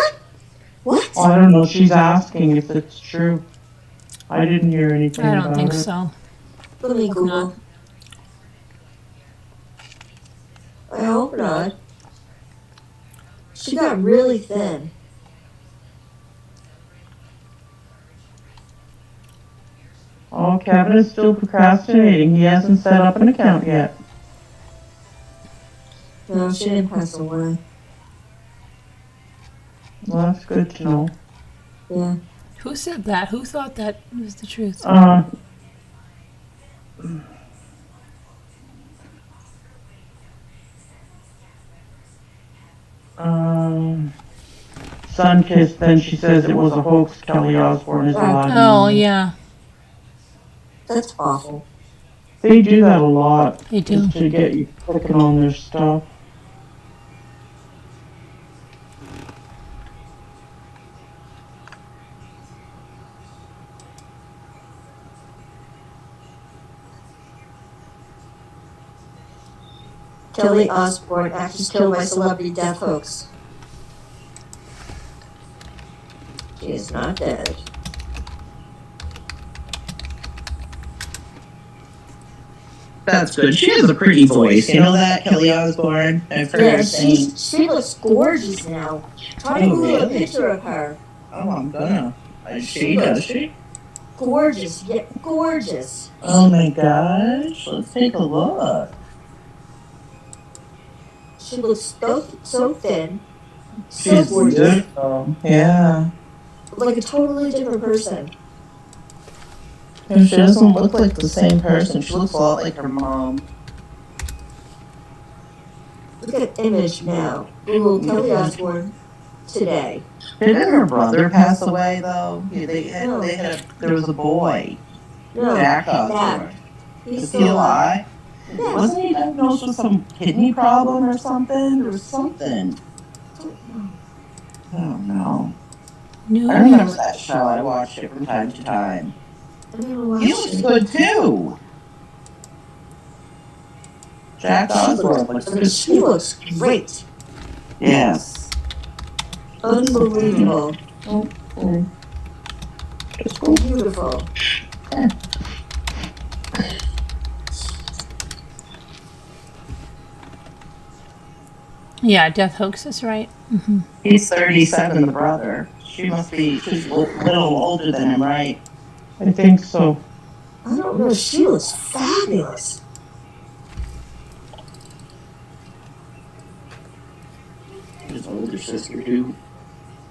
What? Oh, I don't know. She's asking if it's true. I didn't hear anything I about don't think it. so. Let me Hope Google. not. I hope not. She got really thin. Oh, Kevin is still procrastinating. He hasn't set up an account yet. No, she didn't pass away. Well, that's good to know. Yeah. Who said that? Who thought that was the truth? Sunkist, then she says it was a hoax. Kelly Osbourne is alive. Oh, yeah, That's awful. They do that a lot. they do. Just to get you clicking on their stuff. Kelly Osbourne, actress killed by celebrity death hoax. She is not dead. That's good. She has a pretty voice. You know that, Kelly Osbourne? I've heard Yeah, her sing. she looks gorgeous now. Try to Oh, Google a really? picture of her. Oh, I'm gonna. Does she? Gorgeous, yeah, gorgeous. Oh my gosh. Let's take a look. She looks so thin, so She's gorgeous, beautiful. Yeah. like a totally different person. And she doesn't look like the same person. She looks a lot like her mom. Look at image now. Google Kelly Osbourne today. Didn't her brother pass away though? There was a boy, No, Jack that. Osbourne. He's Is he still alive. alive? Wasn't he diagnosed with some kidney problem or something? There was something. I don't know. New I remember that show. I watched it from time to time. I never watched He looks it. good too. Jack Osbourne looks good She too. looks great. Yes. Unbelievable. It's cool. Beautiful. Yeah, death hoax is right. He's 37, the brother. She's a little older than him, right? I think so. I don't know. She looks fabulous. His older sister, too.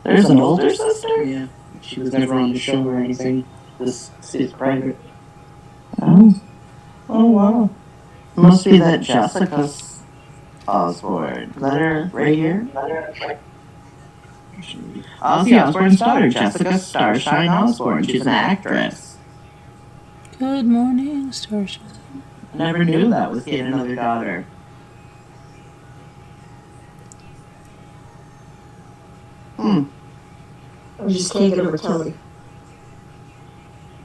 There's an older sister? Yeah. She was never on the show or anything. This is private. Oh. Oh, wow. Must be that Jessica Osbourne. Is that her right here? Ozzy Osbourne's daughter, Jessica Starshine Osbourne. She's an actress. Good morning, Starshine. Never knew that was getting another daughter. I just can't get over Kelly.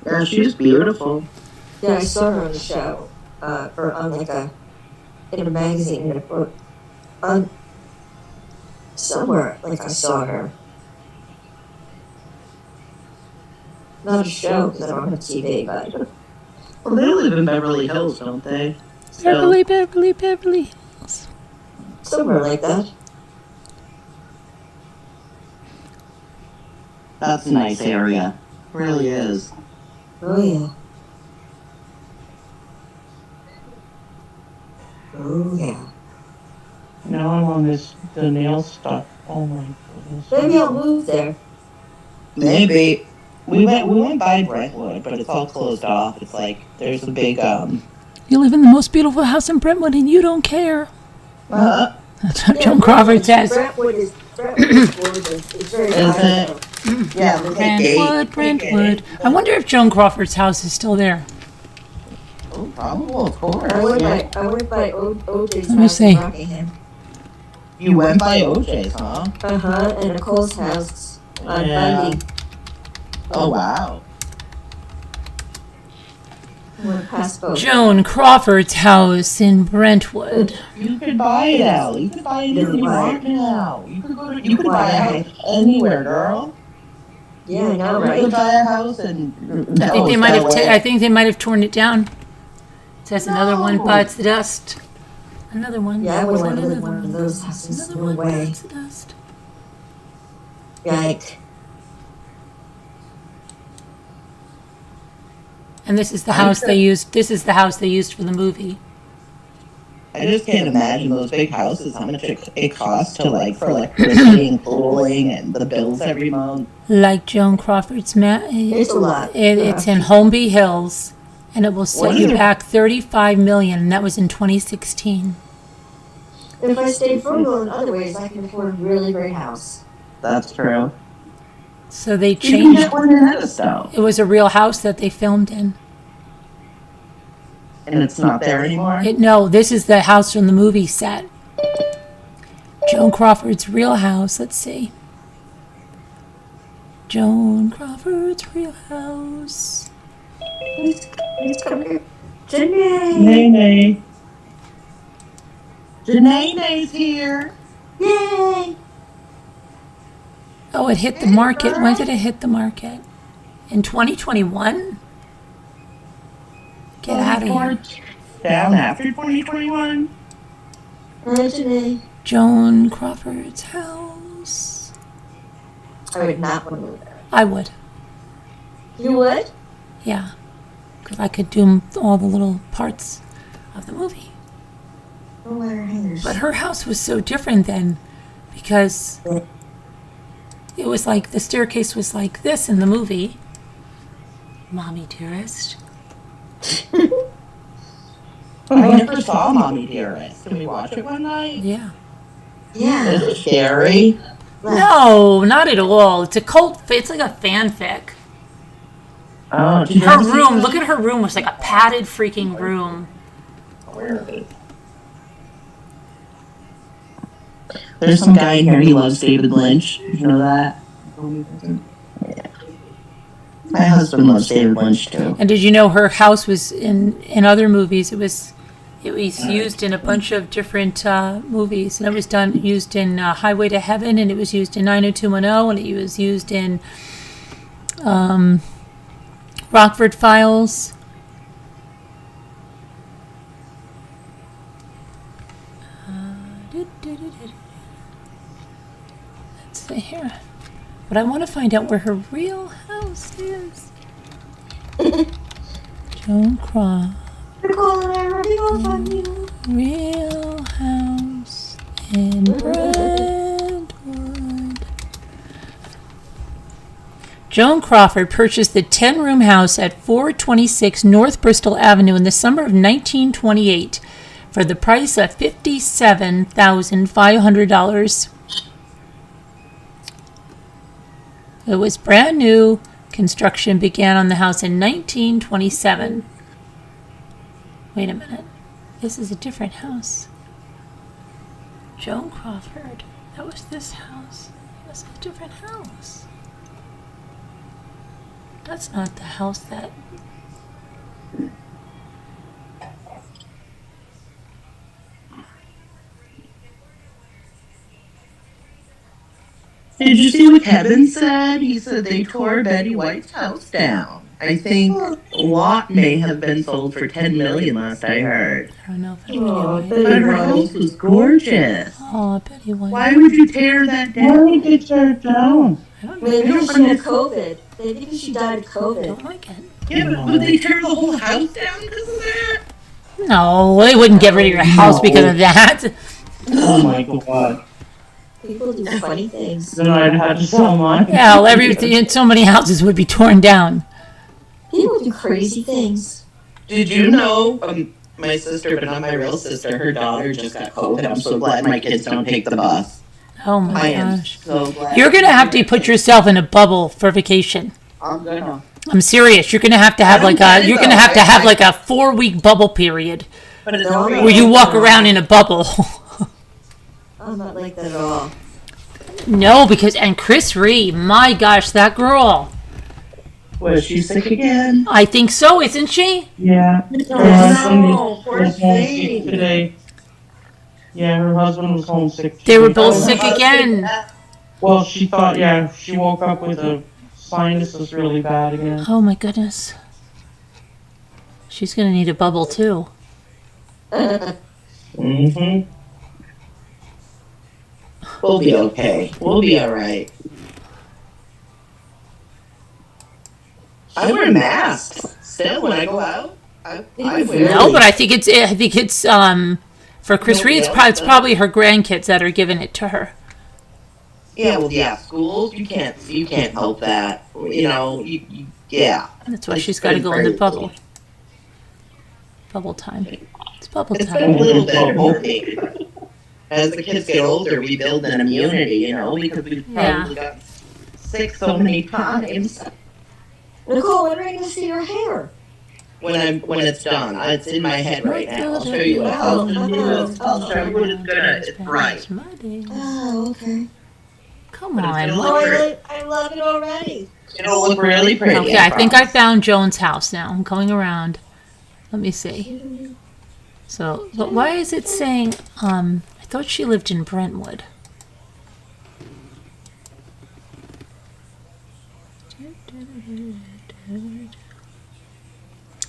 Yeah, she's beautiful. Yeah, I saw her on the show, or on in a magazine, or on somewhere. Like I saw her. Not a show because I don't have TV, but Well, they live in Beverly Hills, don't they? Beverly Hills. somewhere like that. That's a nice area. Really is. Oh yeah. Oh yeah. Now I'm on the nail stuff. Oh my goodness. Maybe I'll move there. Maybe. We went by Brentwood, but it's all closed off. It's like there's a big You live in the most beautiful house in Brentwood and you don't care. uh, That's what Joan Crawford says. Brentwood is gorgeous. It's very Is high. it? Yeah, there's a gate. Brentwood. I wonder if Joan Crawford's house is still there. Oh, probably, of course. I went Yeah. by OJ's Let me house see. in Rockingham. You went by OJ's, huh? And Nicole's house on Yeah. Bundy. Oh, wow. I went past both. Joan Crawford's house in Brentwood. You could buy it, Al. You could buy anything you want now. You could buy a house anywhere, girl. Yeah, I know, You could right? buy a house and I think they might have. I think they might have torn it down. It says another one bites the dust. Another one. Yeah, I would want to Another live in one of those houses. Another No one way. bites the dust. Yikes. And this is the house they used. This is the house they used for the movie. I just can't imagine those big houses, how much it costs to for electricity and cooling and the bills every month. Like Joan Crawford's It's a lot. It's in Holmby Hills, and it will set What you is it? back $35 million, and that was in 2016. If I stay frugal in other ways, I can afford a really great house. That's true. So they You can changed. get one in Edison. It was a real house that they filmed in. And it's not there anymore? No, this is the house from the movie set. Joan Crawford's real house. Let's see. Joan Crawford's real house. Please come here. Janae! Nay. Janae's here. Yay! Oh, it hit the market. When did it hit the market? In 2021? Get out of here. Down after 2021? Hi, Janae. Joan Crawford's house. I would not want to move there. I would. You would? Yeah. Because I could do all the little parts of the movie. No wire hangers. But her house was so different then because it was like the staircase was like this in the movie. Mommy dearest. I never saw Mommy Dearest. Can we watch it one night? Yeah. Yeah. Is it scary? No, not at all. It's a cult. It's like a fanfic. Oh, did you Her ever see room. that? Look at her room. Was like a padded freaking room. Where is it? There's some guy in here, he loves David Lynch. You know that? Yeah. My husband loves David Lynch too. And did you know her house was in other movies? It was used in a bunch of different movies, and it was used in Highway to Heaven, and it was used in 90210, and it was used in Rockford Files. Let's see here. But I want to find out where her real house is. Joan Crawford. Nicole and I are running off on you. Real house in Brentwood. Joan Crawford purchased the 10-room house at 426 North Bristol Avenue in the summer of 1928 for the price of $57,500. It was brand new. Construction began on the house in 1927. Wait a minute. This is a different house. Joan Crawford. That was this house. That's a different house. That's not the house that... Did you see what Kevin said? He said they tore Betty White's house down. I think lot may have been sold for $10 million last I heard. I don't know if Oh, it's Betty But her White. house was gorgeous. Oh, Betty White. Why would you tear that Why down? would they tear it down? I don't know. Maybe she had COVID. Maybe because she died of COVID. Don't like it. Yeah, but would they tear the whole house down because of that? No, they wouldn't get rid of your house because of that. Oh my god. People do funny things. Then I'd have to sell mine. Yeah, well, everything, so many houses would be torn down. People do crazy things. Did you know, my sister, but not my real sister, her daughter just got COVID. I'm so glad my kids don't take the bus. Oh my I am gosh. so glad. You're going to have to put yourself in a bubble for vacation. I'm gonna. I'm serious. You're going to have to have like a, you're going to have to have like a 4-week bubble period But it's No, only where you walk around in a bubble. I'm not like that at all. No, because, and Chris Ree, my gosh, that girl. Was she sick again? I think so, isn't she? Yeah. No, Her husband poor was homesick thing. today. Yeah, her husband was homesick. They were today. both sick again. Well, she thought, yeah, she woke up with a sinus was really bad again. Oh my goodness. She's going to need a bubble too. Mm-hmm. We'll be okay. We'll be alright. I wear masks still when I go out. I wear No, but I think it's for Chris Ree, it's probably her grandkids that are giving it to her. Yeah, well, yeah, schools, you can't help that. You know, yeah. That's why It's she's got to been go into crazy. bubble. Bubble time. It's bubble It's been time. a little better for me. As the kids get older, we build an immunity, you know, because we've probably got sick so many times. Nicole, when are you going to see your hair? When it's done, it's in my head right now. I'll show you. I'll show you what it's gonna. It's bright. Oh, okay. Come But it's on. gonna what- look I love it already. It'll look really pretty. Okay, I think I found Joan's house now. I'm going around. Let me see. So, but why is it saying, I thought she lived in Brentwood.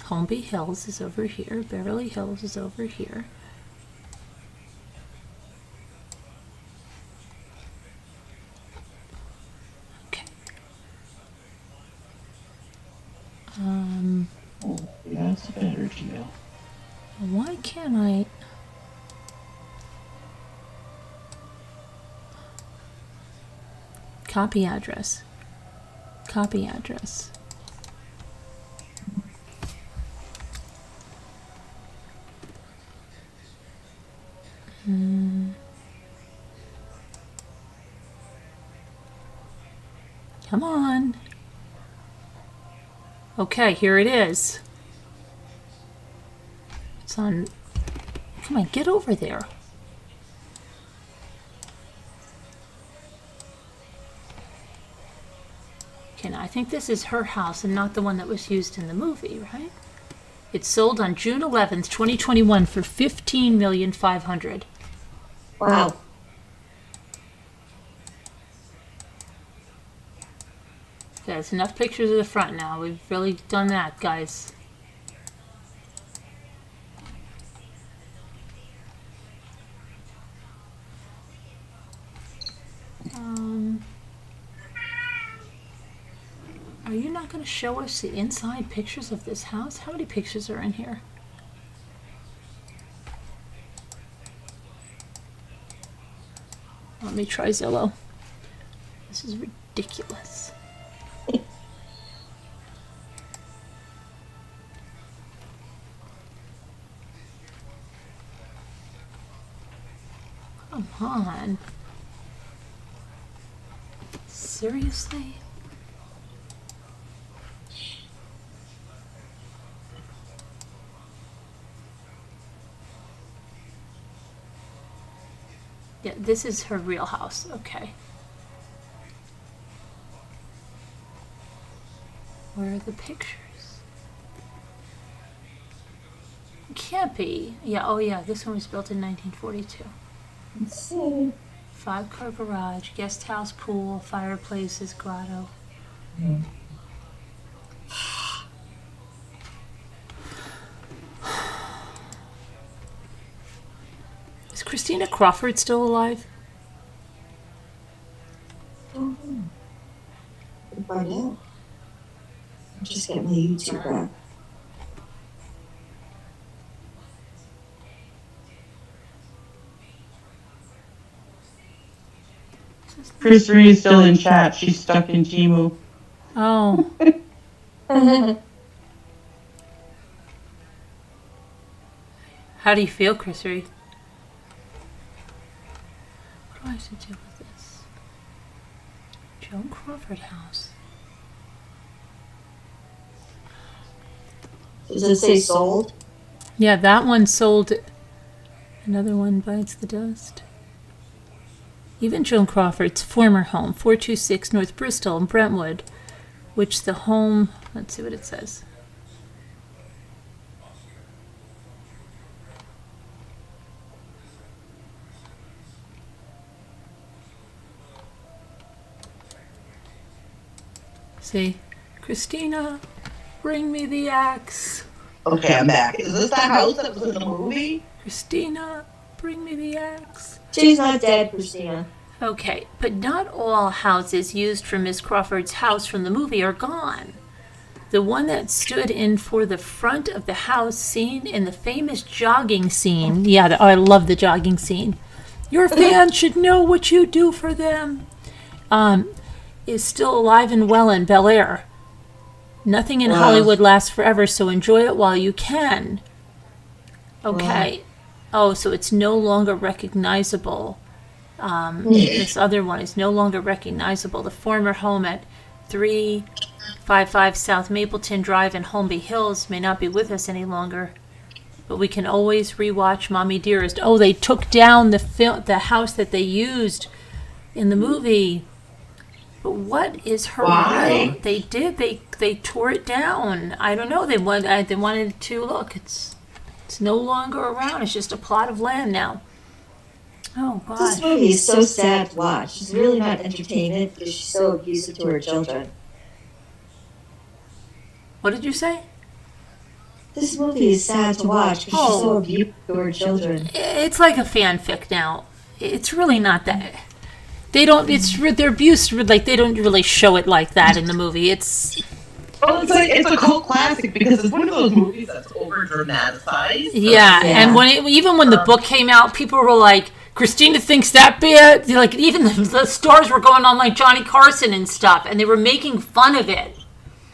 Holmby Hills is over here. Beverly Hills is over here. Okay. Oh, that's a better deal. Why can't I? Copy address. Copy address. Come on. Okay, here it is. It's on. Come on, get over there. Okay, now I think this is her house and not the one that was used in the movie, right? It sold on June 11th, 2021 for $15,500,000. Wow. Okay, that's enough pictures of the front now. We've really done that, guys. Are you not going to show us the inside pictures of this house? How many pictures are in here? Let me try Zillow. This is ridiculous. Come on. Seriously? Yeah, this is her real house. Okay. Where are the pictures? It can't be. Yeah, oh yeah, this one was built in 1942. Let's see. 5-car garage, guest house, pool, fireplaces, grotto. Is Christina Crawford still alive? Find out. Just get my YouTube back. Chris Ree's still in chat. She's stuck in Timu. Oh, how do you feel, Chris Reed? What do I have to do with this? Joan Crawford House. Does it say sold? Yeah, that one sold. Another one bites the dust. Even Joan Crawford's former home, 426 North Bristol in Brentwood, which the home, let's see what it says. See, Christina, bring me the axe. Okay, I'm back. Is this the house that was in the movie? Christina, bring me the axe. She's not dead, Christina. Okay, but not all houses used for Miss Crawford's house from the movie are gone. The one that stood in for the front of the house seen in the famous jogging scene. Yeah, I love the jogging scene. Your fans should know what you do for them. Is still alive and well in Bel Air. Nothing in Hollywood lasts forever, so enjoy it while you can. Okay. Oh, so it's no longer recognizable. This other one is no longer recognizable. The former home at 355 South Mapleton Drive in Holmby Hills may not be with us any longer. But we can always rewatch Mommy Dearest. Oh, they took down the house that they used in the movie. But what is her Why? They did. They tore it down. I don't know. They wanted to look. It's no longer around. It's just a plot of land now. Oh gosh. This movie is so sad to watch. It's really not entertainment because she's so abusive to her children. What did you say? This movie is sad to watch because she's so abusive to her children. It's like a fanfic now. It's really not that. They don't. It's their abuse. Like they don't really show it like that in the movie. It's. Well, it's a cult classic because it's one of those movies that's over dramatized. Yeah, and even when the book came out, people were like, "Christina thinks that bad." Like even the stars were going on like Johnny Carson and stuff, and they were making fun of it.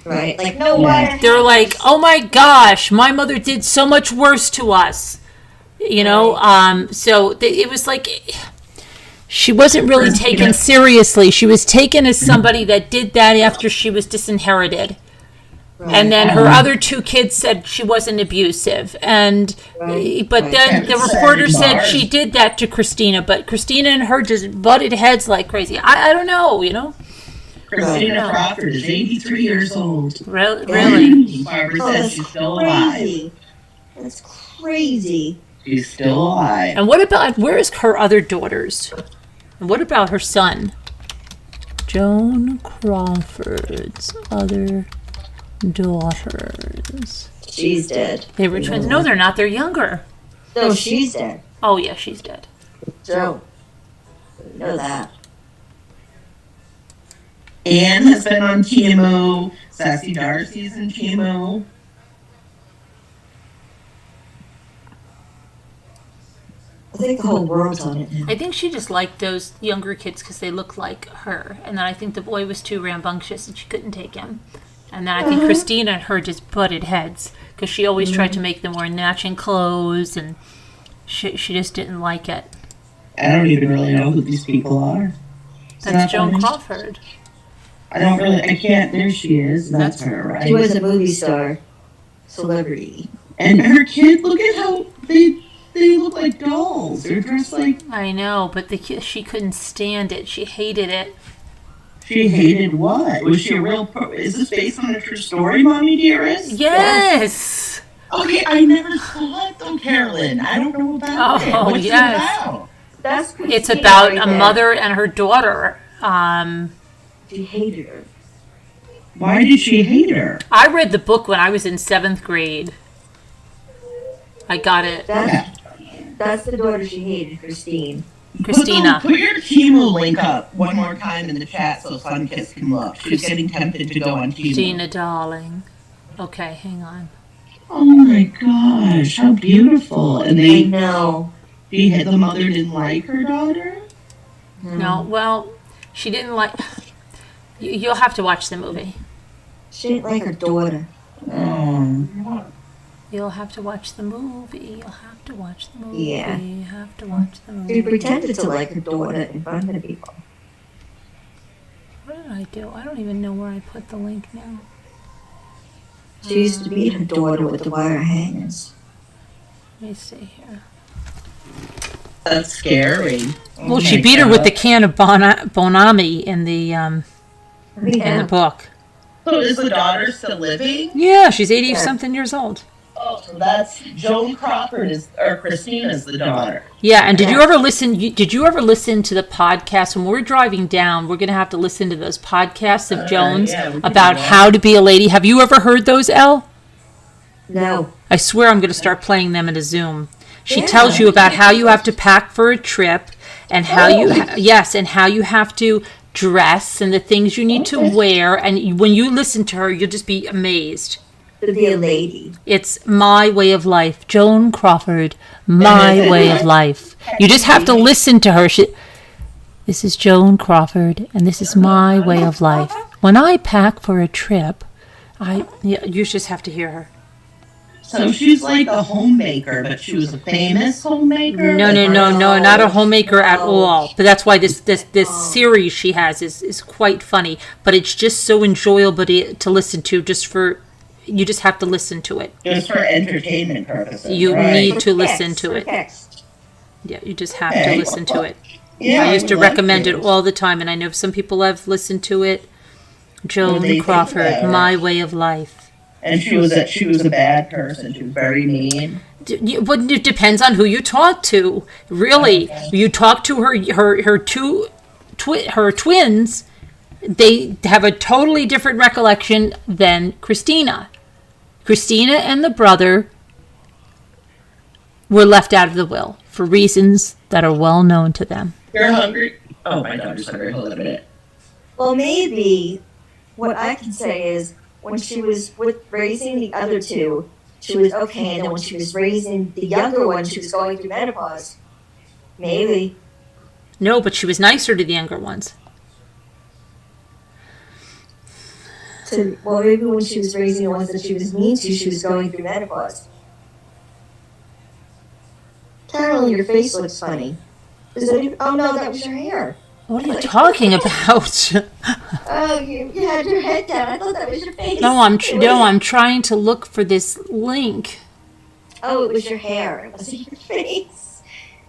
Right? Like no wire. They're like, "Oh my gosh, my mother did so much worse to us," you know. So it was like. She wasn't really taken seriously. She was taken as somebody that did that after she was disinherited. Right. And then her other two kids said she wasn't abusive. And but then the reporter said she did that to Christina, but Christina and her just butted heads like crazy. I don't know, you know. Christina Crawford is 83 years old. Really? Barbara says she's still alive. That's crazy. She's still alive. And what about, where is her other daughters? And what about her son? Joan Crawford's other daughters. She's dead. They were twins. No, they're not. They're younger. No, she's dead. Oh, yeah, she's dead. Joan. You know that. Anne has been on chemo. Sassy Darcy's in chemo. I think the whole world's on it now. I think she just liked those younger kids because they looked like her. And then I think the boy was too rambunctious and she couldn't take him. And then I think Christina and her just butted heads because she always tried to make them wear matching clothes and she just didn't like it. I don't even really know who these people are. That's Joan Crawford. I can't, there she is. That's her, right? She was a movie star. Celebrity. And her kid, look at how they look like dolls. They're dressed like... I know, but she couldn't stand it. She hated it. She hated what? Was she a real... Is this based on a true story, Mommy Dearest? Yes! Okay, I never saw it though, Carolyn. I don't know about it. What's it about? It's about a mother and her daughter. She hated her. Why did she hate her? I read the book when I was in 7th grade. I got it. That's the daughter she hated, Christine. Christina. Put your Temu link up one more time in the chat so Sunkiss can look. She's getting tempted to go on Temu. Christina, darling. Okay, hang on. Oh my gosh, how beautiful! And I know. the mother didn't like her daughter. No, well, she didn't like. You'll have to watch the movie. She didn't like her daughter. Oh. You'll have to watch the movie. You'll have to watch the movie. Yeah. You have to watch the She movie. pretended to like her daughter in front of people. What did I do? I don't even know where I put the link now. She used to beat her daughter with the wire hangers. Let me see here. That's scary. Well, she beat her with the can of Bonami in the book. So is the daughter still living? Yeah, she's 80-something years old. Oh, so that's Joan Crawford or Christina's the daughter. Yeah, and did you ever listen to the podcast? When we're driving down, we're going to have to listen to those podcasts of Joan's about how to be a lady. Have you ever heard those, Elle? No. I swear I'm going to start playing them in a Zoom. She tells you about how you have to pack for a trip and how and how you have to dress and the things you need to wear. And when you listen to her, you'll just be amazed. To be a lady. It's my way of life. Joan Crawford, my way of life. You just have to listen to her. This is Joan Crawford, and this is my way of life. When I pack for a trip, you just have to hear her. So she's like a homemaker, but she was a famous homemaker? No, not a homemaker at all. But that's why this series she has is quite funny. But it's just so enjoyable to listen to. You just have to listen to it. Just for entertainment purposes. You need to listen to it. Text. Yeah, you just have to listen to it. Yeah, I used to would like recommend it all the time, and I know some people have listened to it. What do they Joan think Crawford, about her? My Way of Life. And she was a bad person. She was very mean. It depends on who you talk to. Really, you talk to her twins. They have a totally different recollection than Christina. Christina and the brother were left out of the will for reasons that are well known to them. You're hungry? Oh, my daughter's hungry. Hold on a minute. Well, maybe what I can say is when she was raising the other two, she was okay. And then when she was raising the younger one, she was going through menopause. Maybe. No, but she was nicer to the younger ones. Well, maybe when she was raising the ones that she was mean to, she was going through menopause. Carol, your face looks funny. Oh no, that was your hair. What are you talking about? Oh, you had your head down. I thought that was your face. No, I'm trying to look for this link. Oh, it was your hair. It wasn't your face.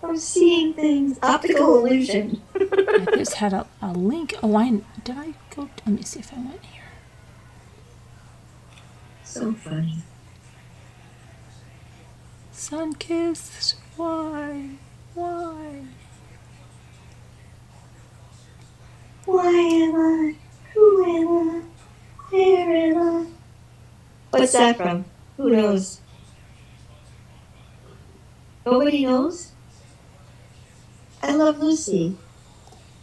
I'm seeing things. Optical illusion. I just had a link. Oh, did I go? Let me see if I went here. So funny. Sun-kissed. Why? Why am I? Who am I? Where am I? What's that from? Who knows? Nobody knows? I Love Lucy.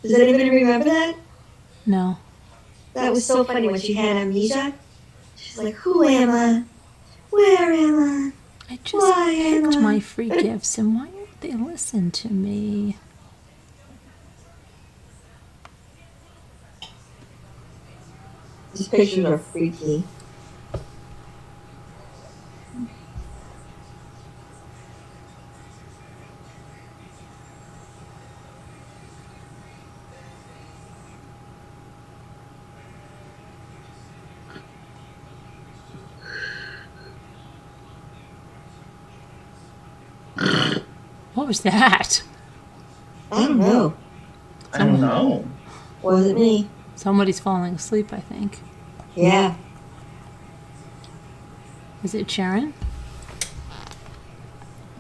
Does anybody remember that? No. That was so funny when she had amnesia. She's like, who am I? Where am I? I just picked my free gifts, and why won't they listen to me? These pictures are freaky. What was that? I don't know. I don't know. Wasn't me. Somebody's falling asleep, I think. Yeah. Is it Sharon?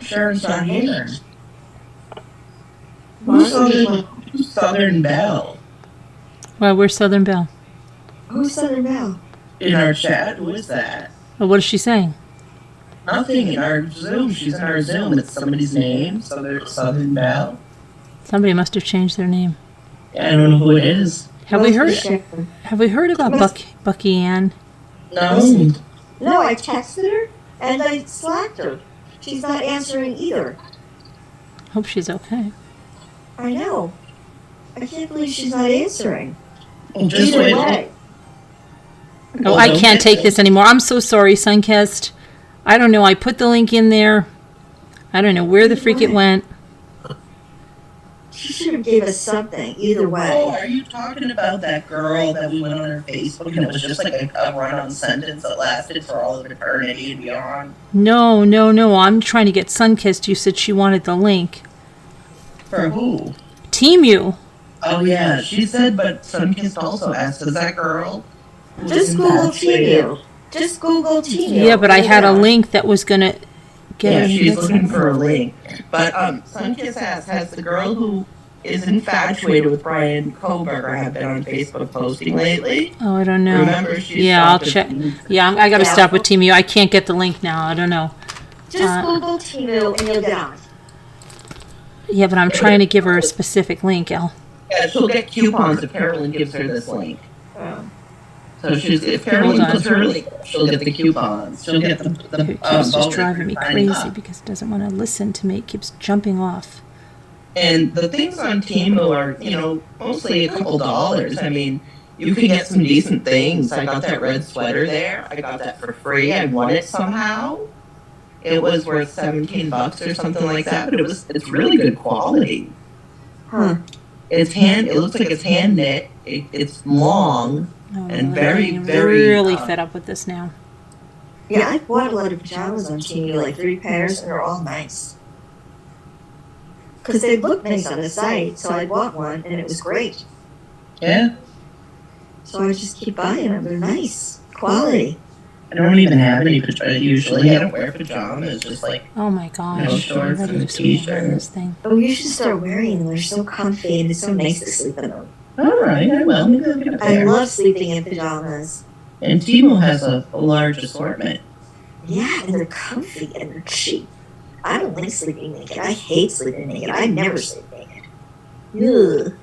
Sharon's not here. Who's Southern Belle? Well, where's Southern Belle? Southern Belle? In our chat? Who is that? Well, what is she saying? Nothing in our Zoom. She's in our Zoom. It's somebody's name. Southern Belle. Somebody must have changed their name. I don't know who it is. Have we heard? Sharon. Have we heard about Bucky Ann? No. No, I texted her and I slacked her. She's not answering either. Hope she's okay. I know. I can't believe she's not answering. Just Either wait. way. Oh, I can't take this anymore. I'm so sorry, Suncast. I don't know. I put the link in there. I don't know where the freak it went. She should have gave us something. Either Oh, way. are you talking about that girl that we went on her Facebook and it was just like a run-on sentence that lasted for all of eternity and beyond? No. I'm trying to get Sunkissed. You said she wanted the link. For who? Teemu. Oh yeah, she said, but Sunkissed also asked, is that girl? who Just was Google infatuated? Timu. Just Google Timu. Yeah, but I had a link that was gonna get Yeah, her. she's looking for a link. But Sunkissed asks, has the girl who is infatuated with Brian Koberger have been on Facebook posting lately? Oh, I don't know. Remember, she Yeah, I'll stopped check. at- Yeah, I gotta Yeah. stop with Teemu. I can't get the link now. I don't know. Just Google Timu and you'll get on. Yeah, but I'm trying to give her a specific link, El. Yeah, she'll get coupons if Carolyn gives her this link. Oh. So if Carolyn Hold on. puts her link, she'll get the coupons. She'll get the It keeps just bonus driving me for signing crazy up. because it doesn't want to listen to me. It keeps jumping off. And the things on Temu are, mostly a couple dollars. I mean, you can get some decent things. I got that red sweater there. I got that for free. I won it somehow. It was worth $17 or something like that, but it's really good quality. Huh. It looks like it's hand knit. It's long. Oh, And I'm very, getting very, really fed up with this now. Yeah, I bought a lot of pajamas on Timu, like 3 pairs, and they're all nice. Because they look nice on the site, so I bought one, and it was great. Yeah. So I just keep buying them. They're nice. Quality. I don't even have any pajamas. Usually I don't wear pajamas, just like, Oh my gosh. No shorts I'm ready and a to swim around t-shirt. this thing. Oh, you should start wearing them. They're so comfy, and it's so nice to sleep in them. all right, I will. Maybe I'll get a I pair. love sleeping in pajamas. And Temu has a large assortment. Yeah, and they're comfy, and they're cheap. I don't like sleeping naked. I hate sleeping naked. I never sleep naked. Ugh.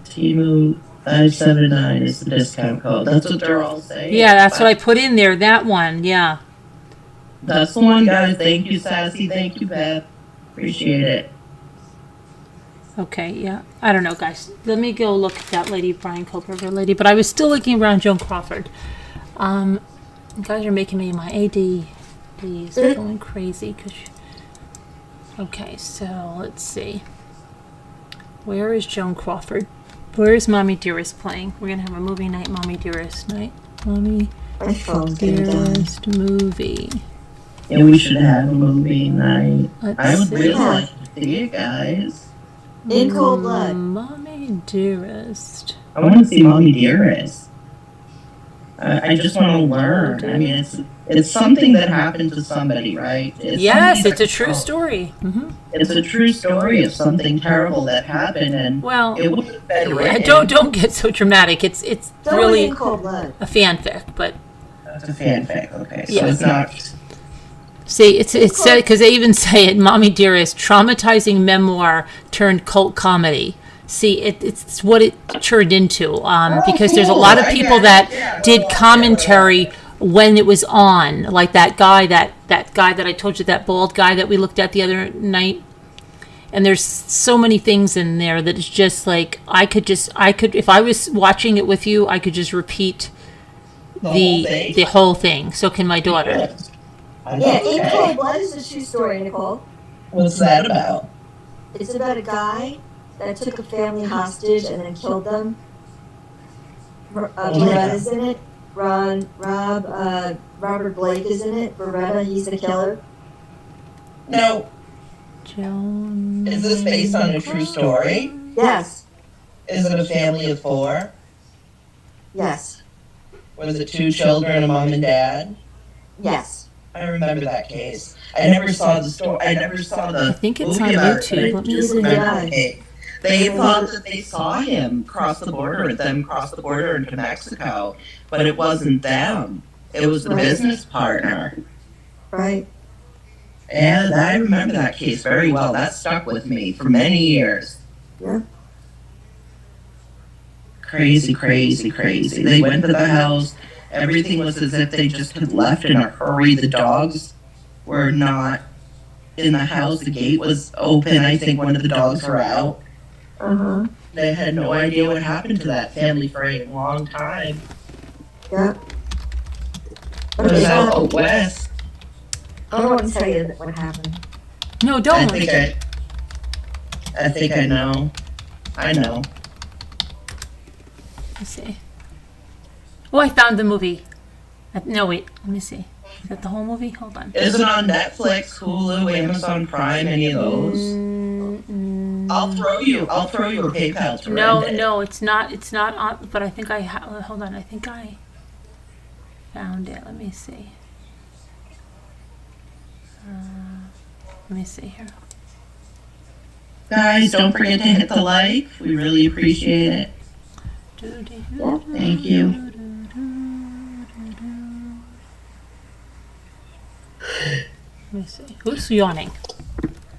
Temu 579 is the discount code. That's what they're all saying. Yeah, that's what I put in there. That one. Yeah. That's the one, guys. Thank you, Sassy. Thank you, Beth. Appreciate it. Okay, yeah. I don't know, guys. Let me go look at that lady, Brian Koberger lady. But I was still looking around Joan Crawford. You guys are making me my ADDs going crazy. Okay, so let's see. Where is Joan Crawford? Where is Mommy Dearest playing? We're going to have a movie night, Mommy Dearest night. Mommy My phone's gonna die. Dearest movie. Yeah, we should have a movie night. Let's I would see. really like to see it, guys. In cold blood. Mommy Dearest. I want to see Mommy Dearest. I just want to learn. I mean, it's something that happened to somebody, right? Yes, something it's a that- true story. Mm-hmm. It's a true story of something terrible that happened, and Well, it would have been yeah, written. don't get so dramatic. It's Don't really in cold blood. a fanfic, but It's a fanfic, okay? So Yes. it's not. see, it's said because they even say it, Mommy Dearest, traumatizing memoir turned cult comedy. See, it's what it turned into because there's a lot of cool. I people get it. that Yeah, did no, commentary when it was on, like that guy that I told you, that bald guy that we looked at the other night. And there's so many things in there that it's just like I could if I was watching it with you, I could just repeat the whole thing. So can my daughter. Yeah, In Cold Blood is a true story, Nicole. What's that about? It's about a guy that took a family hostage and then killed them. Beretta's in it. Robert Blake is in it. Beretta, he's the killer. No. Joan. Is this based on a true story? Yes, Is it a family of 4? yes, Was it 2 children, a mom and dad? yes. I remember that case. I never saw the story. I never saw the. I think it's movie on about YouTube. it, but I Let me do see. remember the case. They thought that they saw him cross the border into Mexico, but it wasn't them. It was the Right. business partner. Right. And I remember that case very well. That stuck with me for many years. Yeah. Crazy, crazy, crazy. They went to the house. Everything was as if they just had left in a hurry. The dogs were not in the house. The gate was open. I think one of the dogs were out. Uh-huh. They had no idea what happened to that family for a long time. Yeah. It was out west. I don't want to tell you what happened. No, I don't. think I know. I know. Let's see. Oh, I found the movie. No, wait. Let me see. Is that the whole movie? Hold on. Is it on Netflix, Hulu, Amazon Prime, any of those? I'll throw you a PayPal to No, rent it. no, it's not. It's not on. But I think I hold on. I think I found it. Let me see. Let me see here. Guys, don't forget to hit the like. We really appreciate it. Thank you. Let me see. Who's yawning?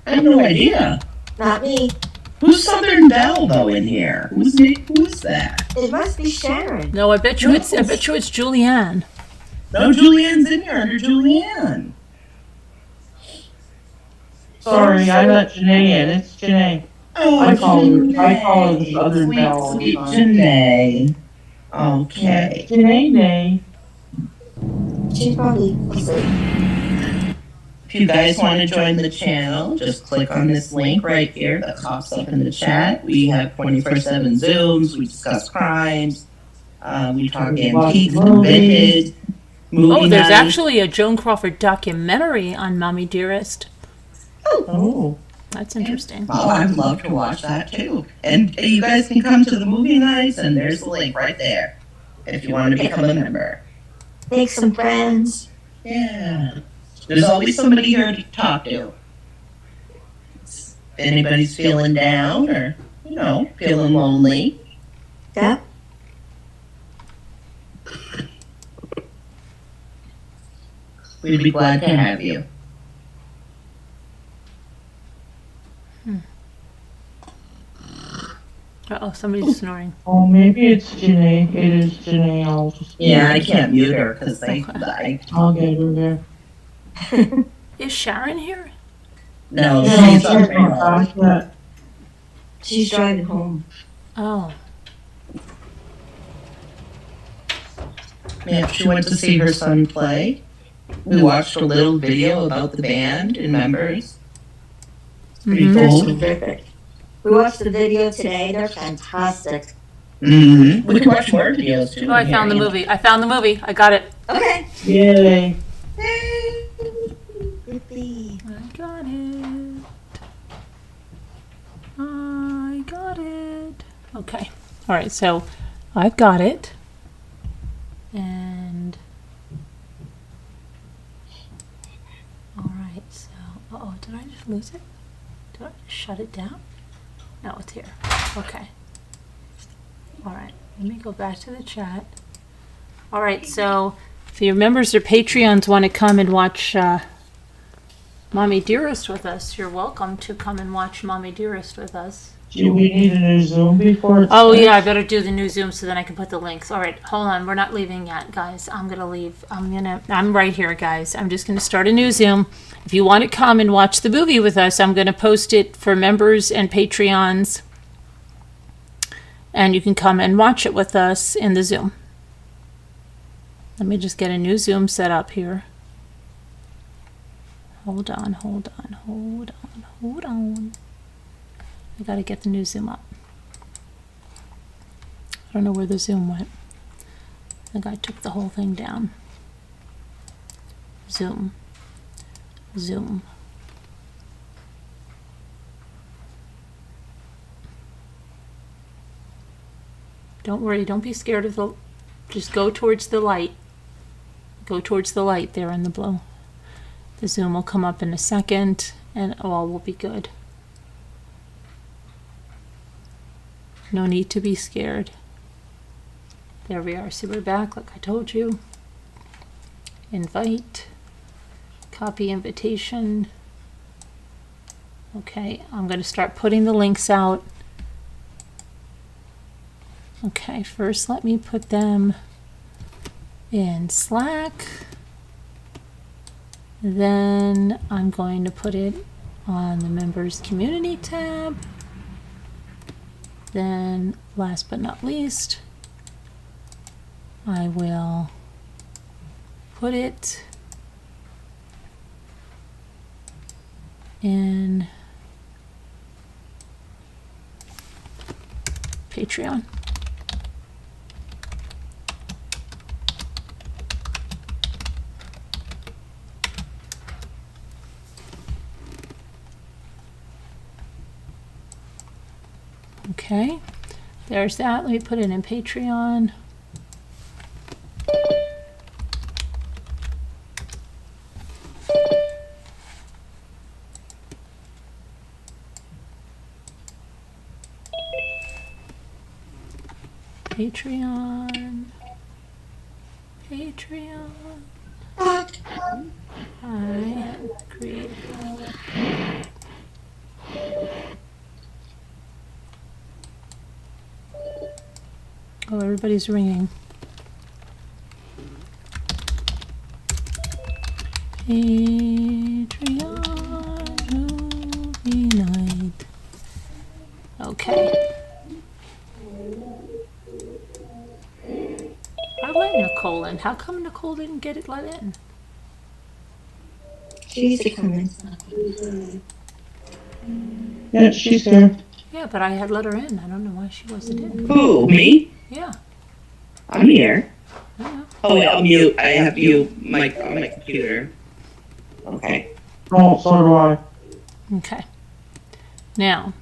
I have no idea. Not me. Who's Southern Belle though in here? Who's that? It must be Sharon. No, I bet you it's Julianne. No, Julianne's in here under Julianne. Sorry, I let Janae in. It's Janae. Oh, I call her the Southern Belle all the Sweet time. Janae. Okay. Janae, Nay. She's probably asleep. If you guys want to join the channel, just click on this link right here that pops up in the chat. We have 24/7 Zooms. We discuss crimes. We talk antiques and vintage. Oh, there's actually a Joan Crawford documentary on Mommy Dearest. Oh. That's interesting. Oh, I'd love to watch that too. And you guys can come to the movie nights, and there's the link right there if you want to become a member. Make some friends. Yeah. There's always somebody here to talk to. If anybody's feeling down or, feeling lonely. Yeah. We'd be glad to have you. Uh-oh, somebody's snoring. Oh, maybe it's Janae. It is Janae. I'll just... Yeah, I can't mute her because I'll get her there. Is Sharon here? No, No, she's she's on her not own. back yet. She's driving home. Oh. Yeah, she went to see her son play. We watched a little video about the band and members. It's pretty They're cool. terrific. We watched the video today. They're fantastic. Mm-hmm. We can watch more videos too. Oh, I found the movie. I found the movie. I got it. Okay. Yay. Yippee. I got it. I got it. Okay. All right, so I've got it. And all right, so uh-oh, did I just lose it? Did I just shut it down? No, it's here. Okay. All right, let me go back to the chat. All right, so if your members or Patreons want to come and watch Mommy Dearest with us, you're welcome to come and watch Mommy Dearest with us. Do we need a new Zoom before it Oh starts? yeah, I better do the new Zoom so then I can put the links. All right, hold on. We're not leaving yet, guys. I'm gonna leave. I'm right here, guys. I'm just gonna start a new Zoom. If you want to come and watch the movie with us, I'm gonna post it for members and Patreons, and you can come and watch it with us in the Zoom. Let me just get a new Zoom set up here. Hold on, hold on, hold on, hold on. I gotta get the new Zoom up. I don't know where the Zoom went. I think I took the whole thing down. Zoom. Zoom. Don't worry, don't be scared of the... Just go towards the light. Go towards the light there in the blue. The Zoom will come up in a second and all will be good. No need to be scared. There we are. See, we're back like I told you. Invite. Copy invitation. Okay, I'm going to start putting the links out. Okay, first let me put them in Slack. Then I'm going to put it on the members community tab. Then last but not least, I will put it in Patreon. Okay, there's that. Let me put it in Patreon. Patreon. I agree. Oh, everybody's ringing. Patreon movie night. Okay. I let Nicole in. How come Nicole didn't get it let in? She used to come in. Yeah, she's there. Yeah, but I had let her in. I don't know why she wasn't in. Who, me? Yeah. I'm here. Yeah. Oh, wait, I'll mute. I have you on my computer. Okay. Oh, so do I. Okay. Now,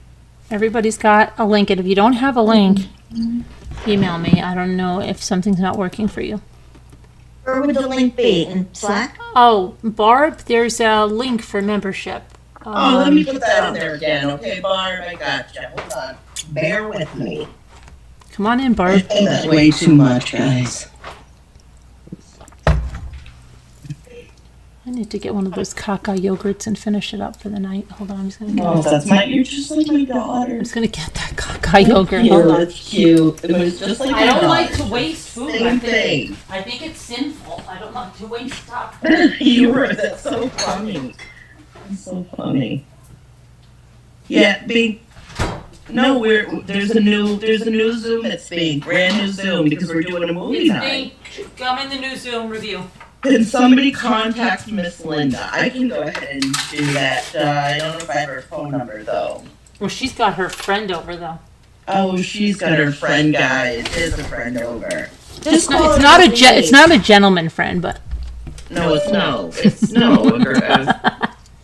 everybody's got a link, and if you don't have a link, email me. I don't know if something's not working for you. Where would the link be? In Slack? Oh, Barb, there's a link for membership. Oh, let me put that in there again. Okay, Barb, I gotcha. Hold on. Bear with me. Come on in, Barb. That's way too much, guys. I need to get one of those caca yogurts and finish it up for the night. Hold on, I'm just gonna get, Oh, you're just like my daughter. I'm just gonna get that caca yogurt. Yeah, Hold on. that's cute. It was just like I my don't like daughter. to waste food. Same thing. I think it's sinful. I don't like to waste stuff. You were. That's so funny. That's so funny. Yeah, no, there's a new Zoom that's being brand new Zoom because we're doing a movie night. Come in the new Zoom review. Can somebody contact Miss Linda? I can go ahead and do that. I don't know if I have her phone number though. Well, she's got her friend over though. Oh, she's got her friend, guys. There's a friend over. It's not a gentleman friend, but No.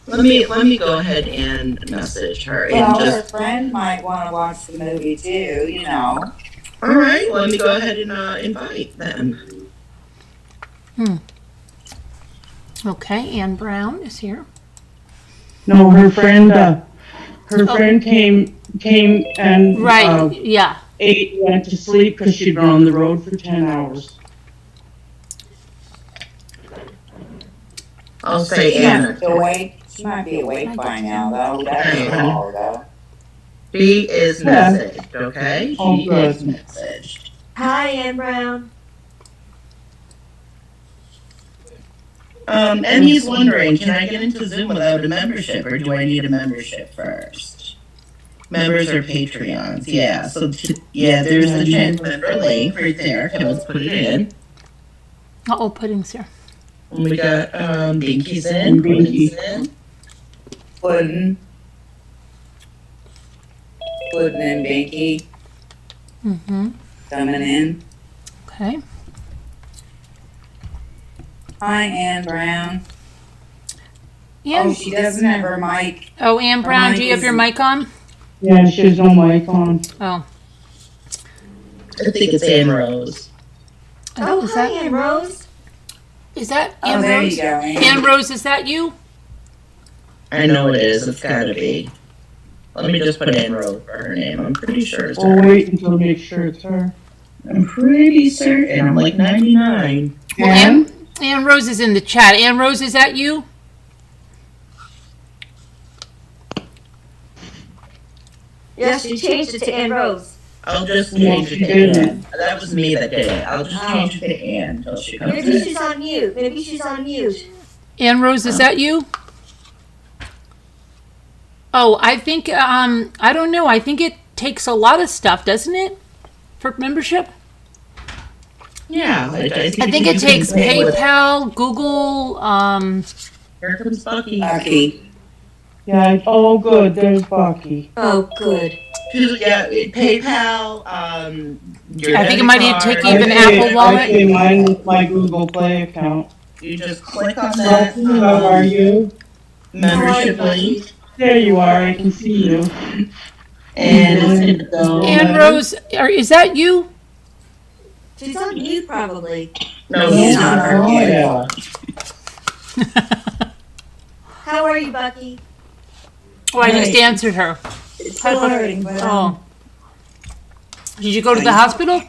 Let me go ahead and message her. Well, her friend might want to watch the movie too, you know. All right, let me go ahead and invite them. Okay, Ann Brown is here. No, her friend came and Right, yeah. ate, went to sleep because she'd been on the road for 10 hours. I'll say She Anna. might be awake. She might be awake by now, though. That's all, though. She is messaged, okay? Oh, She good. is messaged. Hi, Ann Brown. And he's wondering, can I get into Zoom without a membership, or do I need a membership first? Members or Patreons, yeah. So, there's the chance member link right there. Okay, let's put it in. Uh-oh, Pudding's here. And we got Binky's in. Pudding's in. Puddin' and Binky Mm-hmm. coming in. Okay. Hi, Ann Brown. Ann, Oh, she doesn't have her mic. Ann Brown, mic do you have is- your mic on? Yeah, she has no mic on. Oh. I think it's Ann Rose. Oh, Is hi, that, Ann Rose. is that Oh, Ann there Rose? you go, Ann. Ann Rose, is that you? I know it is. It's gotta be. Let me just put Ann Rose for her name. I'm pretty sure it's We'll her. wait until we make sure it's her. I'm pretty certain. I'm like 99. Well, Ann Rose is in the chat. Ann Rose, is that you? Yes, you changed it to Ann Rose. I'll just No, change it she to didn't. Ann. That was me that did it. I'll just change it to Ann until she comes Maybe in. she's on mute. Maybe she's on mute. Ann Rose, is that you? Oh, I think, I don't know. I think it takes a lot of stuff, doesn't it? For membership? Yeah, I think it takes PayPal, Google, Here comes Bucky. Bucky. Yeah, oh good, there's Bucky. Oh, good. Yeah, PayPal, your I think it debit might card. take even Apple I Wallet. pay mine with my Google Play account. You just click on that Bucky, how are you? membership link, There you are, I can see you. and it's gonna Ann Rose, is that you? She's on mute, probably. No, he's not her. Oh, yeah. How are you, Bucky? Oh, I just answered her. It's still hurting, but Oh. Did you go to the hospital?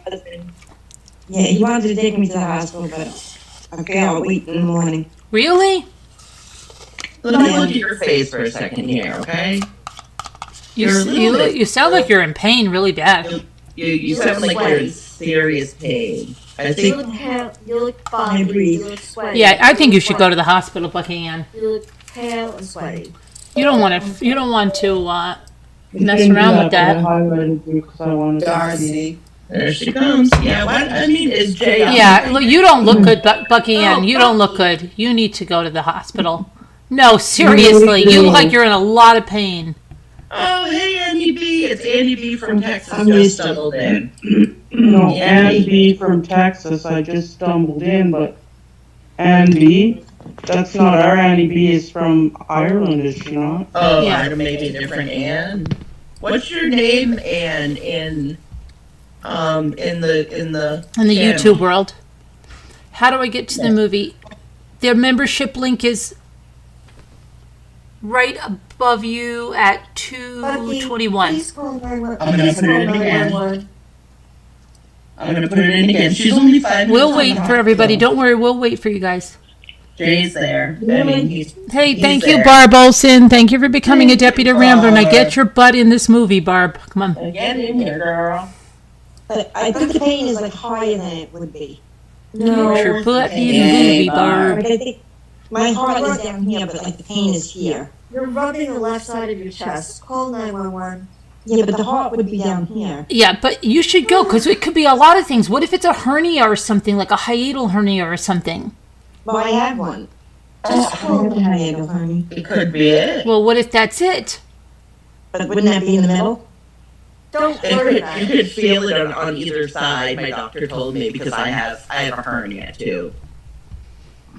Yeah, he wanted to take me to the hospital, but okay, I'll wait in the morning. Really? Let me look at your face for a second here, okay? You sound like you're in pain really bad. You sound like you're in serious pain. I you think look pale. You look foggy. You look sweaty. Yeah, I think you should go to the hospital, Bucky Ann. You look pale and sweaty. You don't want to. You don't want to mess Didn't do around with but I that. highlighted you 'cause I wanted to see. Darcy. there she comes. Yeah, what I mean is Jay. Yeah, look, you don't look good, Bucky Ann. You don't look good. You need to go to the hospital. No, seriously, you look like you're in a lot of pain. Oh, hey, Andy B. It's Andy B from Texas. I'm Just used to it. stumbled in. No, Yeah. Ann B from Texas, I just stumbled in, but Ann B? That's not our Annie B, is from Ireland, is she not? Oh, Yeah. I don't maybe a different Ann. What's your name, Ann, in the In the channel? YouTube world. How do I get to the movie? Their membership link is right above you at Bucky, 221. please call 911. I'm gonna Please put it call in again. 911. I'm gonna put it in again. She's only 5 minutes. We'll on wait the for everybody. hospital. Don't worry, we'll wait for you guys. Jay's there. I mean, he's Hey, He's thank you, there. Barb Olson. Thank you for becoming a deputy rambler. Now Barb. get your butt in this movie, Barb. Come on. get in here, girl. But I think the pain is like higher than it would be. No. Get your butt in the Hey, movie, Barb. Barb. Like I think my heart is down here, but like the pain is here. You're rubbing the left side of your chest. Call 911. Yeah, but the heart would be down here. Yeah, but you should go because it could be a lot of things. What if it's a hernia or something, like a hiatal hernia or something? But I have one. Just I call. never had it, honey. It could be it. Well, what if that's it? But wouldn't that be in the middle? Don't worry about You it. could feel it on either side. My doctor told me because I have a hernia too.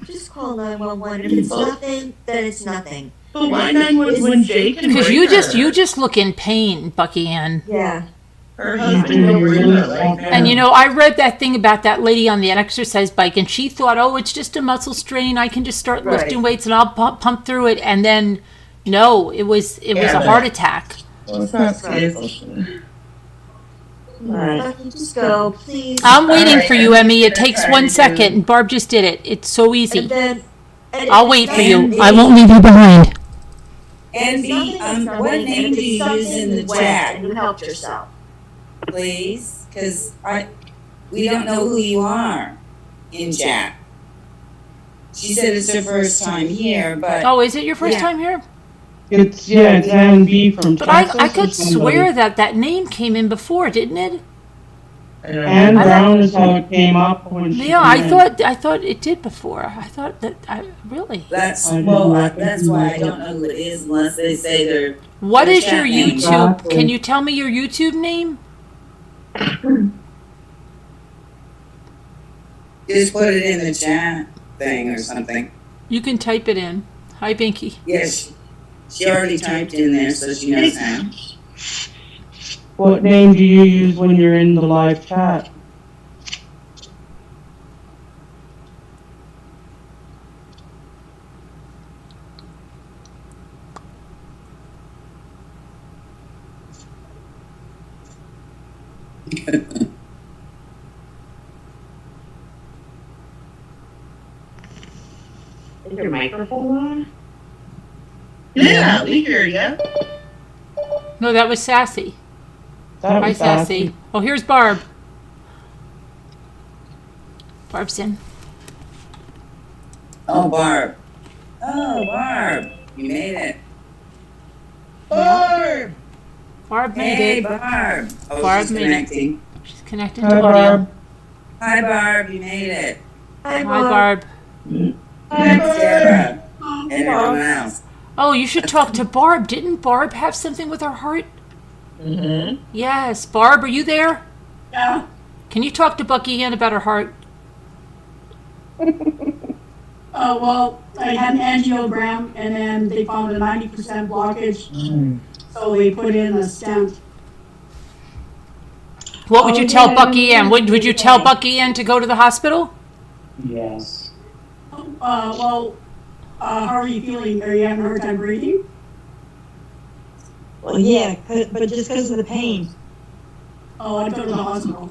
Just call 911. If it's nothing, then it's nothing. But why 911 when Jay can Because bring you her? just look in pain, Bucky Ann. Yeah. Her You husband do can bring really her right now. And you know, I read that thing about that lady on the exercise bike, and she thought, "Oh, it's just a muscle strain. I can just start Right. lifting weights and I'll pump through it." And then, no, it was a heart attack. Well, it's not serious. Alright. Bucky, just go, please. I'm waiting right, for you, I'm Emmy. It just gonna takes try 1 to do- second, and Barb just did it. It's so And easy. then. and I'll if wait it's for you. nothing- I won't leave you behind. And if it's B, nothing, it's what nothing. name And do if you it's use in the something, wet chat, and you helped yourself. please? Because we don't know who you are in chat. She said it's her first time here, but Oh, is it your first Yeah. time here? It's Ann B from But Texas. I or could somebody. swear that name came in before, didn't it? Ann Brown is how it came up when she Yeah, I came in. thought it did before. I thought that really. that's I well, didn't that's why I recognize don't know who it is unless they say they're. What Their is your chat name. YouTube? Exactly. Can you tell me your YouTube name? Just put it in the chat thing or something. You can type it in. Hi, Binky. Yes, she already typed in there, so she knows how. What name do you use when you're in the live chat? Is your microphone on? Yeah, we hear ya. No, that was Sassy. That Hi, was Sassy. Oh, here's Barb. Barb's in. Oh, Barb. Oh, Barb. You made it. Barb! Barb made Hey, it. Barb. Oh, Barb she's made it. connecting. She's connecting Hi, to audio. Barb. Hi, Barb. You made it. Hi, Barb. And Sarah. And everyone else. Oh, you should talk to Barb. Didn't Barb have something with her heart? Mm-hmm. Yes. Barb, are you there? Yeah. Can you talk to Bucky Ann about her heart? Well, I had an angiogram and then they found a 90% blockage. So they put in a stent. What would you tell Bucky Ann? Would you tell Bucky Ann to go to the hospital? Yes. How are you feeling? Are you having a hard time breathing? Well, yeah, but just because of the pain. Oh, I'd go to the hospital.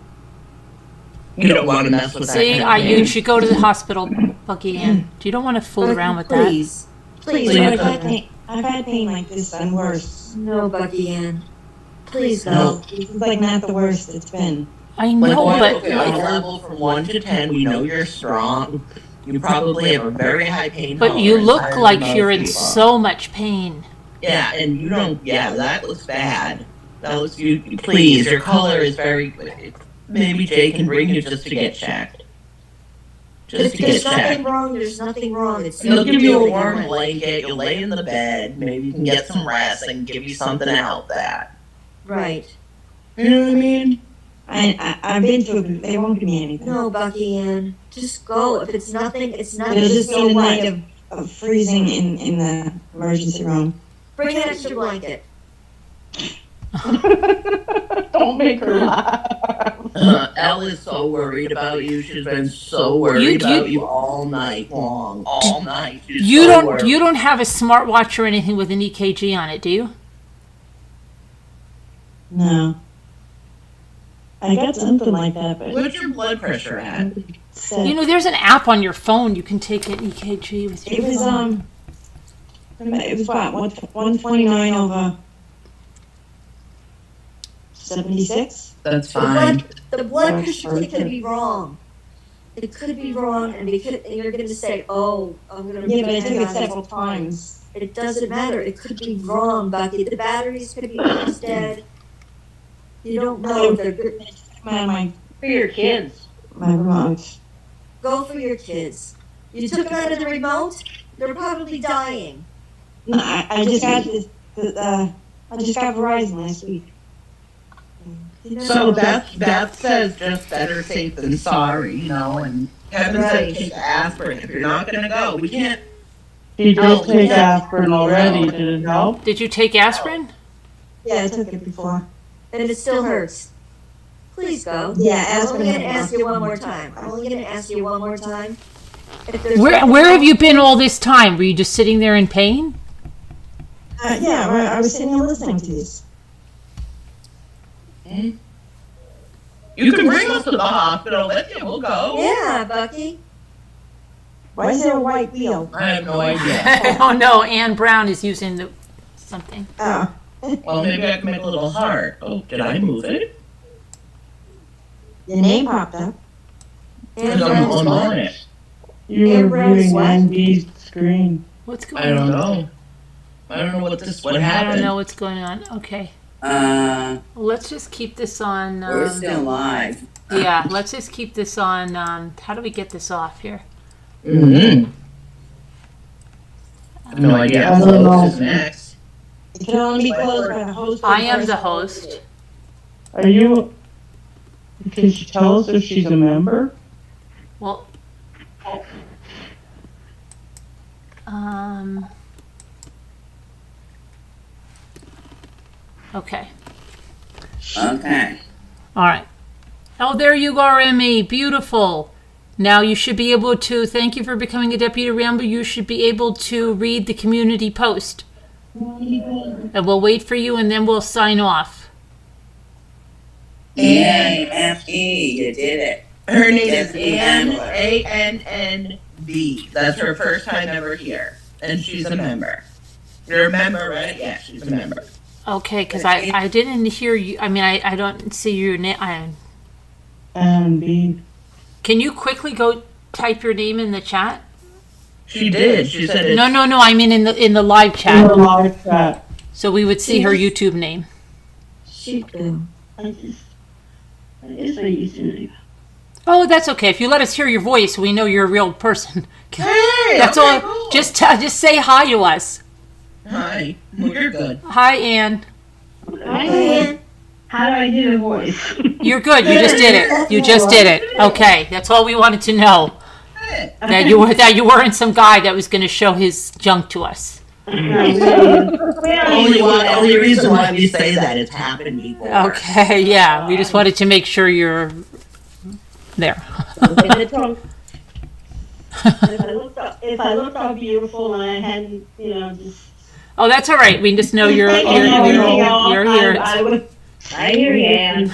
You don't want to mess with that See, kind of you thing. should go to the hospital, Bucky Ann. You don't want to fool around with that. Please. Please. I've had pain like this and worse. No, Bucky Ann. Please No. go. This is like not the worst it's been. I Like, know, but okay, on a level from 1 to 10, we know you're strong. You probably have a very high pain but you tolerance, look higher like than you're most in people. so much pain. Yeah, and you don't. Yeah, that looks bad. That looks. You please. Your color is very. Maybe Jay can bring you just to get checked. Just to get There's nothing checked. wrong. There's nothing wrong. It's They'll give you a warm blanket. blanket. You'll lay in the bed. Maybe you can get some rest and give you something to help that. Right. You know what I mean? I've been to it. They won't give me anything. No, Bucky Ann. Just go. If it's nothing, it's nothing. It'll just So be a what? night of freezing in the emergency room. Bring an extra blanket. Don't make her laugh. Elle is so worried about you. She's been so worried about you all night long. All night. She's You so don't worried. you don't have a smartwatch or anything with an EKG on it, do you? No. I got something like that, but What's your blood pressure at? You know, there's an app on your phone you can take an EKG with your it was phone. it was about 129 over 76. That's fine. The blood pressure could be wrong. It could be wrong, and you're going to say, "Oh, I'm going to." Yeah, but I took it several times. It doesn't matter. It could be wrong, Bucky. The batteries could be almost dead. You don't know if they're good. My For your kids. remote. Go for your kids. You took them out of the remote. They're probably dying. No, I just got I just got Verizon last week. You know? So Beth says just better safe than sorry, you know, and Kevin said take aspirin if you're not gonna go. We can't. She did take aspirin already. Did it help? Did you take aspirin? Yeah, I took it before. And it still hurts. Please go. Yeah, I'm only going to aspirin. ask you one more time. I'm only going to ask you one more time. If there's Where nothing have wrong- you been all this time? Were you just sitting there in pain? Yeah, I was sitting here listening to this. You can bring us to the hospital with you. We'll go. Yeah, Bucky. Why is there a white wheel? I have no idea. Oh no, Ann Brown is using something. Oh. Well, maybe I can make a little heart. Oh, did I move it? Your name popped up. And Because I'm Brown's on what? it. You Hey, were Rose, viewing what? NB's screen. What's going I don't on? know. I don't know what I happened. don't know what's going on. Okay. Uh, Well, let's just keep this on. we're still live. Yeah, let's just keep this on. How do we get this off here? Mm-hmm. No idea. I don't know. Close is next. It can only be closed by the host. I am the host. Are you? Can she tell us if she's a member? Well, okay. Okay. All right. Oh, there you are, Emmy. Beautiful. Now you should be able to, thank you for becoming a Deputy Rambo, you should be able to read the community post. And we'll wait for you and then we'll sign off. A-N-F-E, you did it. Her name is Deputy Ann, Handler. A-N-N-B. That's her first time ever here. And she's a member. You're a member, right? Yeah, she's a member. Okay, because I didn't hear you. I mean, I don't see your name. And B. Can you quickly go type your name in the chat? She did. She said it's... No. I mean in the live In the chat, live chat. so we would see her YouTube name. She do. That is my username. Oh, that's okay. If you let us hear your voice, we know you're a real person. Hey, That's okay, all. cool. Just say hi to us. Hi. Well, you're good. Hi, Ann. Hi. How do I do the voice? You're good. You just did it. You just did it. Okay, that's all we wanted to know. Hey. That you weren't some guy that was going to show his junk to us. Only reason why we say that it's happened before. Okay, yeah. We just wanted to make sure you're there. If I looked all beautiful and I hadn't, just. Oh, that's all right. We just know you're here. I hear you.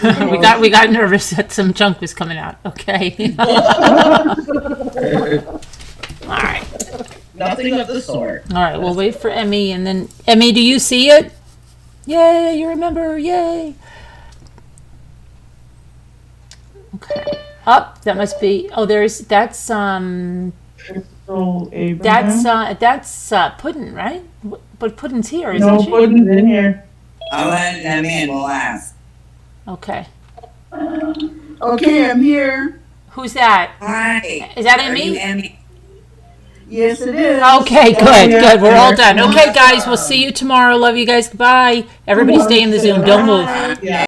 We got nervous that some junk was coming out. Okay. All right. Nothing of the sort. All right. We'll wait for Emmy, and then Emmy, do you see it? Yay! You remember? Yay! Okay. Oh, that must be. Oh, that's Puddin', right? But Puddin's here, isn't No, she? Puddin's in here. I'll let them in, we'll ask. Okay. Okay, I'm here. Who's that? Hi. Is that Are you Emmy? Emmy? Yes, it is. Okay, good. We're all done. Okay, guys, we'll see you tomorrow. Love you guys. Goodbye. Everybody stay in the Zoom. Don't move. Yeah.